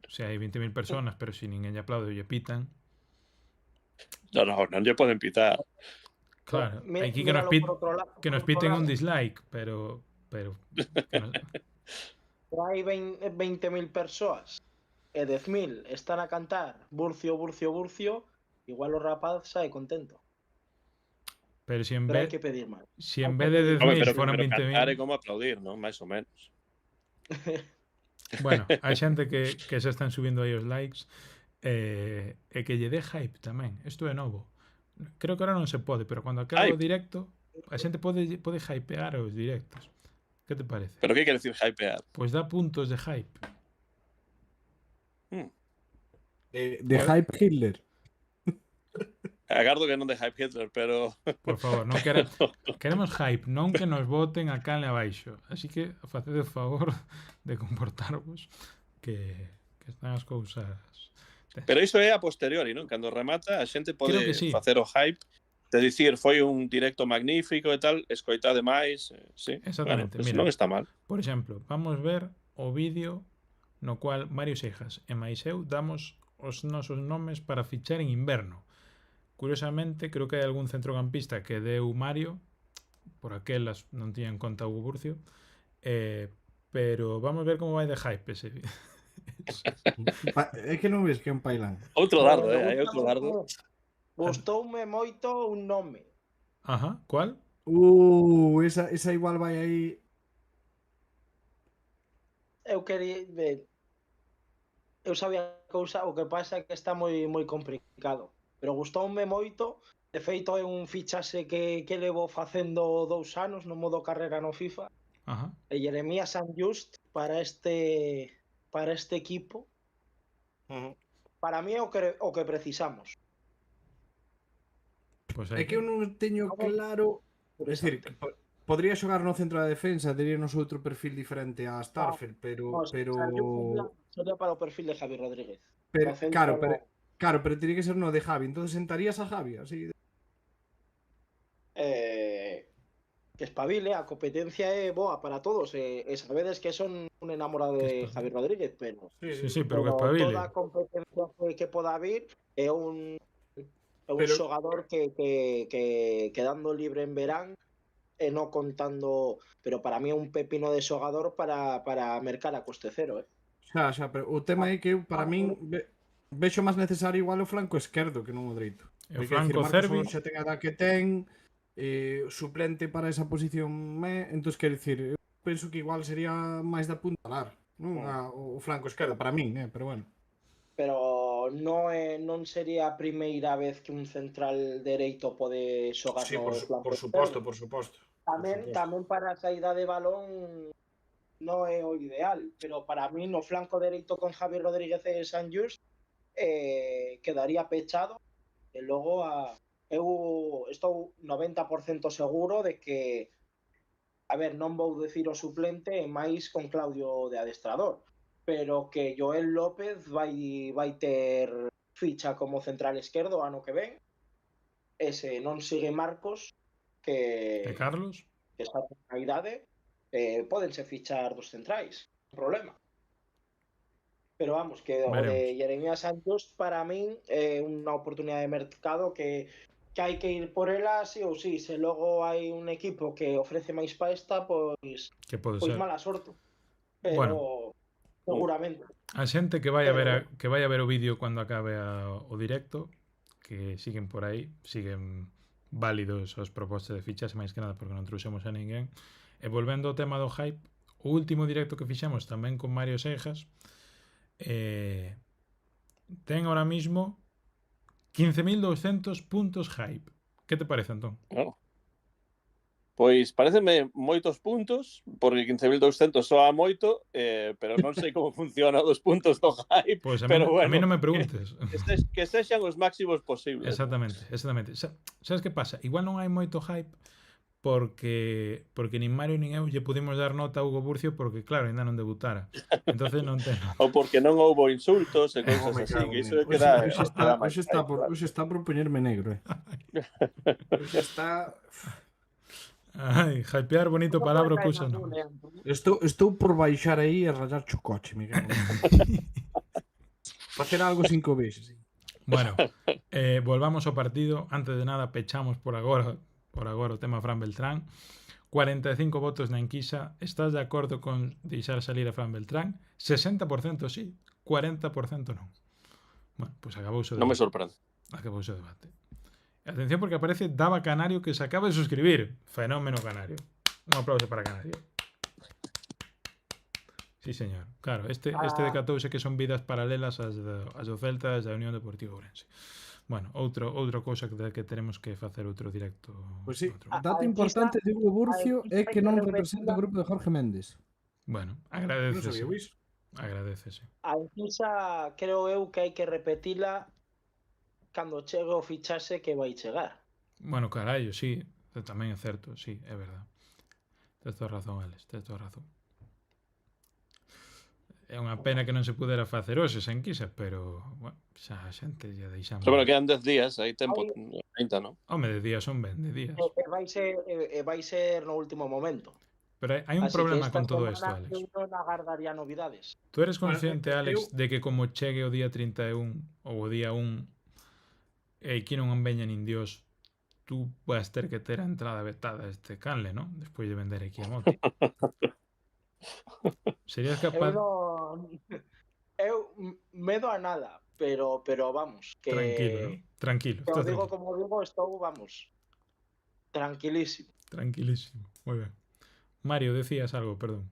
O sea, hai 20.000 personas, pero se ninguén lle aplaude ou lle pitan, Non lle poden pitar. Claro, Mira- aquí míralo por outro que nos por outro piten un lado. dislike, pero que nos- Hai 20.000 persoas e 10.000 están a cantar Burcio, Burcio, Burcio, igual o rapaz sai contento. pero si en Pero hai vez que pedir máis. si en Hai vez que de pedir 10.000 Pero foran cantar é 20.000, como aplaudir, non? Mais ou menos. bueno, hai xente que se están subindo aí os likes e que lle dé hype tamén. Isto é novo. Creo que ahora non se pode, pero cando acabe o Hype. directo, a xente pode hypear os directos. Que te parece? Pero que quere decir hypear? Pois dá puntos de hype. De hype Hitler. Agardo que non de hype Hitler, pero... Por favor, non queremos hype, non que nos voten a canle abaixo. Así que facede o favor de comportarvos que están as cousas. Pero iso é a posteriori, non? Cando remata, a xente pode Creo que sí. facer o hype de dicir, foi un directo magnífico e tal, escoitade máis, sí. Exactamente, Bueno, pues mira. non está mal. Por exemplo, vamos ver o vídeo no cual Mario Seijas e máis eu damos os nosos nomes para fichar en inverno. Curiosamente, creo que hai algún centrocampista que deu Mario, por aquelas non tiña en conta Hugo Burcio, pero vamos ver como vai de hype ese vídeo. É que non ves que é un pailán. Outro dardo, hai outro dardo. Gustoume moito un nome. Ajá, cual? Esa igual vai aí. Eu quería eu sabía que o que pasa é que está moi complicado, pero gustoume moito. De feito é un fichase que levo facendo 2 anos no modo carrera no FIFA. Ajá. E Jeremías San Just para este equipo. Para mí é o que precisamos. Pois É que eu non teño claro. É dicir, podría xogar no centro da defensa, teríamos outro perfil diferente a Starfield, pero Sería para o perfil de Javi Rodríguez. claro, pero teria que ser no de Javi. Entonces sentarías a Javi, así. Que espabile, a competencia é boa para todos, e sabedes que son un enamorado de Javi Rodríguez, pero Sí, pero que espabile. toda a competencia que poda vir é un xogador que quedando libre en verán e non contando, pero para mí é un pepino de xogador para mercar a coste cero, Xa, pero o tema é que eu, para min vexo máis necesario igual o flanco esquerdo que non o dereito. E o flanco Cervi xa ten a edad que ten, suplente para esa posición entonces quero dicir, eu penso que igual sería máis de apuntalar, non? O flanco esquerdo para min, pero bueno. Pero non sería a primeira vez que un central dereito pode xogar no flanco esquerdo. por suposto. Tamén para a saída de balón non é o ideal, pero para mí no flanco dereito con Javi Rodríguez e San Just quedaría pechado e logo eu estou 90% seguro de que, a ver, non vou decir o suplente e máis con Claudio de adestrador, pero que Joel López vai ter ficha como central esquerdo ano que ven, e se non sigue Marcos, que Carlos, que está na idade, pódense fichar dos centrais, non problema. Pero vamos, que o de Jeremías Santos para min é unha oportunidade de mercado que hai que ir por ela sí ou sí. Se logo hai un equipo que ofrece máis pa esta, pois mala sorte. Pero bueno, seguramente. A xente que vai a ver o vídeo cando acabe o directo, que siguen por aí, siguen válidos os propostas de fichas, máis que nada porque non trouxemos a ninguén. E volvendo ao tema do hype, o último directo que fixemos tamén con Mario Seijas, ten ahora mismo 15.200 puntos hype. Que te parece, Antón? Pois pareceme moitos puntos, porque 15.200 soa moito, pero non sei como funciona os puntos do hype. Pois a mí non me preguntes. Que sexan os máximos posibles. Exactamente. Sabes que pasa? Igual non hai moito hype porque nin Mario nin eu lle pudimos dar nota a Hugo Burcio porque, claro, ainda non debutara. Entonces non ten. Ou porque non houbo insultos e cousas así, que iso é que dá. Hoxe está por poñerme negro, Hoxe está... Ai, hypear bonito palabra que usa, non? Estou por baixar aí e rayar o coche, Miguel. Facer algo 5 veces. Bueno, volvamos ao partido. Antes de nada, pechamos por agora o tema Fran Beltrán. 45 votos na enquisa. Estás de acordo con deixar salir a Fran Beltrán? 60% sí, 40% non. Bueno, pois acabouse o Non me debate. sorprende. Acabouse o debate. Atención porque aparece Dava Canario que se acaba de suscribir. Fenómeno Canario. Un aplauso para Canario. Sí, señor. Claro, este decatouse que son vidas paralelas ás do Celta e da Unión Deportiva Ourense. Bueno, outra cousa que teremos que facer outro directo. Pois sí, outro. dato importante de Hugo Burcio é que non representa o grupo de Jorge Méndez. Bueno, Non agradecese. sabía iso. Agradecese. A enquisa creo eu que hai que repetila cando chegue o fichase que vai chegar. Bueno, carallo, sí, tamén é certo, sí, é verdad. Tes toda razón, Alex, tes toda razón. É unha pena que non se pudera facer hoxe esa enquisa, pero, bueno, xa a xente lle deixamos. Pero bueno, quedan 10 días, hai tempo, 30, non? Home, de días son ben, de días. Vai ser no último momento. Pero hai un Así problema que esta con todo semana isto, Alex. eu non agardaría novidades. Tú eres consciente, Bueno, Alex, de que como chegue o día 31 ou o día 1 e aquí non veña nin Dios, tú vas ter que ter a entrada vetada a este canle, ¿no? Despois de vender aquí a moto. Serías capaz... Eu medo a nada, pero vamos, que Tranquilo, ¿no? Tranquilo. que Estás o digo tranquilo. como digo, estou, vamos, tranquilísimo. Tranquilísimo. Moi ben. Mario, decías algo, perdón.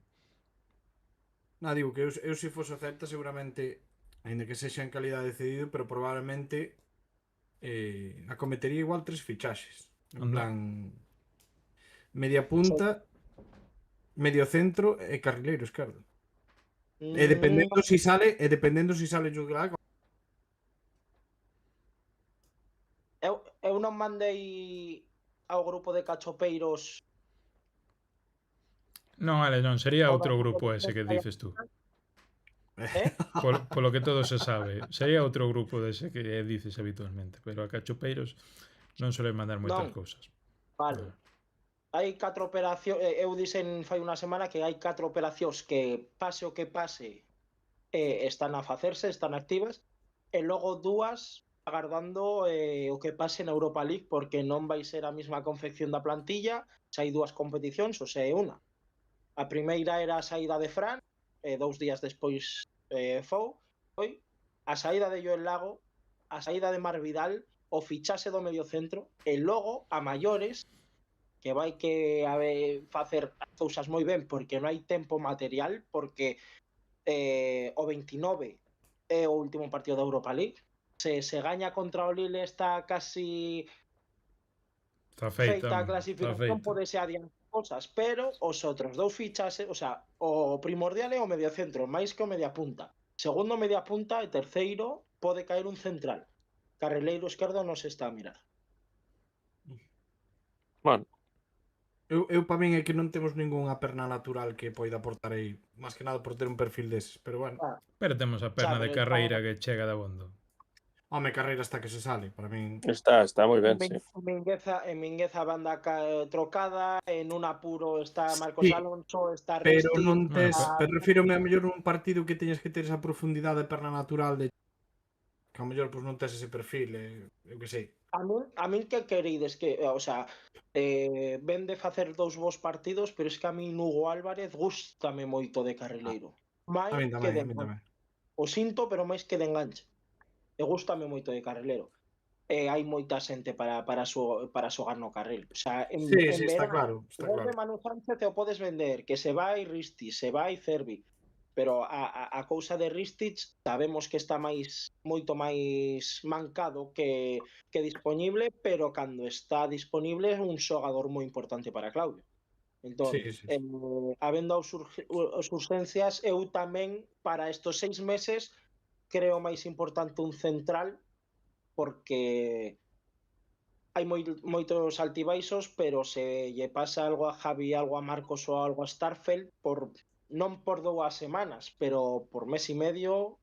Digo que eu se fose o Celta seguramente, ainda que sexa en calidade de cedido, pero probablemente acometería igual 3 fichaxes. En Anda. plan, media punta, medio centro e carrileiro esquerdo. E dependendo si sale Juglac. Eu non mandei ao grupo de cachopeiros. Non, Alex, non. Sería Todo outro o grupo grupo ese que de- dices tú. Eh? Polo que todo se sabe. Sería outro grupo dese que dices habitualmente. Pero a cachopeiros non suelen mandar moitas Non. cousas. Vale. Hai 4 operacións, eu dixen fai unha semana que hai 4 operacións que pase o que pase están a facerse, están activas, e logo 2 agardando o que pase na Europa League, porque non vai ser a mesma confección da plantilla, xa hai 2 competicións, ou sea, é unha. A primeira era a saída de Fran, 2 días despois foi, a saída de Joel Lago, a saída de Mar Vidal, o fichase do mediocentro, e logo, a maiores, que vai que facer as cousas moi ben porque non hai tempo material, porque o 29 é o último partido da Europa League. Se gaña contra o Lille está casi Está feita a clasificación, podese adiantar cosas, pero os outros 2 fichases, o sea, o primordial é o mediocentro, máis que o media punta. Segundo, media punta, e terceiro, pode caer un central. Carrileiro esquerdo non se está a mirar. Bueno, Eu para min é que non temos ningunha perna natural que poida aportar aí, máis que nada por ter un perfil deses, pero bueno. Pero temos a perna Xa, de pero carreira que chega de abondo. Home, carreira está que se sale, para min. está moi ben, sí. Mingueza banda trocada, en un apuro está Marcos Sí, Alonso, está Pero Risti. non tes, Bueno, pero refírome a mellor un partido que teñas que ter esa profundidade de perna natural de que a mellor pois non tes ese perfil, eu que sei. A min que querides que, o sea, ven de facer 2 bons partidos, pero es que a min Hugo Álvarez gústame moito de carrileiro. A min Máis que tamén, de a min tamén. o sinto, pero máis que de enganche. E gústame moito de carrileiro. Hai moita xente para xogar no carril. O sea, en Sí, está verano, claro, está vende claro. Manu Sánchez te o podes vender, que se vai Risti, se vai Cervi, pero a cousa de Ristich sabemos que está moito máis mancado que dispoñible, pero cando está disponible é un xogador moi importante para Claudio. Entón, Sí. habendo as urgencias, eu tamén para estos 6 meses creo máis importante un central, porque hai moitos altibaixos, pero se lle pasa algo a Javi, algo a Marcos ou algo a Starfelt, non por 2 semanas, pero por mes e medio.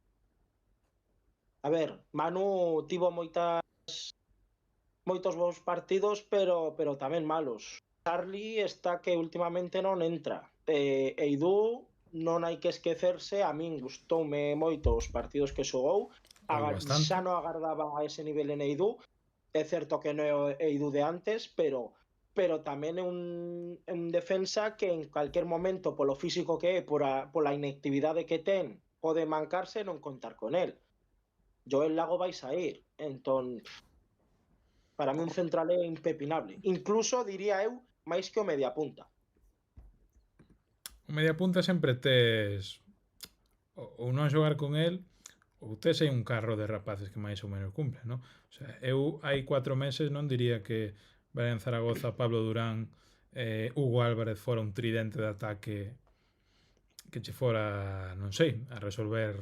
A ver, Manu tivo moitos bons partidos, pero tamén malos. Charlie está que últimamente non entra. Eidú non hai que esquecerse, a min gustoume moito os partidos que xogou, bastante. xa non agardaba a ese nivel en Eidu. É certo que non é o Eidu de antes, pero tamén é un defensa que en calquer momento, polo físico que é, pola inactividade que ten, pode mancarse e non contar con el. Joel Lago vai sair, entón para mí un central é impepinable. Incluso, diría eu, máis que o media punta. O media punta sempre tes ou non xogar con el ou tes aí un carro de rapaces que máis ou menos cumple, non? O sea, eu hai 4 meses non diría que Brian Zaragoza, Pablo Durán, Hugo Álvarez fora un tridente de ataque que che fora, non sei, a resolver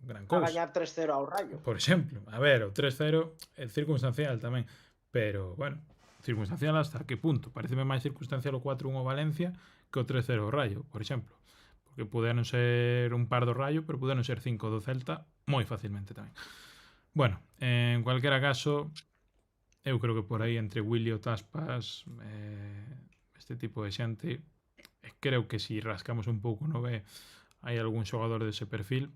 gran A cousa. gañar 3-0 ao Rayo. Por exemplo, a ver, o 3-0 é circunstancial tamén, pero, bueno, circunstancial hasta que punto? Pareceme máis circunstancial o 4-1 ao Valencia que o 3-0 ao Rayo, por exemplo. Porque puderon ser un par do Rayo, pero puderon ser 5 do Celta moi facilmente tamén. Bueno, en cualquiera caso, eu creo que por aí entre Willy o Taspas, este tipo de xente, creo que si rascamos un pouco no B hai algún xogador dese perfil.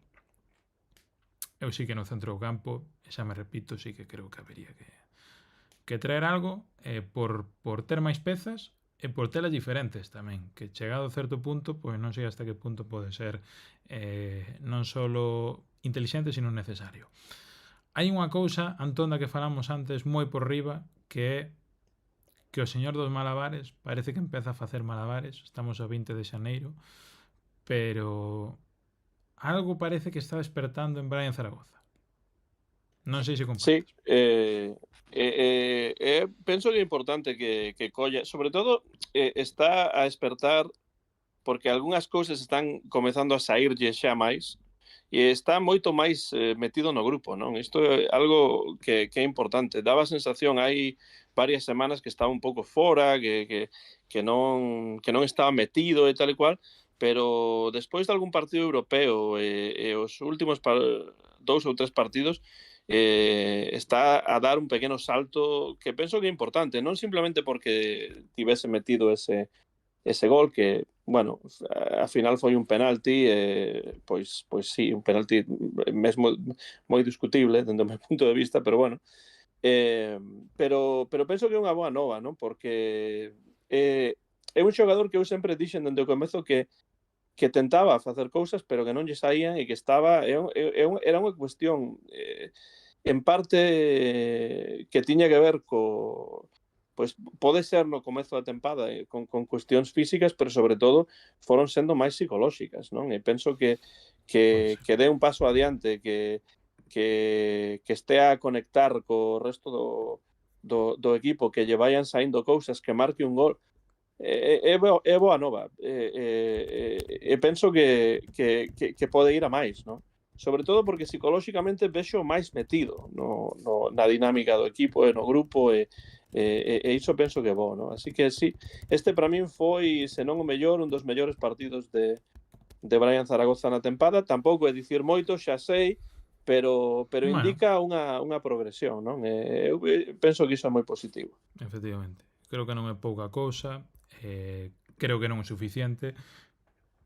Eu sí que no centro do campo, e xa me repito, sí que creo que habería que traer algo por ter máis pezas e por telas diferentes tamén, que chegado a certo punto, pois non sei hasta que punto pode ser non só intelixente, sino necesario. Hai unha cousa, Antón, da que falamos antes moi por riba, que é que o señor dos malabares parece que empeza a facer malabares. Estamos a 20 de xaneiro, pero algo parece que está despertando en Brian Zaragoza. Non sei se compartes. Sí, penso que é importante que colla, sobre todo está a despertar porque algunhas cousas están comezando a saírlle xa máis e está moito máis metido no grupo, non? Isto é algo que é importante. Daba a sensación hai varias semanas que estaba un pouco fora, que non estaba metido e tal e cual, pero despois de algún partido europeo e os últimos 2 ou 3 partidos está a dar un pequeno salto que penso que é importante, non simplemente porque tivese metido ese gol que, bueno, a final foi un penalti, pois sí, un penalti mesmo moi discutible dentro do meu punto de vista, pero bueno, pero penso que é unha boa nova, non? Porque é un xogador que eu sempre dixen dende o comezo que tentaba facer cousas, pero que non lle saían e que estaba era unha cuestión en parte que tiña que ver pois pode ser no comezo da tempada con cuestións físicas, pero sobre todo foron sendo máis psicolóxicas, non? E penso que dé un paso adiante, que estea a conectar co resto do equipo, que lle vayan saindo cousas, que marque un gol, é boa nova. E penso que pode ir a máis, non? Sobre todo porque psicolóxicamente vexo máis metido na dinámica do equipo e no grupo e iso penso que é bo, non? Así que sí, este para min foi, se non o mellor, un dos mellores partidos de Brian Zaragoza na tempada. Tampouco é dicir moito, xa sei, pero Bueno. indica unha progresión, non? Eu penso que iso é moi positivo. Efectivamente. Creo que non é pouca cousa, creo que non é suficiente,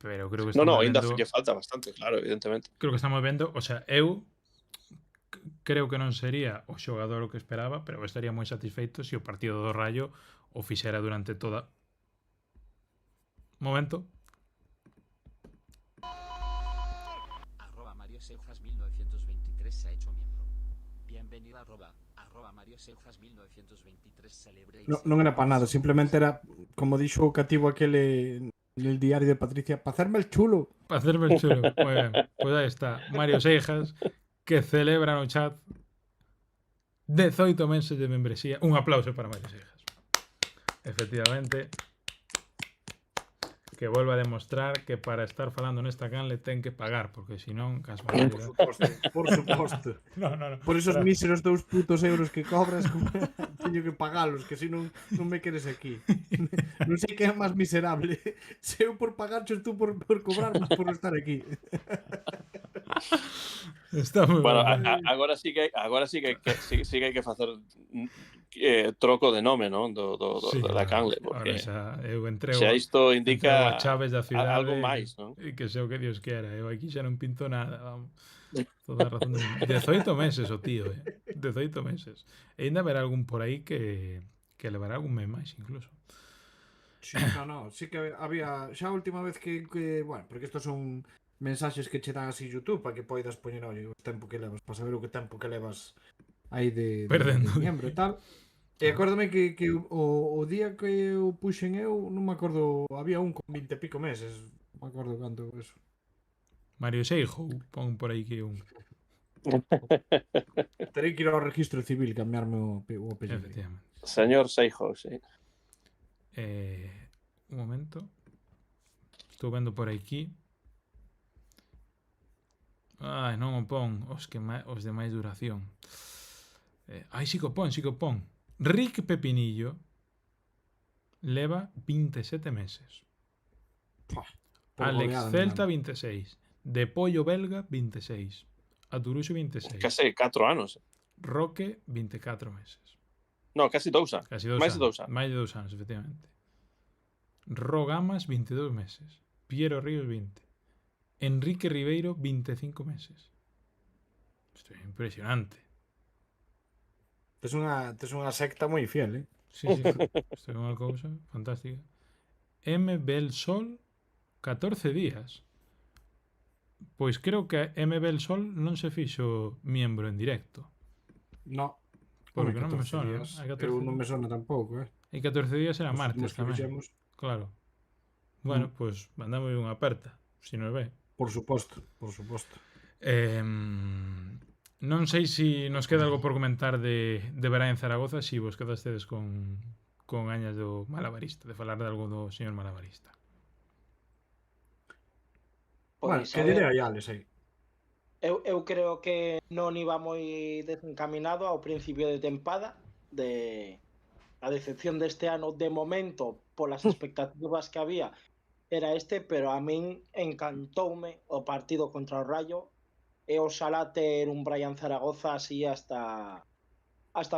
pero creo que estamos Ainda vendo... lle falta bastante, claro, evidentemente. Creo que estamos vendo, o sea, eu creo que non sería o xogador o que esperaba, pero estaría moi satisfeito se o partido do Rayo o fixera durante toda... Momento. Mario Seujas 1923 se ha hecho miembro. Bienvenido arroba Mario Seujas 1923 celebre. Non era para nada, simplemente era, como dixo o cativo aquele el diario de Patricia, para hacerme el chulo. Para hacerme el chulo. Muy bien. Pues ahí está. Mario Seijas, que celebra no chat 18 meses de membresía. Un aplauso para Mario Seijas. Efectivamente. Que vuelva a demostrar que para estar falando nesta can le ten que pagar, porque si non, casualidade. Por suposto. No. Por esos míseros 2 putos euros que cobras, teño que pagalos, que si non me queres aquí. Non sei que é máis miserable. Se eu por pagarchos, tú por cobrar, mas por estar aquí. Está moi Bueno, ben. agora sí que hai que facer troco de nome, non? Da canle, porque eu entrego, xa isto indica a chaves da cidade algo máis, non? E que sei o que Dios quera. Eu aquí xa non pinto nada, vamos. Toda a razón do mundo. 18 meses o tío, 18 meses. E ainda haberá algún por aí que levará algún mes máis incluso. Sí, no, sí que había xa a última vez bueno, porque estos son mensaxes que che dan así YouTube para que poidas poñer o tempo que levas, para saber o que tempo que levas aí de Perdendo. miembro e tal. E acórdame que o día que o puxen eu, non me acordo, había un con 20 e pico meses, non me acordo canto eso. Mario Seijo, pon por aí que un. Terei que ir ao registro civil cambiarme o apellido. Efectivamente. Señor Seijo, sí. Un momento. Estou vendo por aquí. Ai, non o pon. Os de máis duración. Ai, sí que o pon. Rick Pepinillo leva 27 meses. Por Alex goleada, Celta, non. 26. De Pollo Belga, 26. Aturuxo, 26. Casi 4 anos. Roque, 24 meses. No, casi 2 anos. Casi 2 Máis de anos. 2 anos. Máis de 2 anos, efectivamente. Rogamas, 22 meses. Piero Ríos, 20. Enrique Ribeiro, 25 meses. Isto é impresionante. Tes unha secta moi fiel, Sí. Isto é unha cousa fantástica. M. Bel Sol, 14 días. Pois creo que M. Bel Sol non se fixo miembro en directo. No. Porque non me sona. Días. Hai 14 Eu non me sona tampouco, Hai 14 días era Os martes últimos que tamén. fixemos. Claro. Bueno, pois mandamos unha aperta, se nos ve. Por suposto. Non sei se nos queda algo por comentar de Verá en Zaragoza, se vos quedastedes con gañas do malabarista, de falar de algo do señor malabarista. Bueno, Pois, que a ver, direi Alex aí? eu creo que non iba moi desencaminado ao principio de tempada, de a decepción deste ano de momento polas expectativas que había era este, pero a min encantoume o partido contra o Rayo e oxalá ter un Brian Zaragoza así hasta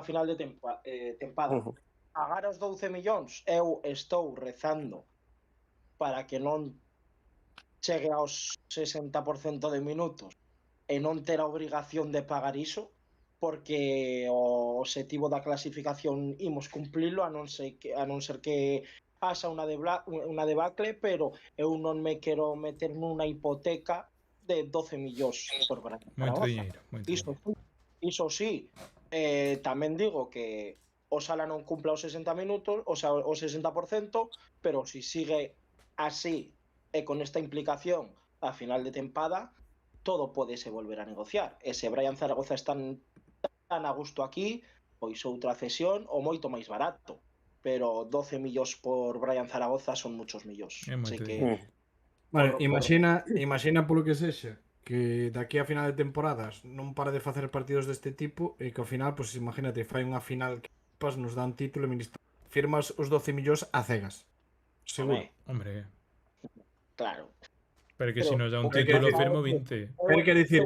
final de tempada. Pagar os 12 millóns, eu estou rezando para que non chegue aos 60% de minutos e non ter a obrigación de pagar iso, porque o obxectivo da clasificación imos cumplilo, a non ser que haxa unha debacle, pero eu non me quero meter nunha hipoteca de 12 millóns por Brian Moito Zaragoza. diñeiro, moito diñeiro. Iso sí, tamén digo que o Sala non cumpla os 60 minutos, o sea, o 60%, pero si sigue así e con esta implicación a final de tempada, todo podese volver a negociar. E se Brian Zaragoza tan a gusto aquí, pois outra cesión o moito máis barato. Pero 12 millóns por Brian Zaragoza son muchos millóns. É moito Así que Bueno, imagina polo que sexa que daqui a final de temporadas non para de facer partidos deste tipo e que ao final, pois imagínate, fai unha final que nos dá un título e firmas os 12 millóns a cegas. Seguro. Hombre, claro. pero que se nos dá un Pero título que firmo 20. Pero que dicir,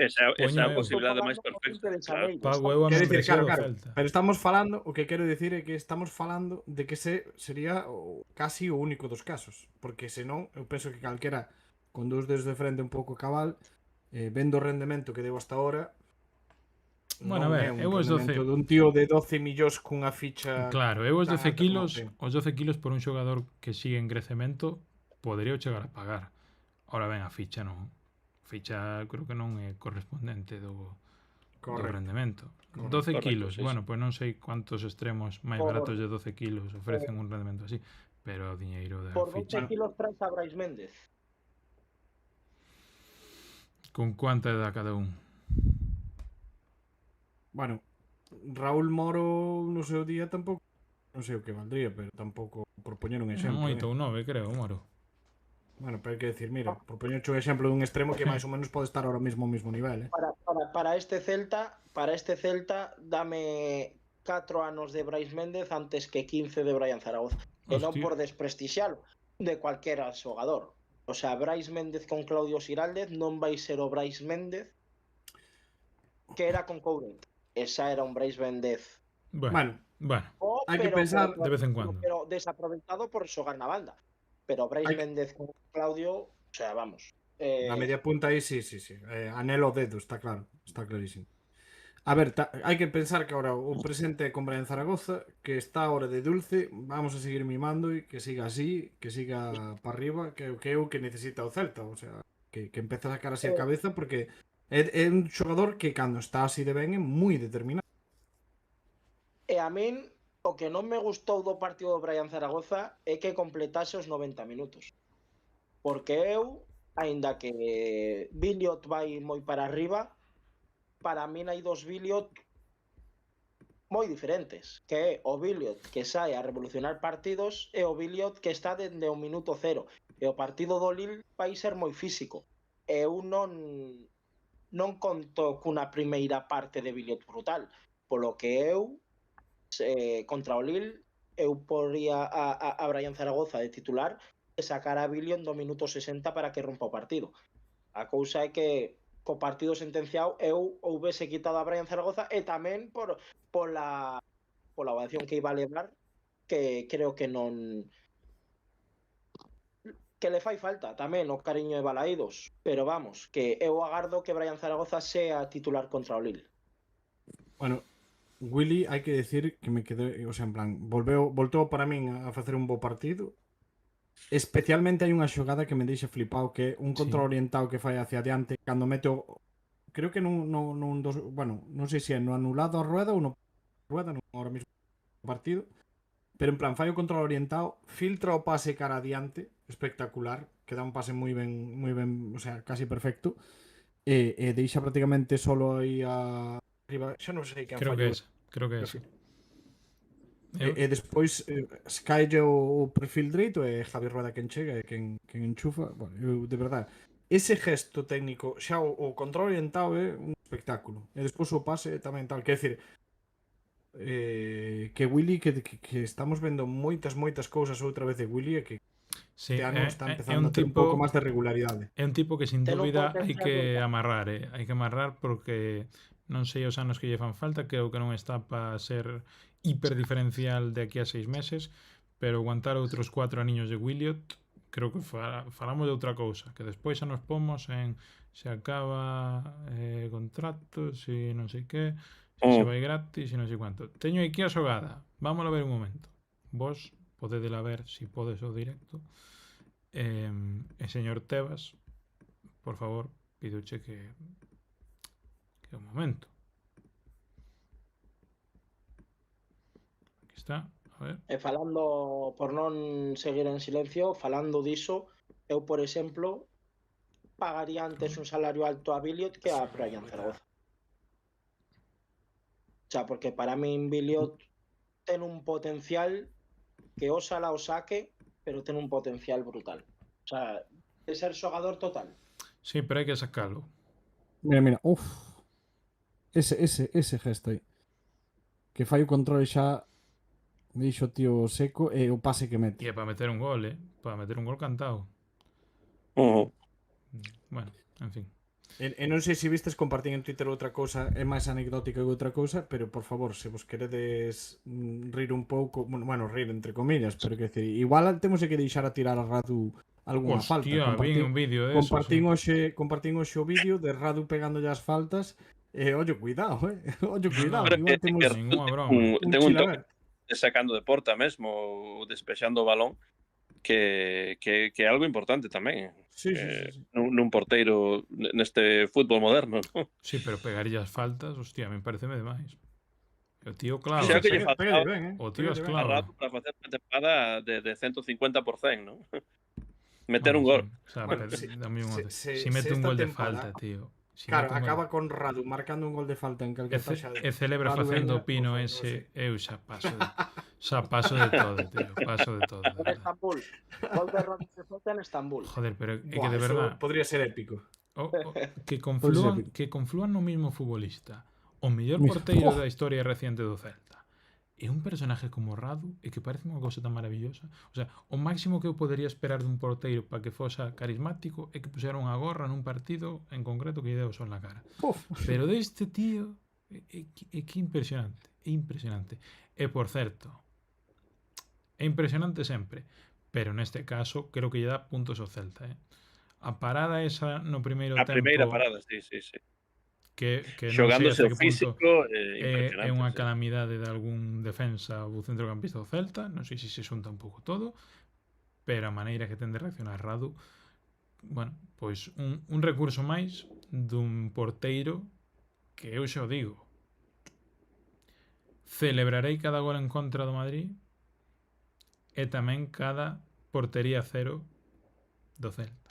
Esa é Poño a eu. posibilidade máis perfecta. Claro. Pago eu a quero dicir, membresía do claro, Celta. pero estamos falando, o que quero dicir é que estamos falando de que sería casi o único dos casos, porque senón, eu penso que calquera con dous dedos de frente un pouco cabal, vendo o rendemento que deu hasta ahora, Bueno, a ver, eu os 12 dun tío de 12 millóns cunha ficha. Claro, eu os tan 12 alta como kilos, ten. os 12 kilos por un xogador que sigue en crecemento, podería chegar a pagar. Ora ben, a ficha non. A ficha creo que non é correspondente do rendemento. 12 Correcto, kilos, sí, bueno, pois non sei cuántos extremos máis baratos de 12 kilos ofrecen un rendemento así, pero o diñeiro da Por 12 ficha. kilos traes a Brais Méndez. Con cuánta edad cada un? Bueno, Raúl Moro no seu día tampouco, non sei o que valdría, pero tampouco por poñer un exemplo. 8 ou 9, creo, Moro. Bueno, pero hai que decir, mira, por poñer un exemplo dun extremo que máis ou menos pode estar ahora mesmo ao mesmo nivel, Para este Celta dame 4 anos de Brais Méndez antes que 15 de Brian Zaragoza. E non Hostia. por desprestixalo de cualquera xogador. O sea, Brais Méndez con Claudio Xiraldez non vai ser o Brais Méndez que era con Courent. Esa era un Brais Méndez Bueno, hai que pensar de vez en cuando. pero desaproveitado por xogar na banda. Pero Brais Méndez con Claudio, o sea, vamos, Na media punta aí sí. Anhelo o dedo, está claro, está clarísimo. A ver, hai que pensar que ahora o presente é con Brian Zaragoza, que está ahora de dulce, vamos a seguir mimando e que siga así, que siga para arriba, que é o que necesita o Celta, o sea, que empece a sacar así a Eh, cabeza porque é un xogador que cando está así de ben é moi determinado. E a min, o que non me gustou do partido do Brian Zaragoza é que completase os 90 minutos. Porque eu, aínda que Billiot vai moi para arriba, para min hai dos Billiot moi diferentes, que é o Billiot que sae a revolucionar partidos e o Billiot que está dende o minuto cero. E o partido do Lille vai ser moi físico. E eu non conto cunha primeira parte de Billiot brutal, polo que eu contra o Lille eu poría a Brian Zaragoza de titular e sacar a Billion do minuto 60 para que rompa o partido. A cousa é que co partido sentenciado eu houvese quitado a Brian Zaragoza e tamén pola ovación que iba a levar, que creo que non que le fai falta tamén o cariño de Balaídos, pero vamos, que eu agardo que Brian Zaragoza sea titular contra o Lille. Bueno, Willy, hai que decir que me quedou, o sea, en plan, voltou para min a facer un bo partido. Especialmente hai unha xogada que me deixa flipado, que é un control orientado que fai hacia adiante cando mete o... Creo que nun dos... Bueno, non sei se é no anulado a rueda ou no rueda, non ahora mismo partido, pero en plan, fai o control orientado, filtra o pase cara adiante, espectacular, que dá un pase moi ben, o sea, casi perfecto, e deixa prácticamente solo aí a... Arriba, xa non sei quen Creo que fallou. é ese. E despois caelle o perfil dereito e Javi Rueda quen chega e quen enchufa. Bueno, eu, de verdade, ese gesto técnico, xa o control orientado é un espectáculo. E despois o pase tamén tal, quer decir, que Willy, que estamos vendo moitas cousas outra vez de Willy e que este ano está empezando a ter un pouco máis de regularidade. É un tipo que sin Ten un dúbida hai potencial que brutal. amarrar, hai que amarrar porque non sei os anos que lle fan falta, creo que non está para ser hiperdiferencial de aquí a 6 meses, pero aguantar outros 4 aniños de Williot, creo que falamos de outra cousa, que despois xa nos pomos en se acaba contratos e non sei que, se vai gratis e non sei cuánto. Teño aquí a xogada, vamos a ver un momento. Vos podedela ver, si podes o directo. Señor Tebas, por favor, pidoche que un momento. Aquí está, a ver. E falando, por non seguir en silencio, falando diso, eu, por exemplo, pagaría antes un salario alto a Billiot que a Brian Zaragoza. O sea, porque para min Billiot ten un potencial que oxala o saque, pero ten un potencial brutal. O sea, de ser xogador total. Sí, pero hai que sacalo. Mira, ese gesto aí. Que fai o control xa deixo o tío seco e o pase que mete. E é para meter un gol, para meter un gol cantado. Bueno, en fin. E non sei se vistes, compartín en Twitter outra cousa, é máis anecdótica que outra cousa, pero por favor, se vos queredes rir un pouco, bueno, rir entre comillas, pero que decir, igual temos que deixar a tirar a Radu algunha falta. Hostia, vi un vídeo de eso. Compartín hoxe o vídeo de Radu pegándolle as faltas, e ollo, cuidado, ollo, cuidado, igual temos ninguna broma. Ten un toque sacando de porta mesmo, ou despexando o balón, que é algo importante tamén. Sí. Nun porteiro neste fútbol moderno, non? Sí, pero pegaría as faltas, hostia, me pareceme demais. O tío claro. Xa que lle faltaba ben, o tío es a claro. Rato para facer unha tempada de 150%, non? Meter un gol. O sea, bueno, si mete un gol de falta, tío. Claro, acaba con Radu marcando un gol de falta en calquer taxa. E celebra facendo o pino ese, eu xa paso de todo, tío, paso de todo. En Estambul, gol de Radu de falta en Estambul. Joder, pero é que de verdad podría ser épico. Que conflúan no mismo futbolista, o mellor porteiro da historia reciente do Celta, e un personaje como Radu, e que parece unha cousa tan maravillosa. O sea, o máximo que eu podería esperar dun porteiro para que fosa carismático é que pusera unha gorra nun partido en concreto que lle deu o sol na cara. Pero deste tío é que impresionante, é impresionante. E por certo, é impresionante sempre, pero neste caso creo que lle dá puntos ao Celta, a parada esa no primeiro A primeira tempo parada, sí. que non sei Xogándose hasta o que punto físico, é impresionante. unha Sí. calamidade de algún defensa ou centrocampista do Celta, non sei se se xunta un pouco todo, pero a maneira que ten de reaccionar Radu, bueno, pois un recurso máis dun porteiro que eu xa o digo, celebrarei cada gol en contra do Madrid e tamén cada portería cero do Celta.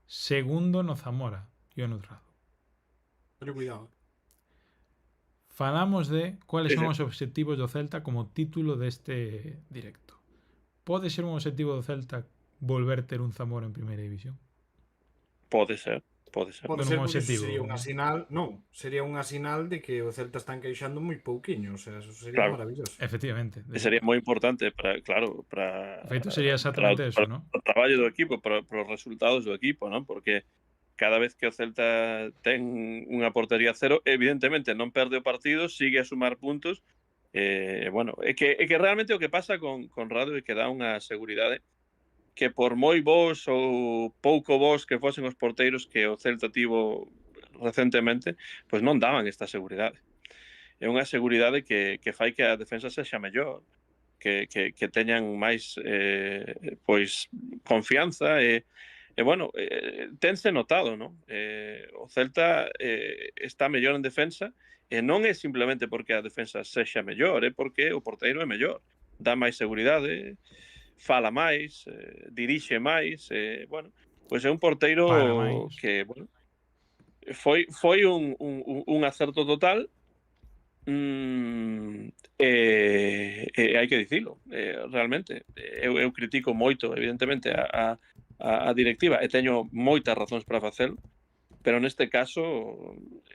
Segundo no Zamora e o no Radu. Pero cuidado. Falamos de cuáles Sí, son sí. os obxectivos do Celta como título deste directo. Pode ser un objetivo do Celta volver ter un Zamora en primeira división? Pode ser. Pode Bueno, ser un porque eso objetivo. sería unha sinal, non, sería unha sinal de que o Celta está encaixando moi pouquiño, o sea, eso sería Claro. maravilloso. Efectivamente. E sería moi importante para, De feito, sería exactamente eso, ¿no? o traballo do equipo, para os resultados do equipo, non? Porque cada vez que o Celta ten unha portería cero, evidentemente non perde o partido, sigue a sumar puntos. Bueno, é que realmente o que pasa con Radu é que dá unha seguridade que por moi bons ou pouco bons que fosen os porteiros que o Celta tivo recentemente, pois non daban esta seguridade. É unha seguridade que fai que a defensa sexa mellor, que teñan máis pois confianza e bueno, tense notado, non? O Celta está mellor en defensa e non é simplemente porque a defensa sexa mellor, é porque o porteiro é mellor, dá máis seguridade, fala máis, dirixe máis, bueno, pois é un porteiro que, bueno, foi un acerto total. Hai que dicilo, realmente. Eu critico moito, evidentemente, a directiva e teño moitas razóns para facelo, pero neste caso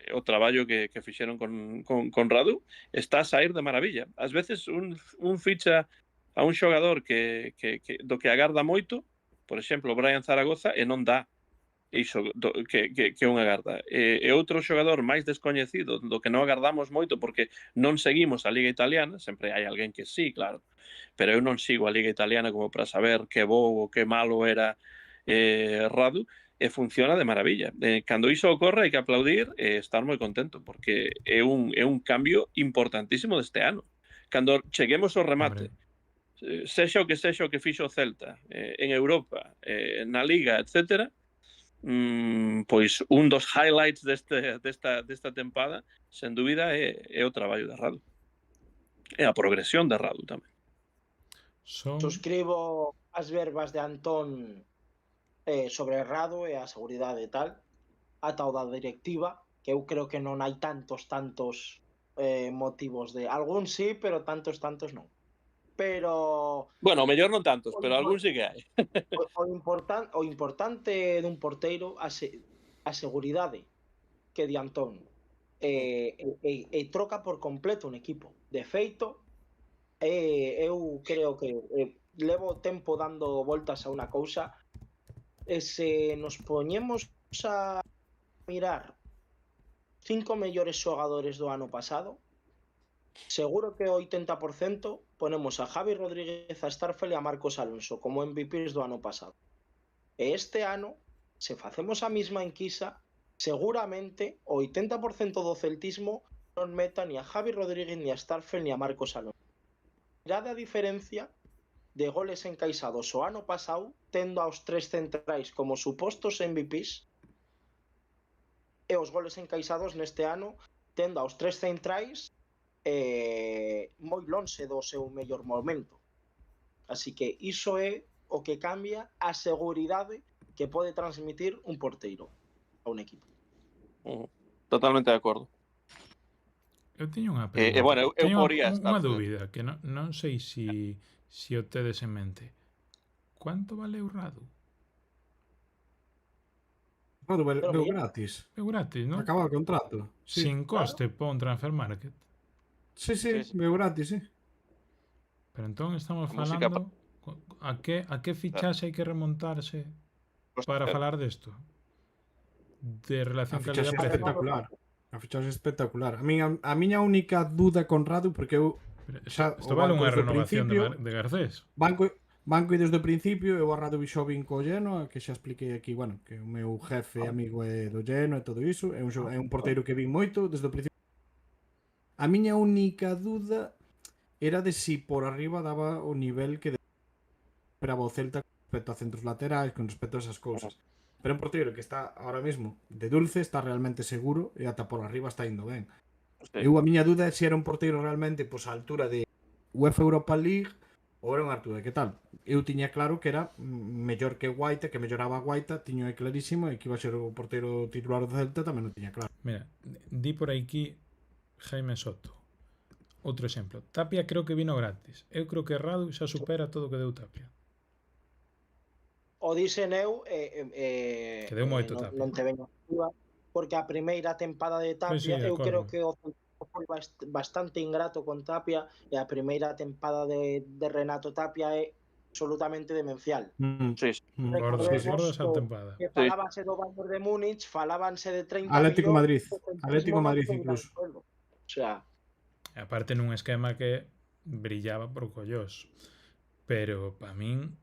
o traballo que fixeron con Radu está a sair de maravilla. Ás veces un ficha a un xogador do que agarda moito, por exemplo, Brian Zaragoza, e non dá iso que un agarda. E outro xogador máis descoñecido, do que non agardamos moito porque non seguimos a Liga Italiana, sempre hai alguén que sí, claro, pero eu non sigo a Liga Italiana como para saber que bo ou que malo era Radu, e funciona de maravilla. Cando iso ocorre hai que aplaudir e estar moi contento, porque é un cambio importantísimo deste ano. Cando cheguemos ao remate, sexa o que fixo o Celta en Europa, na Liga, etcétera, pois un dos highlights desta tempada, sen dúbida, é o traballo de Radu. E a progresión de Radu tamén. Suscribo as verbas de Antón sobre Radu e a seguridade e tal, ata o da directiva, que eu creo que non hai tantos motivos de... Algún sí, pero tantos non. Pero... Bueno, mellor non tantos, pero algún sí que hai. O importante dun porteiro a seguridade que di Antón e troca por completo un equipo. De feito, eu creo que levo tempo dando voltas a unha cousa, e se nos poñemos a mirar 5 mellores xogadores do ano pasado, seguro que o 80% ponemos a Javi Rodríguez, a Starfel e a Marcos Alonso como MVPs do ano pasado. E este ano, se facemos a mesma enquisa, seguramente o 80% do celtismo non meta ni a Javi Rodríguez, ni a Starfel, ni a Marcos Alonso. Mirade a diferencia de goles encaixados o ano pasado, tendo aos tres centrais como supostos MVPs, e os goles encaixados neste ano, tendo aos tres centrais moi lonxe do seu mellor momento. Así que iso é o que cambia a seguridade que pode transmitir un porteiro a un equipo. Totalmente de acordo. Eu teño unha pregunta. Bueno, eu teño poría unha dúbida que non sei se o tedes en mente. Quanto vale o Radu? Radu veu gratis. Veu gratis, non? Acaba o contrato. Sí. Sin coste para un transfer market. Sí, veu gratis, sí. Pero entón estamos falando a que fichaxe hai que remontarse para falar desto? De relación calidad-precio. Espectacular. A fichaxe espectacular. A miña única duda con Radu, porque eu Isto vale unha renovación de Garcés. Banco desde o principio, eu a Radu xo vin co Genoa, que xa expliquei aquí, bueno, que o meu jefe amigo é do Genoa e todo iso, é un porteiro que vin moito desde o principio. A miña única dúda era de si por arriba daba o nivel que esperaba o Celta con respecto a centros laterais, con respecto a esas cousas. Pero un porteiro que está ahora mesmo de dulce, está realmente seguro e ata por arriba está indo ben. Sí. Eu a miña dúda é se era un porteiro realmente pois a altura de UEFA Europa League ou era un Arturo, que tal? Eu tiña claro que era mellor que Guaita, que melloraba a Guaita, tiño clarísimo e que iba a ser o porteiro titular do Celta, tamén o tiña claro. Mira, di por aquí Jaime Soto. Outro exemplo. Tapia creo que vino gratis. Eu creo que Radu xa supera todo o que deu Tapia. O dixen eu Que deu moito Tapia. non te veño arriba, porque a primeira tempada de Tapia, de eu creo acordo. que o foi bastante ingrato con Tapia e a primeira tempada de Renato Tapia é absolutamente demencial. Sí, sí. Gordo esa tempada. Que falábanse do Bayern de Múnich, falábanse de 30 Atlético millóns, Madrid, o centrismo Atlético non Madrid ten incluso. sueldo. O sea, E aparte nun esquema que brillaba por collós. Pero para min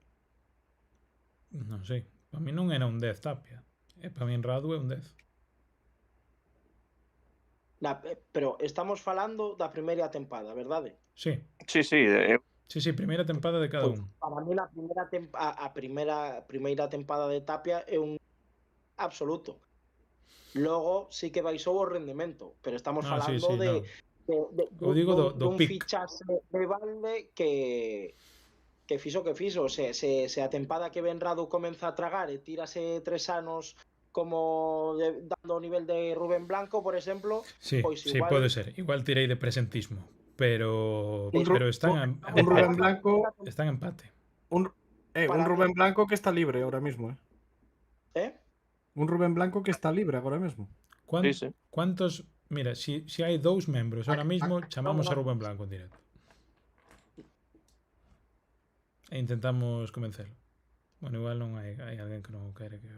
non sei, para min non era un 10 Tapia. E para min Radu é un 10. pero estamos falando da primeira tempada, verdade? Sí, Sí, sí. sí, primeira tempada de cada Pois, un. para mí a primeira tempada de Tapia é un absoluto. Logo sí que baixou o rendemento, pero estamos falando non. de Eu digo do dun pic. fichaxe de balde que fixo. Se a tempada que ven Radu comeza a tragar e tírase 3 anos como dando o nivel de Rubén Blanco, por exemplo, Sí, pois sí, igual pode ser. Igual tirei de presentismo. Pero están un Rubén Blanco, están en empate. un Rubén Blanco que está libre ahora mismo, Un Rubén Blanco que está libre agora mesmo. Sí, sí. ¿Cuántos? Mira, si hai 2 membros ahora mismo, chamamos a Rubén Blanco en directo. E intentamos convencelo. Bueno, igual non hai alguén que non quere que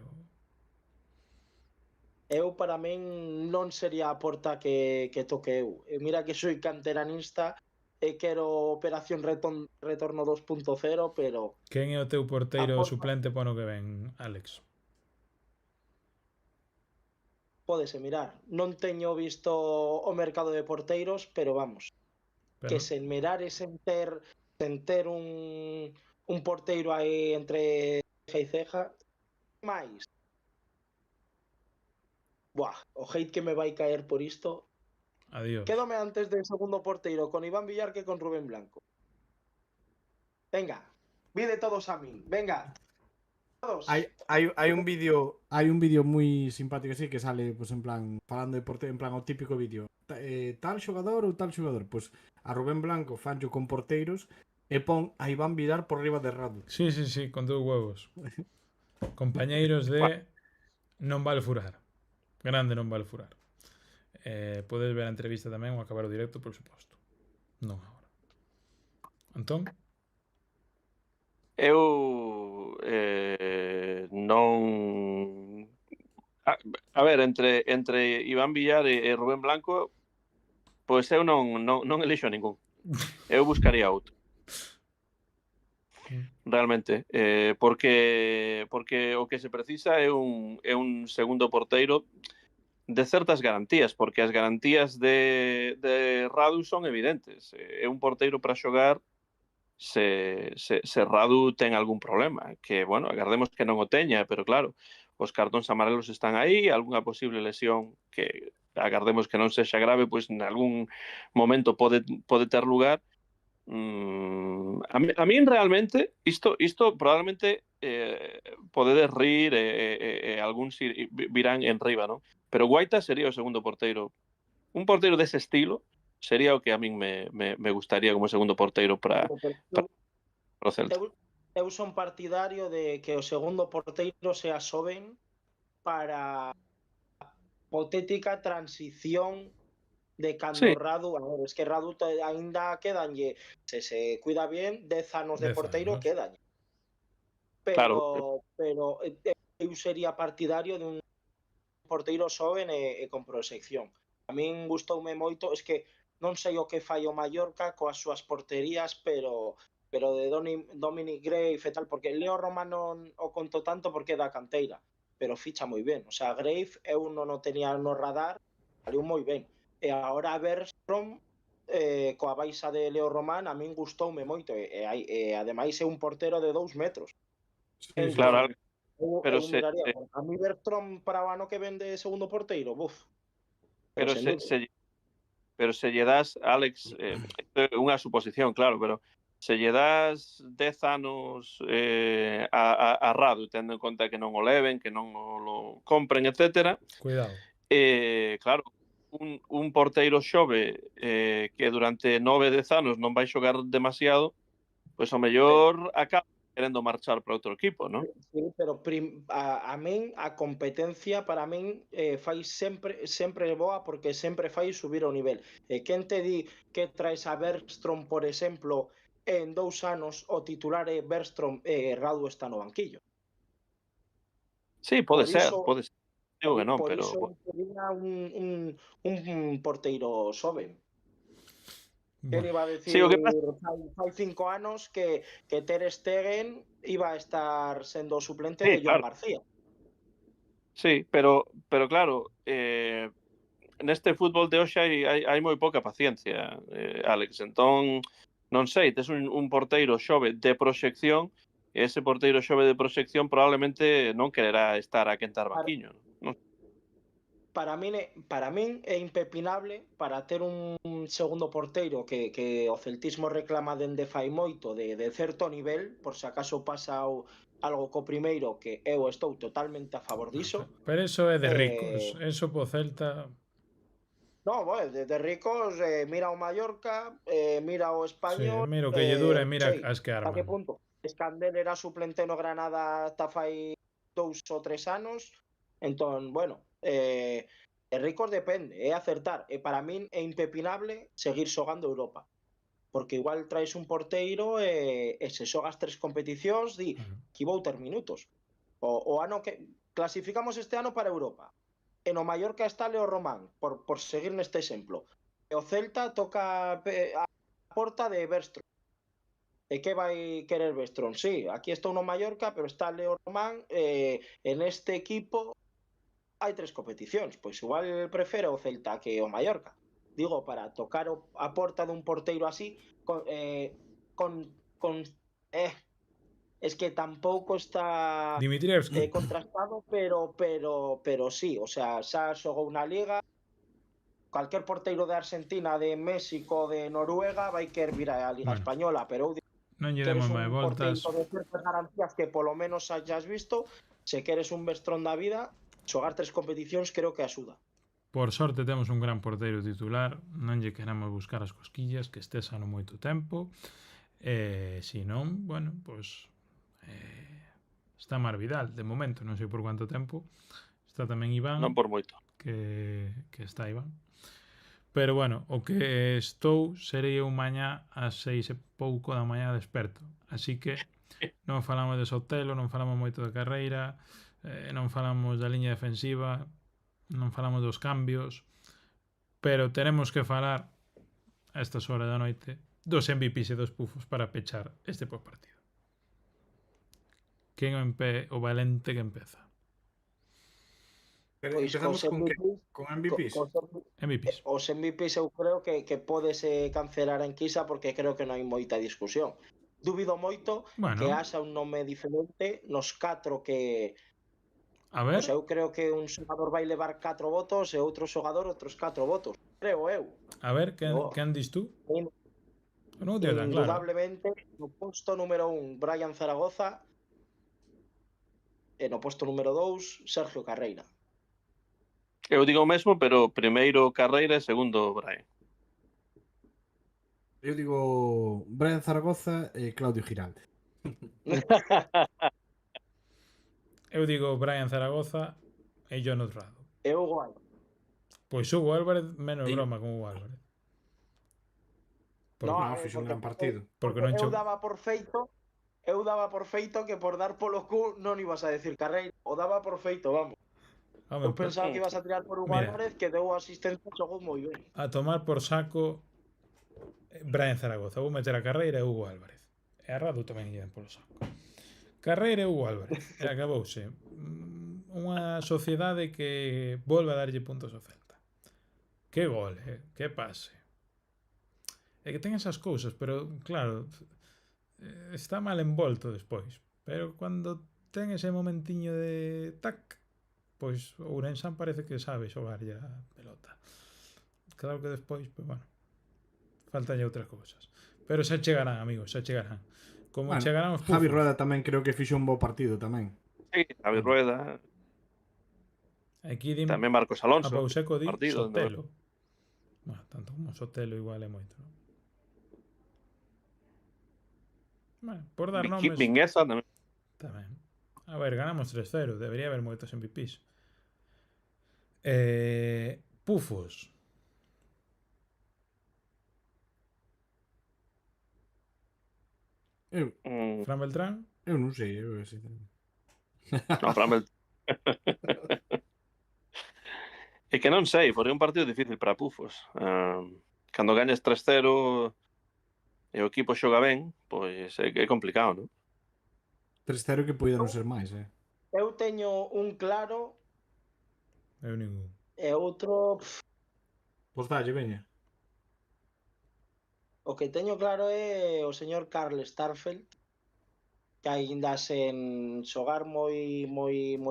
eu para min non sería a porta que toque eu. E mira que soi canteranista e quero Operación Retorno 2.0, pero Quen é o teu porteiro suplente para o ano que ven, Alex? pódese mirar. Non teño visto o mercado de porteiros, pero vamos, que sen mirar e sen ter un porteiro aí entre ceja e ceja, máis. Buah, o hate que me vai caer por isto. Adiós. Quédome antes del segundo porteiro con Iván Villar que con Rubén Blanco. Venga, vide todos a min. Venga. Todos. Hai un vídeo moi simpático así que sale pues en plan falando de porteiro, en plan o típico vídeo. Tal xogador ou tal xogador, pues a Rubén Blanco fancho con porteiros e pon a Iván Villar por riba de Radu. Sí, con 2 huevos. Compañeiros de Non vale furar. Grande Non vale furar. Podes ver a entrevista tamén ou acabar o directo, por suposto. Non agora. Antón? Eu non... A ver, entre Iván Villar e Rubén Blanco, pois eu non elixo a ningún. Eu buscaría outro. Realmente, porque o que se precisa é un segundo porteiro de certas garantías, porque as garantías de Radu son evidentes. É un porteiro para xogar se Radu ten algún problema, que, bueno, agardemos que non o teña, pero claro, os cartóns amarelos están aí, algunha posible lesión que agardemos que non sexa grave, pois en algún momento pode ter lugar. A min realmente isto probablemente podedes rir e algúns virán en riba, non? Pero Guaita sería o segundo porteiro. Un porteiro dese estilo sería o que a min me gustaría como segundo porteiro para o Celta. Eu son partidario de que o segundo porteiro sea Soben para hipotética transición de cando Sí. Radu, a ver, es que Radu ainda quedanlle, se cuida bien, 10 anos de 10 porteiro anos. quedanlle. Claro. Pero eu sería partidario de un porteiro Soben e con proxección. A min gustoume moito, es que non sei o que fai o Mallorca coas súas porterías, pero pero de Dominic Grave e tal, porque Leo Roman non o conto tanto porque é da canteira, pero ficha moi ben. O sea, Grave eu non o tenía no radar, saliu moi ben. E agora Bergstrom, coa baixa de Leo Roman, a min gustoume moito. E ademais é un portero de 2 metros. Sí, sí, Claro, sí. pero Eu se, miraría. A mí Bergstrom para o ano que vende segundo porteiro, buf. pero sen se, dúbida. pero se lle das, Alex, isto é unha suposición, claro, pero se lle das 10 anos a Radu, tendo en conta que non o leven, que non o lo compren, etc. Cuidado. Claro, un porteiro xove que durante 9-10 anos non vai xogar demasiado, pois ao mellor acaba querendo marchar para outro equipo, non? Sí, pero a min a competencia para min fai sempre boa porque sempre fai subir o nivel. E quen te di que traes a Bergstrom, por exemplo, en 2 anos o titular é Bergstrom e Radu está no banquillo? Sí, pode Por ser, iso, pode ser. Digo que non, por pero iso eu quería un porteiro xoven. Quen Bueno, iba a decir sí, o que pasa, fai 5 anos que Ter Stegen iba a estar sendo o suplente sí, de John claro, García. sí, pero claro, neste fútbol de hoxe hai moi pouca paciencia, Alex. Entón, non sei, tes un porteiro xove de proxección e ese porteiro xove de proxección probablemente non quererá estar a quentar banquiño. Non? Para min é impepinable para ter un segundo porteiro que o celtismo reclama dende fai moito de certo nivel, por se acaso pasa algo co primeiro, que eu estou totalmente a favor diso. pero eso é de ricos. Eso po Celta. No, bueno, de ricos, mira o Mallorca, mira o Sí, Español, mira o que lle dura e mira sei, as que a que arman. punto. Escandel era suplente no Granada ata fai 2 ou 3 anos, entón, bueno, de ricos depende, é acertar. E para min é impepinable seguir xogando Europa. Porque igual traes un porteiro e se xogas 3 competicións, di, aquí vou ter minutos. O ano que clasificamos este ano para Europa. E no Mallorca está Leo Román, por seguir neste exemplo. E o Celta toca a porta de Bergstrom. E que vai querer Bergstrom? Sí, aquí estou no Mallorca, pero está Leo Román, en este equipo hai 3 competicións, pois igual prefere o Celta que o Mallorca. Digo, para tocar a porta dun porteiro así, es que tampouco está Dimitrievski. contrastado, pero sí, o sea, xa xogou na Liga. Cualquier porteiro de Argentina, de México, de Noruega vai querer vir a Liga Bueno, Española, pero eu digo non lle que eres demos máis un voltas. porteiro de certas garantías que polo menos hayas visto, se queres un Bergstrom da vida, xogar 3 competicións creo que axuda. Por sorte temos un gran porteiro titular, non lle queramos buscar as cosquillas, que estés ano moito tempo. Se non, bueno, pois está Mar Vidal, de momento, non sei por cuánto tempo. Está tamén Iván, Non por moito. que está Iván. Pero bueno, o que estou serei eu mañá ás 6 e pouco da mañá desperto. Así que non falamos de Sotelo, non falamos moito de carreira, non falamos da liña defensiva, non falamos dos cambios, pero tenemos que falar a estas horas da noite dos MVPs e dos pufos para pechar este partido. Quen o valente que empeza? Pero Pois empezamos cos con que? Con MVPs. MVPs. Os MVPs eu creo que podese cancelar a enquisa porque creo que non hai moita discusión. Dubido moito Bueno. que haxa un nome diferente nos 4 que... A ver, O sea, eu creo que un xogador vai levar 4 votos e outro xogador outros 4 votos. Creo eu. a ver, quen dis tú? Non o teño tan claro. Indudablemente, no posto número 1, Brian Zaragoza, e no posto número 2, Sergio Carreira. Eu digo o mesmo, pero primeiro Carreira e segundo Brian. Eu digo Brian Zaragoza e Claudio Giralde. Eu digo Brian Zaragoza e John Rado. E Hugo Álvarez. Pois Hugo Álvarez, menos Sí. broma con Hugo Álvarez. No, fixo un gran partido. Porque non eu chegou. daba por feito que por dar polo cu non ibas a decir Carreira. O daba por feito, vamos. Home, Eu pensaba que ibas a tirar por Hugo Mira. Álvarez, que deu asistencia, xogou moi ben. a tomar por saco Brian Zaragoza. Vou meter a Carreira e Hugo Álvarez. E a Radu tamén lle den polo saco. Carreira e Hugo Álvarez. E acabouse. Unha sociedade que volve a darlle puntos ao Celta. Que gol, que pase. É que ten esas cousas, pero claro, está mal envolto despois. Pero cando ten ese momentiño de tac, pois o Ourensán parece que sabe xogar ya a pelota. Claro que despois, pois bueno, faltan outras cousas. Pero xa chegarán, amigos, xa chegarán. Como Bueno, chegarán os Javi pufos. Rueda tamén creo que fixo un bo partido tamén. Sí, Javi Rueda, Aquí din tamén Marcos Alonso. a Pauseco di partido, Sotelo. Bueno, tanto como Sotelo igual é moito, non? Bueno, por dar nomes Vingueza tamén. tamén. A ver, ganamos 3-0, debería haber moitos MVPs. Pufos. Eu Fran Beltrán. non sei, eu así. No, Fran Beltrán. É que non sei, foi un partido difícil para Pufos. Cando gañes 3-0 e o equipo xoga ben, pois é complicado, non? 3-0 que podía non ser máis, Eu teño un claro Eu ningún. e outro... Pois dalle, veña. O que teño claro é o señor Karl Starfelt, que aínda sen xogar moi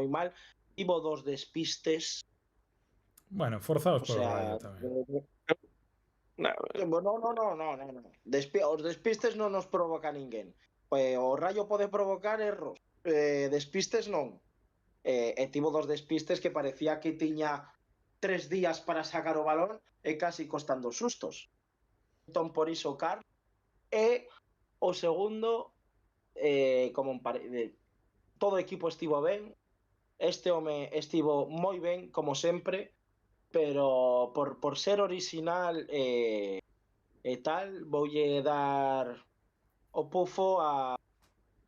mal, tivo 2 despistes, Bueno, forzados o por o sea, Rayo tamén. No, no. Os despistes non nos provoca ninguén. O Rayo pode provocar erros, despistes non. E tivo 2 despistes que parecía que tiña 3 días para sacar o balón e casi costando sustos. Entón, por iso, Carl. E o segundo, todo o equipo estivo ben, este home estivo moi ben, como sempre, pero por ser orixinal e tal, voulle dar o pufo a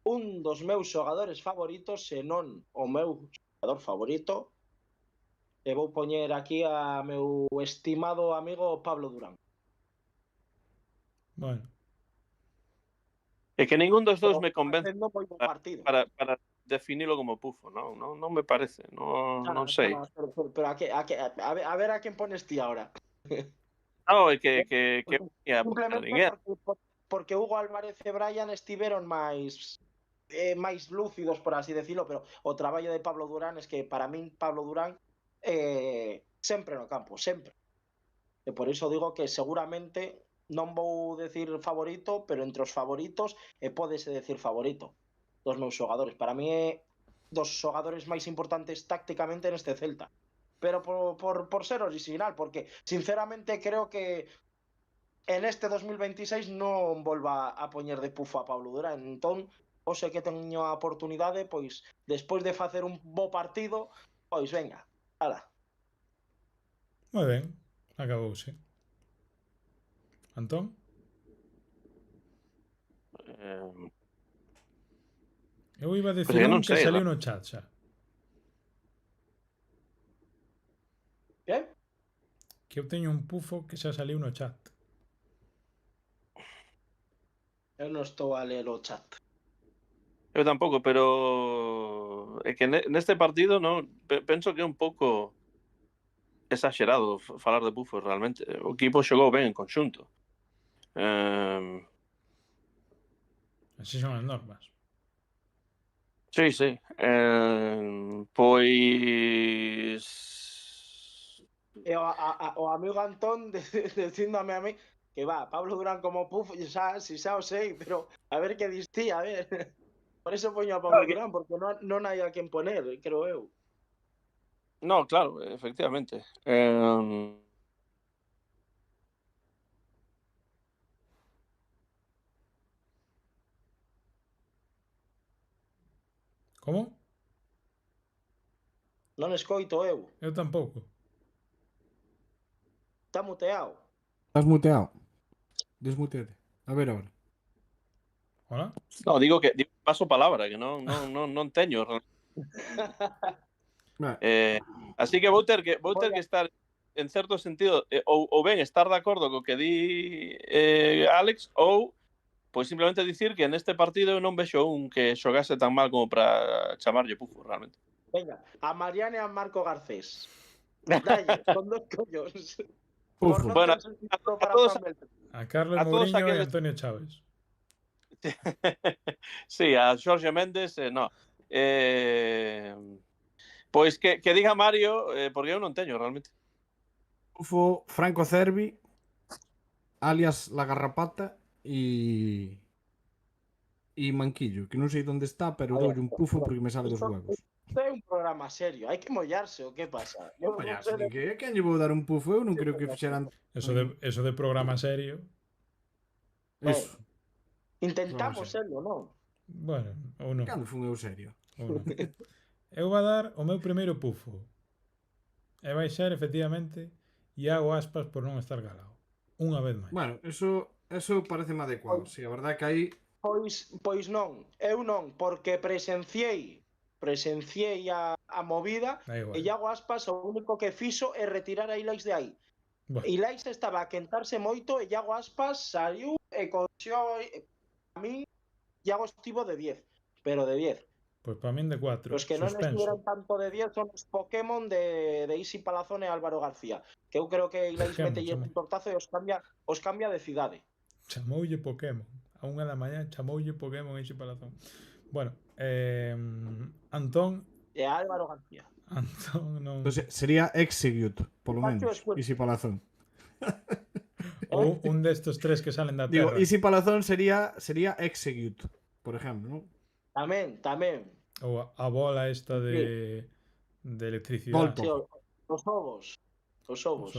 un dos meus xogadores favoritos, se non o meu xogador favorito, e vou poñer aquí a meu estimado amigo Pablo Durán. Bueno. é que ningún dos dous me convence Facendo moi bo partido. para definilo como Pufo, non me parece, non sei. Pero a ver a quen pones ti ahora. No, é que Simplemente porque Hugo Álvarez e Brian estiveron máis lúcidos, por así decirlo, pero o traballo de Pablo Durán es que para min Pablo Durán sempre no campo, sempre. E por iso digo que seguramente non vou decir favorito, pero entre os favoritos pódese decir favorito dos meus xogadores. Para mí é dos xogadores máis importantes tácticamente neste Celta. Pero por ser original, porque sinceramente creo que en este 2026 non volva a poñer de pufo a Pablo Durán. Entón, hoxe que teño a oportunidade, pois, despois de facer un bo partido, pois venga, ala. Moi ben, acabouse. Antón? Eu iba a decir un que saliu no chat xa. Que? Que eu teño un pufo que xa saliu no chat. Eu non estou a ler o chat. Eu tampouco, pero é que neste partido non penso que é un pouco exagerado falar de Pufos realmente. O equipo xogou ben en conxunto. Así son as normas. Sí. Pois... E o amigo Antón dicíndome a mí que va, Pablo Durán como pufo, xa o sei, pero a ver que distí, a ver. Por eso poño a Pablo Durán, porque non hai a quen poner, creo eu. No, claro, efectivamente. Como? Non escoito eu. Eu tampouco. Está muteado. Estás muteado. Desmuteate. A ver ahora. Hola? No, digo que paso palabra, que non teño. Así que vou ter que estar en certo sentido ou ben estar de acordo co que di Alex ou pois simplemente dicir que neste partido eu non vexo un que xogase tan mal como para chamarlle pufo, realmente. Venga, a Mariana e a Marco Garcés. Dalle, con 2 collóns. Por Pufo. non Bueno, ter sustituto a para todos- Fran Beltrán. A Carlos A todos Mourinho e aqueles- Antonio Chávez. Sí, a Xorge Méndez, no. Pois que diga Mario, porque eu non teño, realmente. Pufo, Franco Cervi, alias La Garrapata e Manquillo, que non sei onde está, pero A ver, doulle un pufo porque me sale dos huevos. Isto é un programa serio, hai que mollarse, o que pasa? Eu non Vaya, sei de- que quen lle vou dar un pufo? Eu non creo que fixeran Eso de programa serio. eso. Intentamos Vamos a ver. serlo, non? Bueno, ou non. Cando fun eu serio? Ou non. Eu vou dar o meu primeiro pufo. E vai ser, efectivamente, Iago Aspas por non estar galao. Unha vez máis. Bueno, eso parece máis adecuado. Si, a verdade que aí Pois non, eu non, porque presenciei a movida Da igual. e Iago Aspas o único que fixo é retirar a Ilais de aí. Bueno, Ilais estaba a quentarse moito e Iago Aspas saliu e coxo a min Iago estivo de 10, pero de 10. pois para min de 4. Os que non estiveron tanto de 10 son os Pokémon de Isi Palazón e Álvaro García, que eu creo que Ilais Pokémon, mete chamo. un tortazo e os cambia de cidade. Chamoulle Pokémon. A 1 da mañá chamoulle Pokémon ese palazón. Bueno, Antón E a Álvaro García. non... Entonces, sería Execute, polo Pacho menos. Escuela. Easy Palazón. Ou un destos tres que salen da Digo, terra. Easy Palazón sería Execute, por ejemplo, ¿no? Tamén. Ou a bola esta de electricidade. Volpo. Sí, os ovos. Os ovos.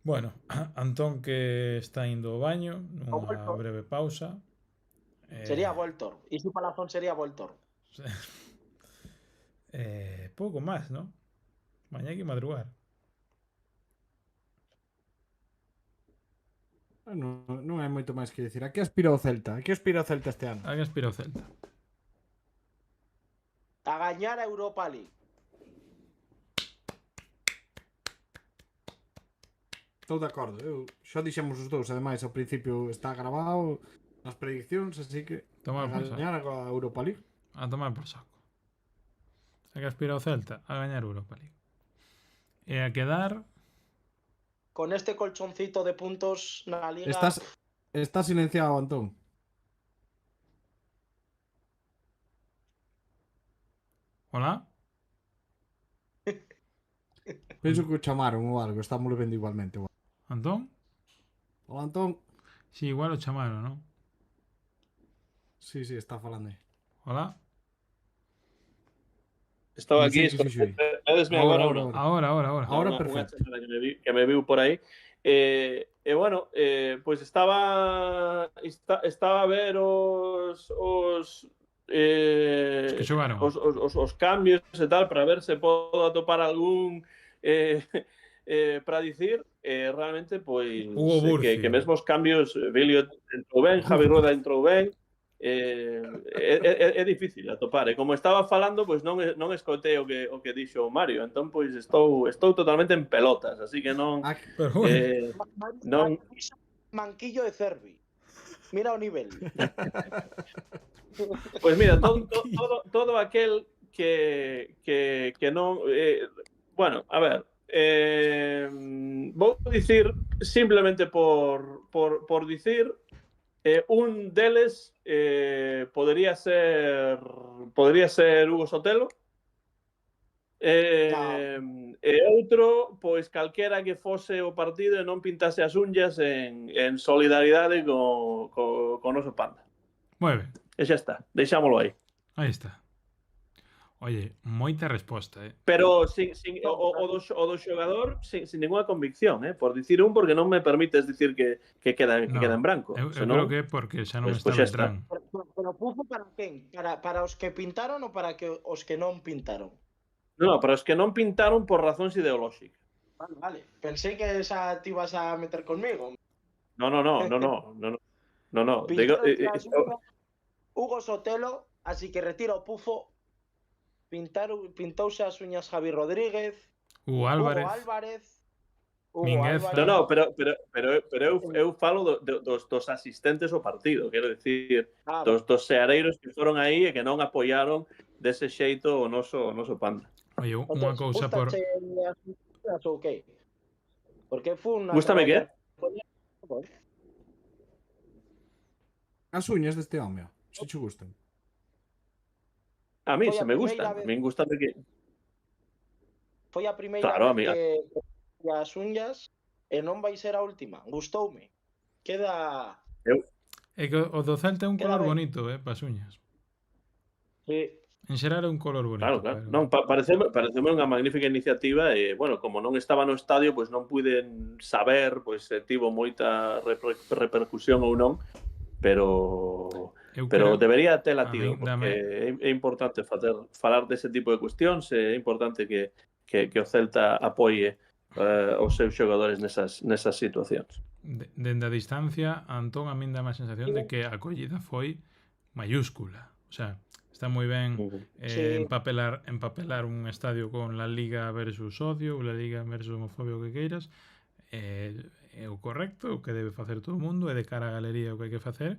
Bueno, Antón que está indo ao baño nunha Voltor. breve pausa. Sería Voltor. Isi Palazón sería Voltor. Pouco máis, non? Mañá hai que madrugar. Bueno, non hai moito máis que dicir. A que aspira o Celta? A que aspira o Celta este ano? A que aspira o Celta? A gañar a Europa League. Estou de acordo. Xa dixemos os dous, ademais, ao principio está grabado nas prediccións, así que Tomar por saco. gañar a Europa League. A tomar por saco. A que aspira o Celta? A gañar Europa League. E a quedar... Con este colchoncito de puntos na Liga. Estás silenciado, Antón. Hola? Penso que o chamaron ou algo, estamos vendo igualmente. Antón? Hola, Antón. Si, igual o chamaron, non? Sí, está falando aí. Hola? Estaba Non aquí, sei que fixo aí. vedesme agora ou non? Ahora. Ahora Unha perfecto. chamada que me viu por aí. Bueno, pois estaba a ver os Os que xogaron. os cambios e tal para ver se podo atopar algún para dicir realmente pois Hugo Burcio. que mesmo os cambios Bilio entrou ben, Javi Rueda entrou ben, é difícil atopar, e como estaba falando pois non escoitei o que dixo Mario, entón pois estou totalmente en pelotas, así que non Pero bueno, non Manquillo de Cervi. Mira o nivel. Pois mira, todo aquel que non bueno, a ver, vou dicir simplemente por dicir un deles podría ser Hugo Sotelo. E outro, pois calquera que fose o partido e non pintase as unllas en solidaridade co noso Panda. moi ben. E xa está, deixámolo aí. Aí está. Oye, moita resposta, Pero o do xogador sin ninguna convicción, por dicir un, porque non me permites dicir que queda en branco. Eu Senón, creo que é porque xa non pois está xa está. Beltrán. Pero pufo para quen? Para os que pintaron ou para que os que non pintaron? No, pero es que non pintaron por razóns ideolóxicas. Vale. Pensei que esa te ibas a meter conmigo. No. Pintaron tras Hugo Sotelo, así que retira o pufo. Pintouse as uñas Javi Rodríguez, Hugo Álvarez. Hugo Álvarez, Mingueza. No, pero eu falo dos asistentes ao partido, quero dicir, dos seareiros que foron aí e que non apoiaron dese xeito o noso Panda. Oye, unha cousa por... ou que? Porque foi unha Gústame que? As uñas deste home, se che gustan. A mí Foi se a me primeira gustan, a vez- mí gustame que... Foi a primeira Claro, a vez mí- que as uñas e non vai ser a última. Gustoume. Queda... É que o do Celta é un Queda color ben. bonito, para as uñas. Sí. En xeral é un color bonito. Claro. Pero... Non, pareceme unha magnífica iniciativa e, bueno, como non estaba no estadio, pois non puiden saber, pois se tivo moita repercusión ou non, pero debería tela tido, porque é importante falar dese tipo de cuestións, é importante que o Celta apoie os seus xogadores nesas situacións. Dende a distancia, Antón, a min dá a sensación de que a acollida foi mayúscula. O sea, está moi ben empapelar un estadio con la Liga versus odio, la Liga versus homofobia, o que queiras. É o correcto, o que debe facer todo o mundo, é de cara á galería o que hai que facer,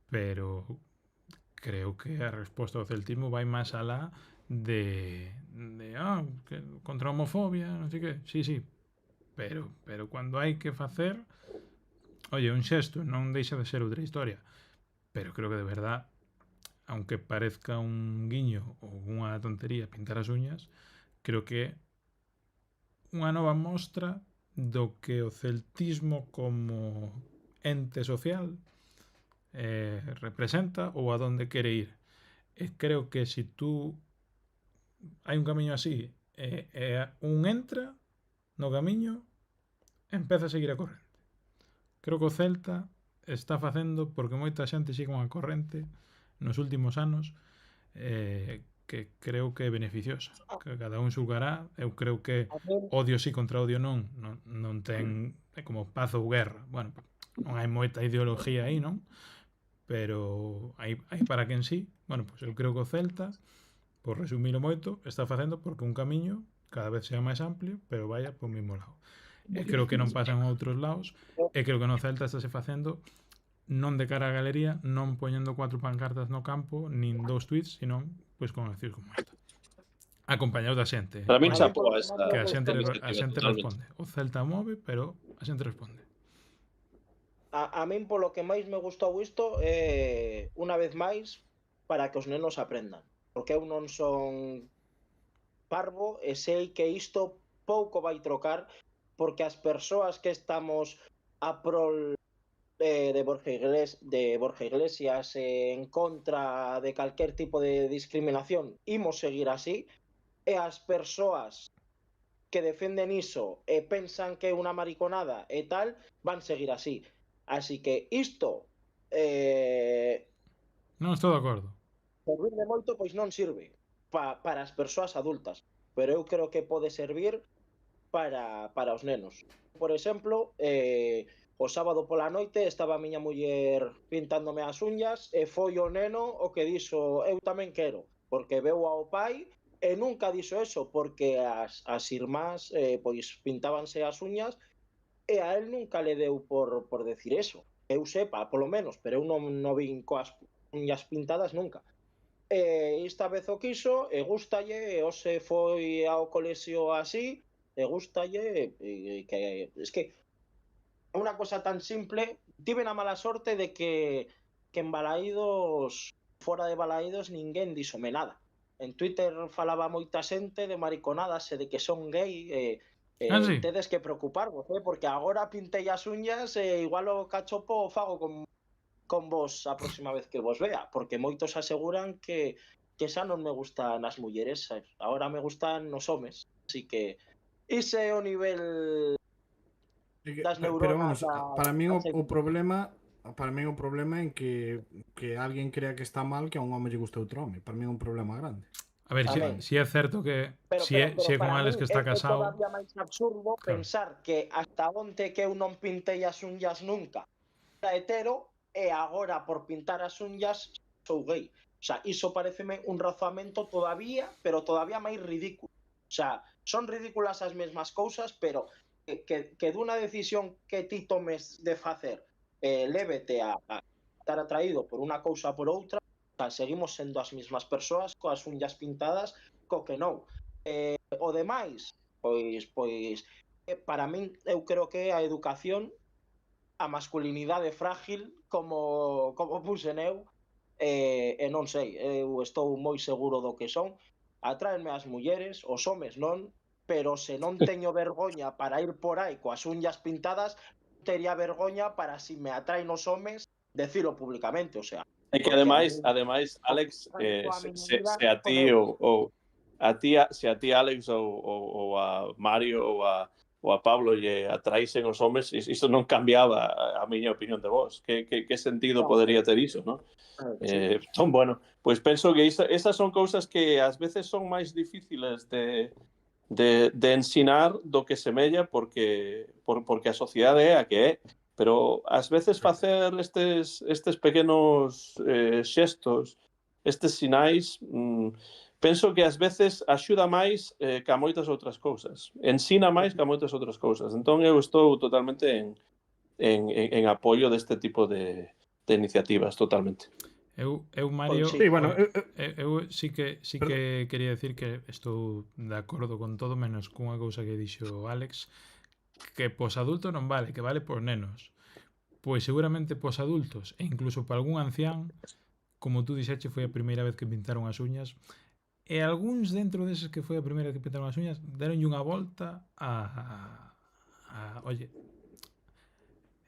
pero creo que a resposta do celtismo vai máis alá de que contra a homofobia, non sei que. Sí, pero cando hai que facer, oye, un xesto non deixa de ser outra historia, pero creo que de verdad, aunque parezca un guiño ou unha tontería pintar as uñas, creo que unha nova mostra do que o celtismo como ente social representa ou a donde quere ir. E creo que se tú hai un camiño así un entra no camiño, empeza a seguir a corrente. Creo que o Celta está facendo, porque moita xente sigue unha corrente nos últimos anos, que creo que é beneficiosa, que cada un xulgará. Eu creo que odio sí contra odio non ten, é como paz ou guerra. Bueno, non hai moita ideoloxía aí, non? Pero hai para quen sí. Bueno, pois eu creo que o Celta, por resumilo moito, está facendo porque un camiño cada vez sea máis amplio, pero vaya por mismo lado. E creo que non pasan a outros lados, e creo que no Celta está se facendo non de cara á galería, non poñendo 4 pancartas no campo, nin 2 tweets, senón pois con accións como esta. Acompañados da xente. Para min Vale. chapó Que a xente totalmente. responde. O Celta move, pero a xente responde. A min polo que máis me gustou isto é, unha vez máis, para que os nenos aprendan. Porque eu non son parvo e sei que isto pouco vai trocar, porque as persoas que estamos a prol de Borja Iglesias en contra de calquer tipo de discriminación, imos seguir así, e as persoas que defenden iso e pensan que é unha mariconada e tal, van seguir así. Así que isto Non estou de acordo. servir de moito pois non sirve para as persoas adultas, pero eu creo que pode servir para os nenos. Por exemplo, o sábado pola noite estaba a miña muller pintándome as uñas e foi o neno o que dixo eu tamén quero, porque veu ao pai e nunca dixo eso, porque as irmás pois pintábanse as uñas e a él nunca le deu por decir eso. Eu sepa, polo menos, pero eu non vin coas uñas pintadas nunca. Esta vez o quiso e gustalle, e hoxe foi ao colexio así, e gustalle, e que es que é unha cosa tan simple. Tive a mala sorte de que en Balaídos, fora de Balaídos, ninguén díxome nada. En Twitter falaba moita xente de mariconadas e de que son gay, sí. tedes que preocuparvos, porque agora pintei as uñas e igual o cachopo o fago con vos a próxima vez que vos vea, porque moitos aseguran que xa non me gustan as mulleres, agora me gustan os homes, así que ese é o nivel das neuronas. Pero vamos, para mí o problema en que alguén crea que está mal que a un home lle gusta outro home. Para mí é un problema grande. A ver, si é certo que si é con Alex que está casado... É todavía máis absurdo pensar que hasta onte que eu non pintei as uñas nunca era hetero e agora por pintar as uñas sou gay. O sea, iso pareceme un razamento todavía máis ridículo. O sea, son ridículas as mesmas cousas, pero que dunha decisión que ti tomes de facer lévete a estar atraído por unha cousa por outra, o sea, seguimos sendo as mismas persoas coas unhas pintadas co que non. O demais, pois para min, eu creo que a educación, a masculinidade frágil, como puxen eu, e non sei, eu estou moi seguro do que son, atráenme as mulleres, os homes non, pero se non teño vergoña para ir por aí coas unhas pintadas, tería vergoña para si me atraen os homes decilo públicamente, o sea, É que porque a ademais, min Alex, coa miña vida se a ti correu. se a ti Alex ou a Mario ou a Pablo lle atraísen os homes, isto non cambiaba a miña opinión de vos. Que sentido Non, podería ter iso, non? sí. Entón, bueno, pois penso que esas son cousas que ás veces son máis difíciles de ensinar do que semella porque a sociedade é a que é. Pero ás veces facer estes pequenos xestos, estes sinais, penso que ás veces axuda máis que a moitas outras cousas. Ensina máis que a moitas outras cousas. Entón eu estou totalmente en apoio deste tipo de iniciativas, totalmente. Mario, Pois sí. Sí, bueno, eu sí que quería decir que estou de acordo con todo menos cunha cousa que dixo Alex, que pos adultos non vale, que vale pos nenos. Pois seguramente pos adultos e incluso para algún ancián, como tú dixeche, foi a primeira vez que pintaron as uñas, e algúns dentro deses que foi a primeira vez que pintaron as uñas deronlle unha volta oye,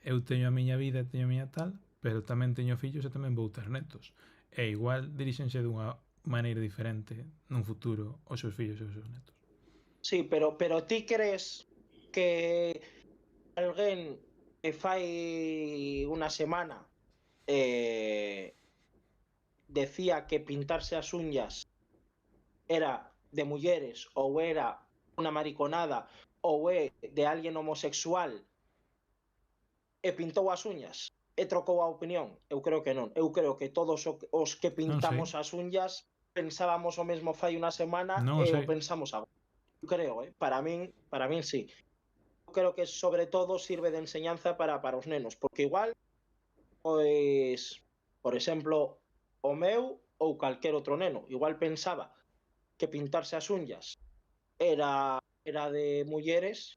eu teño a miña vida, teño a miña tal, pero tamén teño fillos e tamén vou ter netos. E igual dirixense dunha maneira diferente nun futuro os seus fillos e os seus netos. Sí, pero ti crees que alguén que fai unha semana decía que pintarse as uñas era de mulleres ou era unha mariconada ou é de alguén homosexual e pintou as uñas e trocou a opinión? Eu creo que non. Eu creo que todos os que pintamos as uñas pensábamos o mesmo fai unha semana Non o e sei. o pensamos agora. Eu creo, para min sí. Eu creo que sobre todo sirve de enseñanza para os nenos, porque igual, pois, por exemplo, o meu ou calquer outro neno, igual pensaba que pintarse as uñas era de mulleres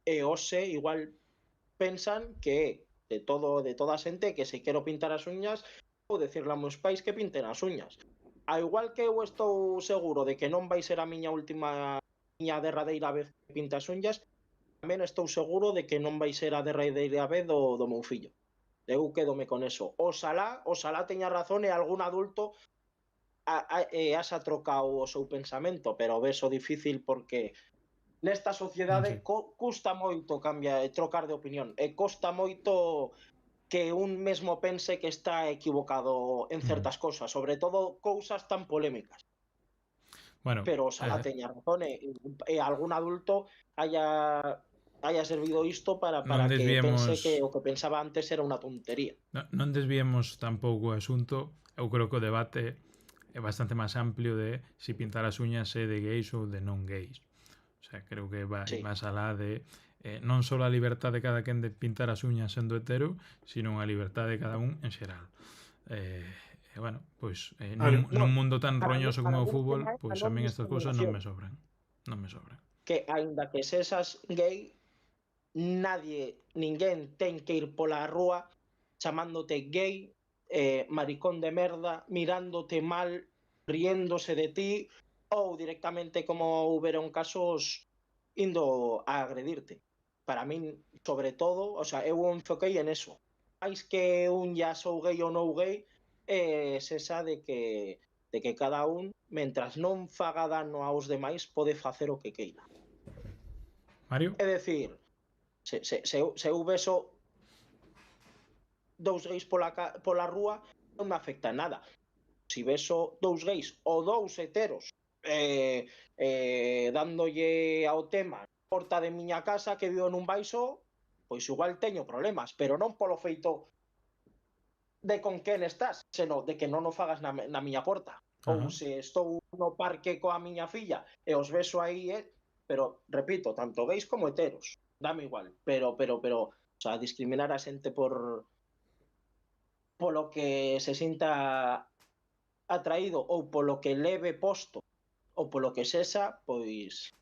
e hoxe igual pensan que é de toda a xente que se quero pintar as uñas ou decirle a meus pais que pinten as uñas. A igual que eu estou seguro de que non vai ser a miña derradeira vez que pinta as uñas, tamén estou seguro de que non vai ser a derradeira vez do meu fillo. Eu quédome con eso. Oxalá teña razón e algún adulto haxa trocado o seu pensamento, pero veso difícil porque nesta sociedade custa moito trocar de opinión e costa moito que un mesmo pense que está equivocado en certas cousas, sobre todo cousas tan polémicas. Bueno, pero oxalá teña razón e algún adulto haya servido isto para que pense que o que pensaba antes era unha tontería. Non desviemos tampouco o asunto. Eu creo que o debate é bastante máis amplio de si pintar as uñas é de gays ou de non gays. O sea, creo que vai máis alá de non só a liberdade de cada quen de pintar as uñas sendo hetero, sino a liberdade de cada un en xeral. Bueno, pois nun mundo tan roñoso como o fútbol, pois a min estas cousas non me sobran. Que aínda que sesas gay, ninguén ten que ir pola rúa chamándote gay, maricón de merda, mirándote mal, riéndose de ti ou directamente, como houberon casos, indo a agredirte. Para min, sobre todo, o sea, eu enfoquei en eso. Mais que un ya sou gay ou non gay, esa de que cada un, mentras non faga dano aos demais, pode facer o que queira. Mario? É dicir, se eu beso dous gays pola rúa, non me afecta en nada. Se beso dous gays ou dous heteros dándolle ao tema porta de miña casa que vivo nun baixo, pois igual teño problemas, pero non polo feito de con quen estás, senón de que non o fagas na miña porta. Ou se estou no parque coa miña filla e os beso aí, pero, repito, tanto gays como heteros. dame igual, pero, o sea, discriminar a xente polo que se sinta atraído ou polo que leve posto ou polo que sexa, pois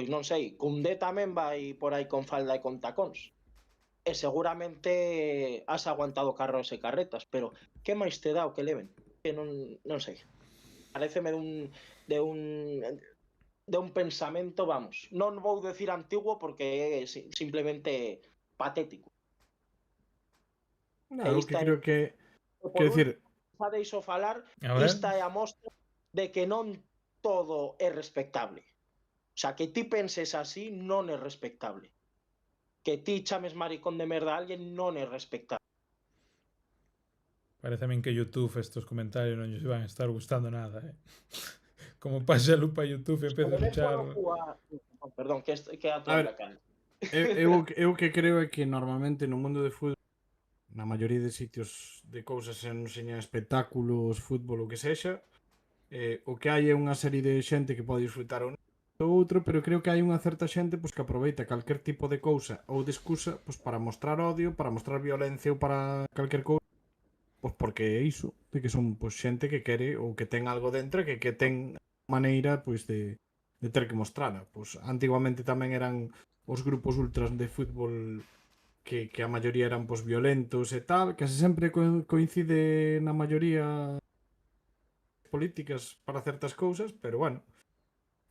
non sei, Koundé tamén vai por aí con falda e con tacóns. E seguramente has aguantado carros e carretas, pero que máis te dá o que leven? Que non sei. Paréceme de un pensamento, vamos, non vou decir antiguo porque é simplemente patético. No, E eu que esta creo que... por Quero dicir, xa deixo falar, A ver. esta é a mostra de que non todo é respectable. O sea, que ti penses así non é respectable. Que ti chames maricón de merda a alguén non é respectable. Parece a min que YouTube estos comentarios non lles van a estar gustando nada, Como pase a lupa a YouTube e empeza a escuchar... Perdón, que a A tua ver, can. eu que creo é que normalmente no mundo de fútbol, na maioría de sitios de cousas se non señan espectáculos, fútbol, o que sexa, o que hai é unha serie de xente que pode disfrutar ou outro, pero creo que hai unha certa xente pois, que aproveita calquer tipo de cousa ou de excusa pois, para mostrar odio, para mostrar violencia ou para calquer cousa, pois porque é iso, de que son pois, xente que quere ou que ten algo dentro e que ten maneira pois, de ter que mostrala. Pois, antiguamente tamén eran os grupos ultras de fútbol que a maioría eran pois, violentos e tal, case sempre coincide na maioría políticas para certas cousas, pero bueno,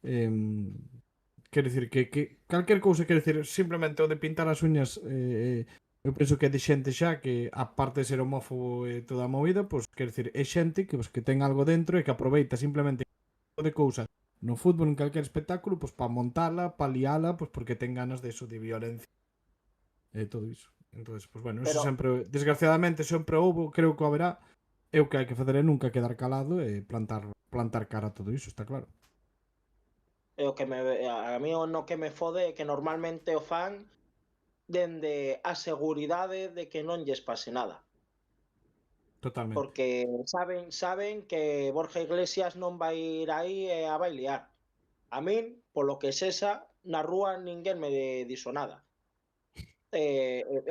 quero dicir que calquer cousa, quero dicir, simplemente o de pintar as uñas eu penso que é de xente xa que aparte de ser homófobo e toda a movida, pois quero dicir, é xente que, que ten algo dentro e que aproveita simplemente de cousas no fútbol, en calquer espectáculo, pois para montala, para liala, pois porque ten ganas de eso, de violencia e todo iso. Entonces, pois bueno, eso Pero sempre, desgraciadamente sempre houbo, creo que haberá, e o que hai que facer é nunca quedar calado e plantar cara a todo iso, está claro. é o que a mí o no que me fode é que normalmente o fan dende a seguridade de que non lles pase nada. Totalmente. Porque saben que Borja Iglesias non vai ir aí e a vai liar. A min, polo que sexa, na rúa ninguén me dixo nada.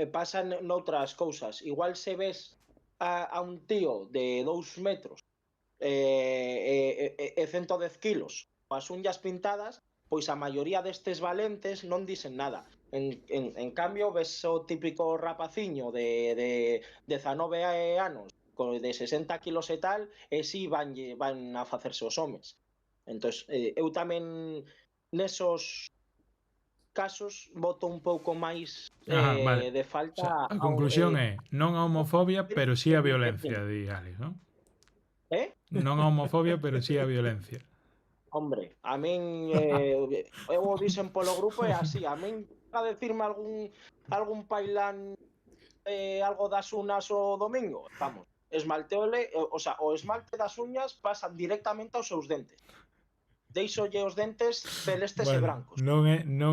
Pasan noutras cousas. Igual se ves a un tío de 2 metros e 110 kilos as unhas pintadas, pois a maioría destes valentes non dicen nada. En cambio, ves o típico rapaciño de 19 anos de 60 kilos e tal, e si van a facerse os homes. Entón, eu tamén nesos casos voto un pouco máis Vale. de falta O sea, a conclusión é non a homofobia, pero sí a violencia, di Alex, non? Non a homofobia, pero sí a violencia. Hombre, a min eu o dixen polo grupo e así, a min a decirme algún pailán algo das unas o domingo, vamos, esmalteole, o sea, o esmalte das uñas pasan directamente aos seus dentes. Deixolle os dentes celestes e brancos. Non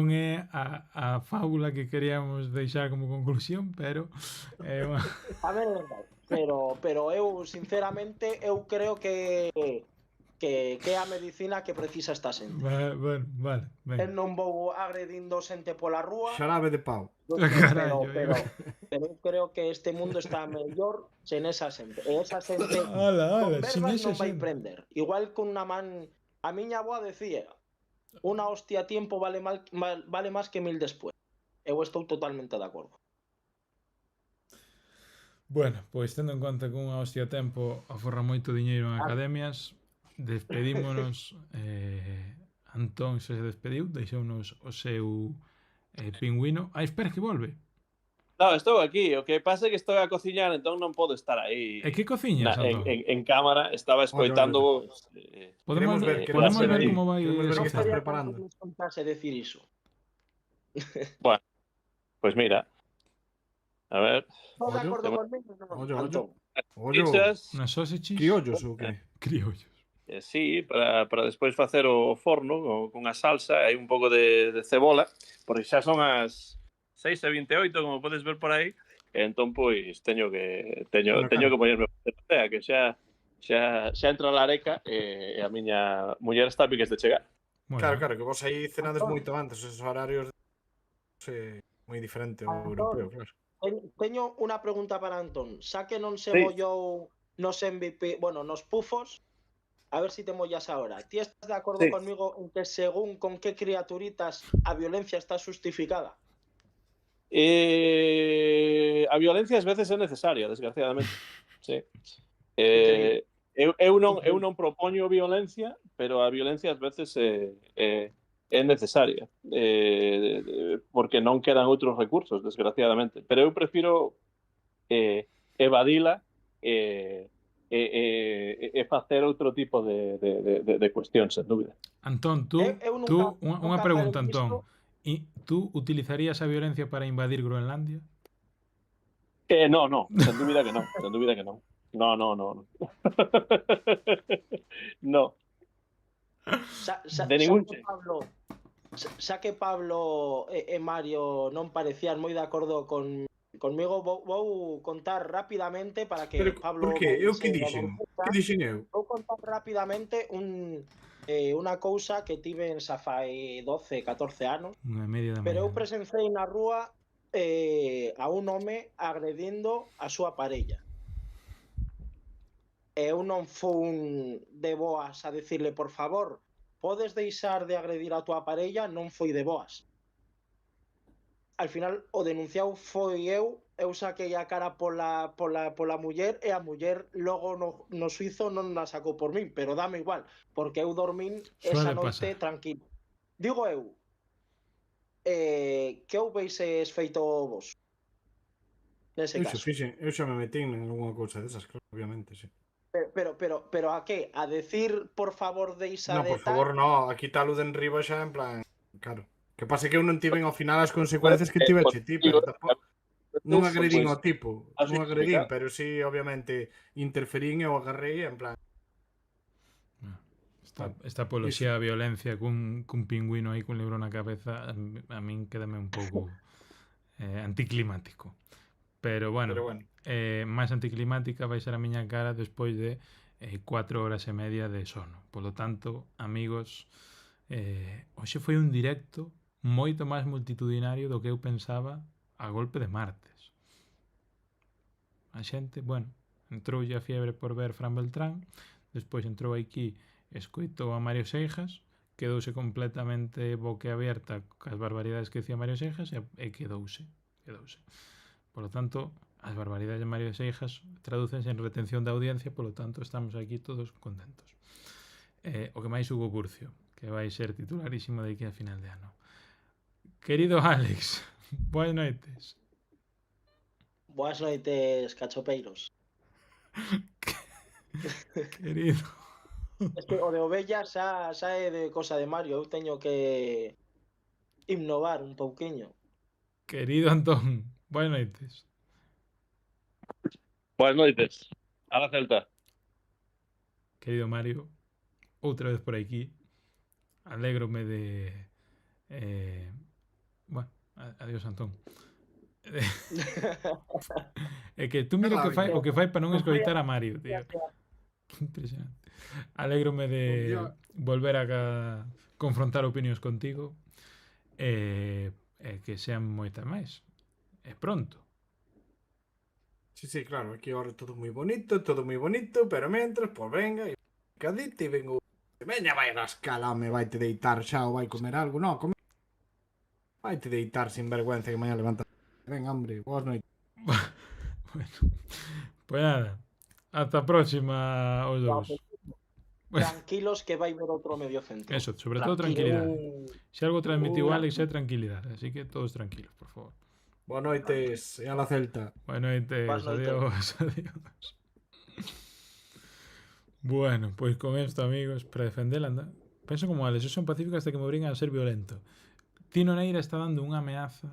é a fábula que queríamos deixar como conclusión, pero é unha... A ver, é verdade, pero eu sinceramente eu creo que é a medicina que precisa esta xente. Vale. Eu non vou agredindo xente pola rúa. Xarabe de pau. Carallo, pero eu creo que este mundo está mellor sen esa xente. E esa xente con sin verbas esa non vai xente. prender. Igual que unha man... A miña avoa decía unha hostia a tiempo vale máis que 1000 después. Eu estou totalmente de acordo. Bueno, pois tendo en conta que unha hostia a tempo aforra moito diñeiro en academias, despedímonos. Antón se despediu, deixounos o seu pingüino. Espera que volve. No, estou aquí. O que pasa é que estou a cociñar, entón non podo estar aí. E que cociñas, Antón? En cámara, estaba escoitando. Podemos ver como vai Queremos ver que estás Non preparando. podía contarse decir iso. Bueno, pues mira. A ver. Estou de acordo conmigo, Antón. Pizzas. Unas sausages? Criollos ou que? Criollos. Sí, para despois facer o forno con a salsa e un pouco de cebola, porque xa son as 6:28, como podes ver por aí, e entón pois teño que poñerme a que xa entra a lareca e a miña muller está a piques de chegar. Claro, que vos aí cenades moito antes, esos horarios. Sí, moi diferente ao Antón, europeo, claro. teño unha pregunta para Antón. Xa que non se Sí. mollou nos MVP, bueno, nos pufos, a ver si te mollas ahora. Ti estás de acordo Sí. conmigo en que según con qué criaturitas a violencia está justificada? A violencia ás veces é necesaria, desgraciadamente. Sí. Increíble. Eu non propoño violencia, pero a violencia ás veces é necesaria, porque non quedan outros recursos, desgraciadamente. Pero eu prefiro evadila e facer outro tipo de cuestións, sen dúbida. Antón, Eu nunca, unha nunca pregunta, farei Antón. isto. ¿Y tú utilizarías a violencia para invadir Groenlandia? No, sen dúbida que non, sen dúbida que non. No. No. De ningún xeito. Xa que Pablo e Mario non parecían moi de acordo conmigo, vou contar rapidamente para que Pero Pablo por que? Eu se que dixen? Que dixen eu? Vou contar rapidamente unha cousa que tiven xa fai 12, 14 anos, Unha media da pero eu mañá. presenciei na rúa a un home agredindo a súa parella. E eu non fun de boas a decirle, por favor, podes deixar de agredir a tua parella, non foi de boas. Al final, o denunciado foi eu saquei a cara pola muller e a muller logo no suizo non la sacou por min, pero dame igual, porque eu dormín esa Suele noite pasar. tranquilo. Digo eu, que houbeises feito vos nese caso? Eu xa me metín en algunha cousa desas, claro, obviamente, sí. Pero a que? A decir, por favor, deixa No, de por favor, tal? no, aquí tal o de enriba xa en plan, claro. Que pase que eu non tiven ao final as consecuencias que tiveche ti, pero tampouco non agredín ao tipo, Has non agredín, justificado. pero sí, obviamente, interferín e o agarrei en plan, Esta apoloxía a violencia cun pingüino aí cun libro na cabeza a min quédame un pouco anticlimático. Pero bueno, máis anticlimática vai ser a miña cara despois de 4 horas e media de sono. Polo tanto, amigos, hoxe foi un directo moito máis multitudinario do que eu pensaba a golpe de martes. A xente, bueno, entroulle a fiebre por ver Fran Beltrán, despois entrou aquí, escoitou a Mario Seijas, quedouse completamente boquiabierta cas barbaridades que decía Mario Seijas e quedouse. Polo tanto, as barbaridades de Mario Seijas tradúcense en retención de audiencia, polo tanto, estamos aquí todos contentos. O que máis Hugo Curcio, que vai ser titularísimo de aquí a final de ano. Querido Alex, boas noites. Boas noites, cachopeiros. Querido. Es que o de Ovella xa é de cosa de Mario, eu teño que innovar un pouquiño. Querido Antón, boas noites. Boas noites. A la Celta. Querido Mario, outra vez por aquí. Alégrome de... bueno, adiós Antón. É que tú mira o que fai para non escoitar a Mario, tío. Impresionante. Alégrome de volver a confrontar opinións contigo e que sean moitas máis. É pronto. Sí, claro, aquí ahora todo moi bonito, pero mentras, pues venga, e cadite e vengo, veña, vai a escala, me vai te deitar xa ou vai comer algo, no, comer, vai te deitar sin vergüenza que mañá levanta. Venga, hombre, boas noites. Bueno, pues nada, hasta a próxima os dous. Tranquilos que vai ver outro medio centro. Eso, sobre todo tranquilidade. Se algo transmitiu Alex é tranquilidade, así que todos tranquilos, por favor. Boas noites, e a la Celta. Boas noites, adiós. Bueno, pois con esto, amigos, para defendela, anda. Penso como Alex, eu son pacífico hasta que me obrigan a ser violento. Tino Neira está dando unha ameaza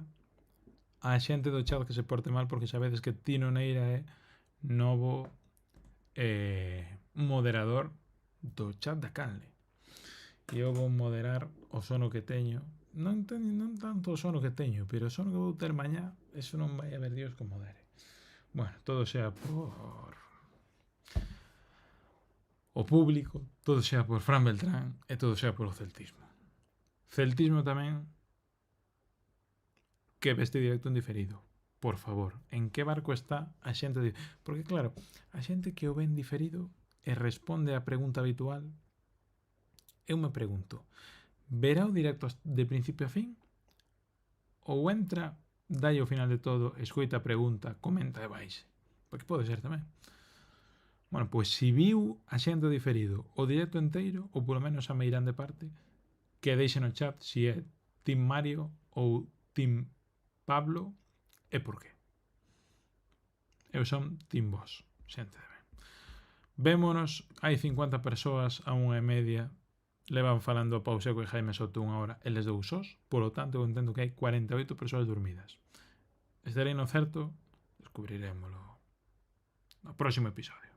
á xente do chat que se porte mal, porque sabedes que Tino Neira é novo moderador do chat da canle. E eu vou moderar o sono que teño. Non tanto o sono que teño, pero o sono que vou ter mañá, eso non vai haber Dios que modere. Bueno, todo sea por o público, todo sea por Fran Beltrán e todo sea por o celtismo. Celtismo tamén que veste directo en diferido. Por favor, en que barco está a xente? Porque claro, a xente que o ven diferido e responde á pregunta habitual, eu me pregunto, verá o directo de principio a fin? Ou entra, dai ao final de todo, escoita a pregunta, comenta e baixe? Porque pode ser tamén. Bueno, pois se viu a xente diferido o directo inteiro, ou polo menos a meirande parte, que deixe no chat se é Team Mario ou Team Pablo e por qué. Eu son Team Boss, xente de ben. Vémonos, hai 50 persoas a 1:30, levan falando a Pauseco e Jaime Soto 1 hora, eles dous sós, polo tanto eu entendo que hai 48 persoas dormidas. Estarei no certo, descubrirémolo no próximo episodio.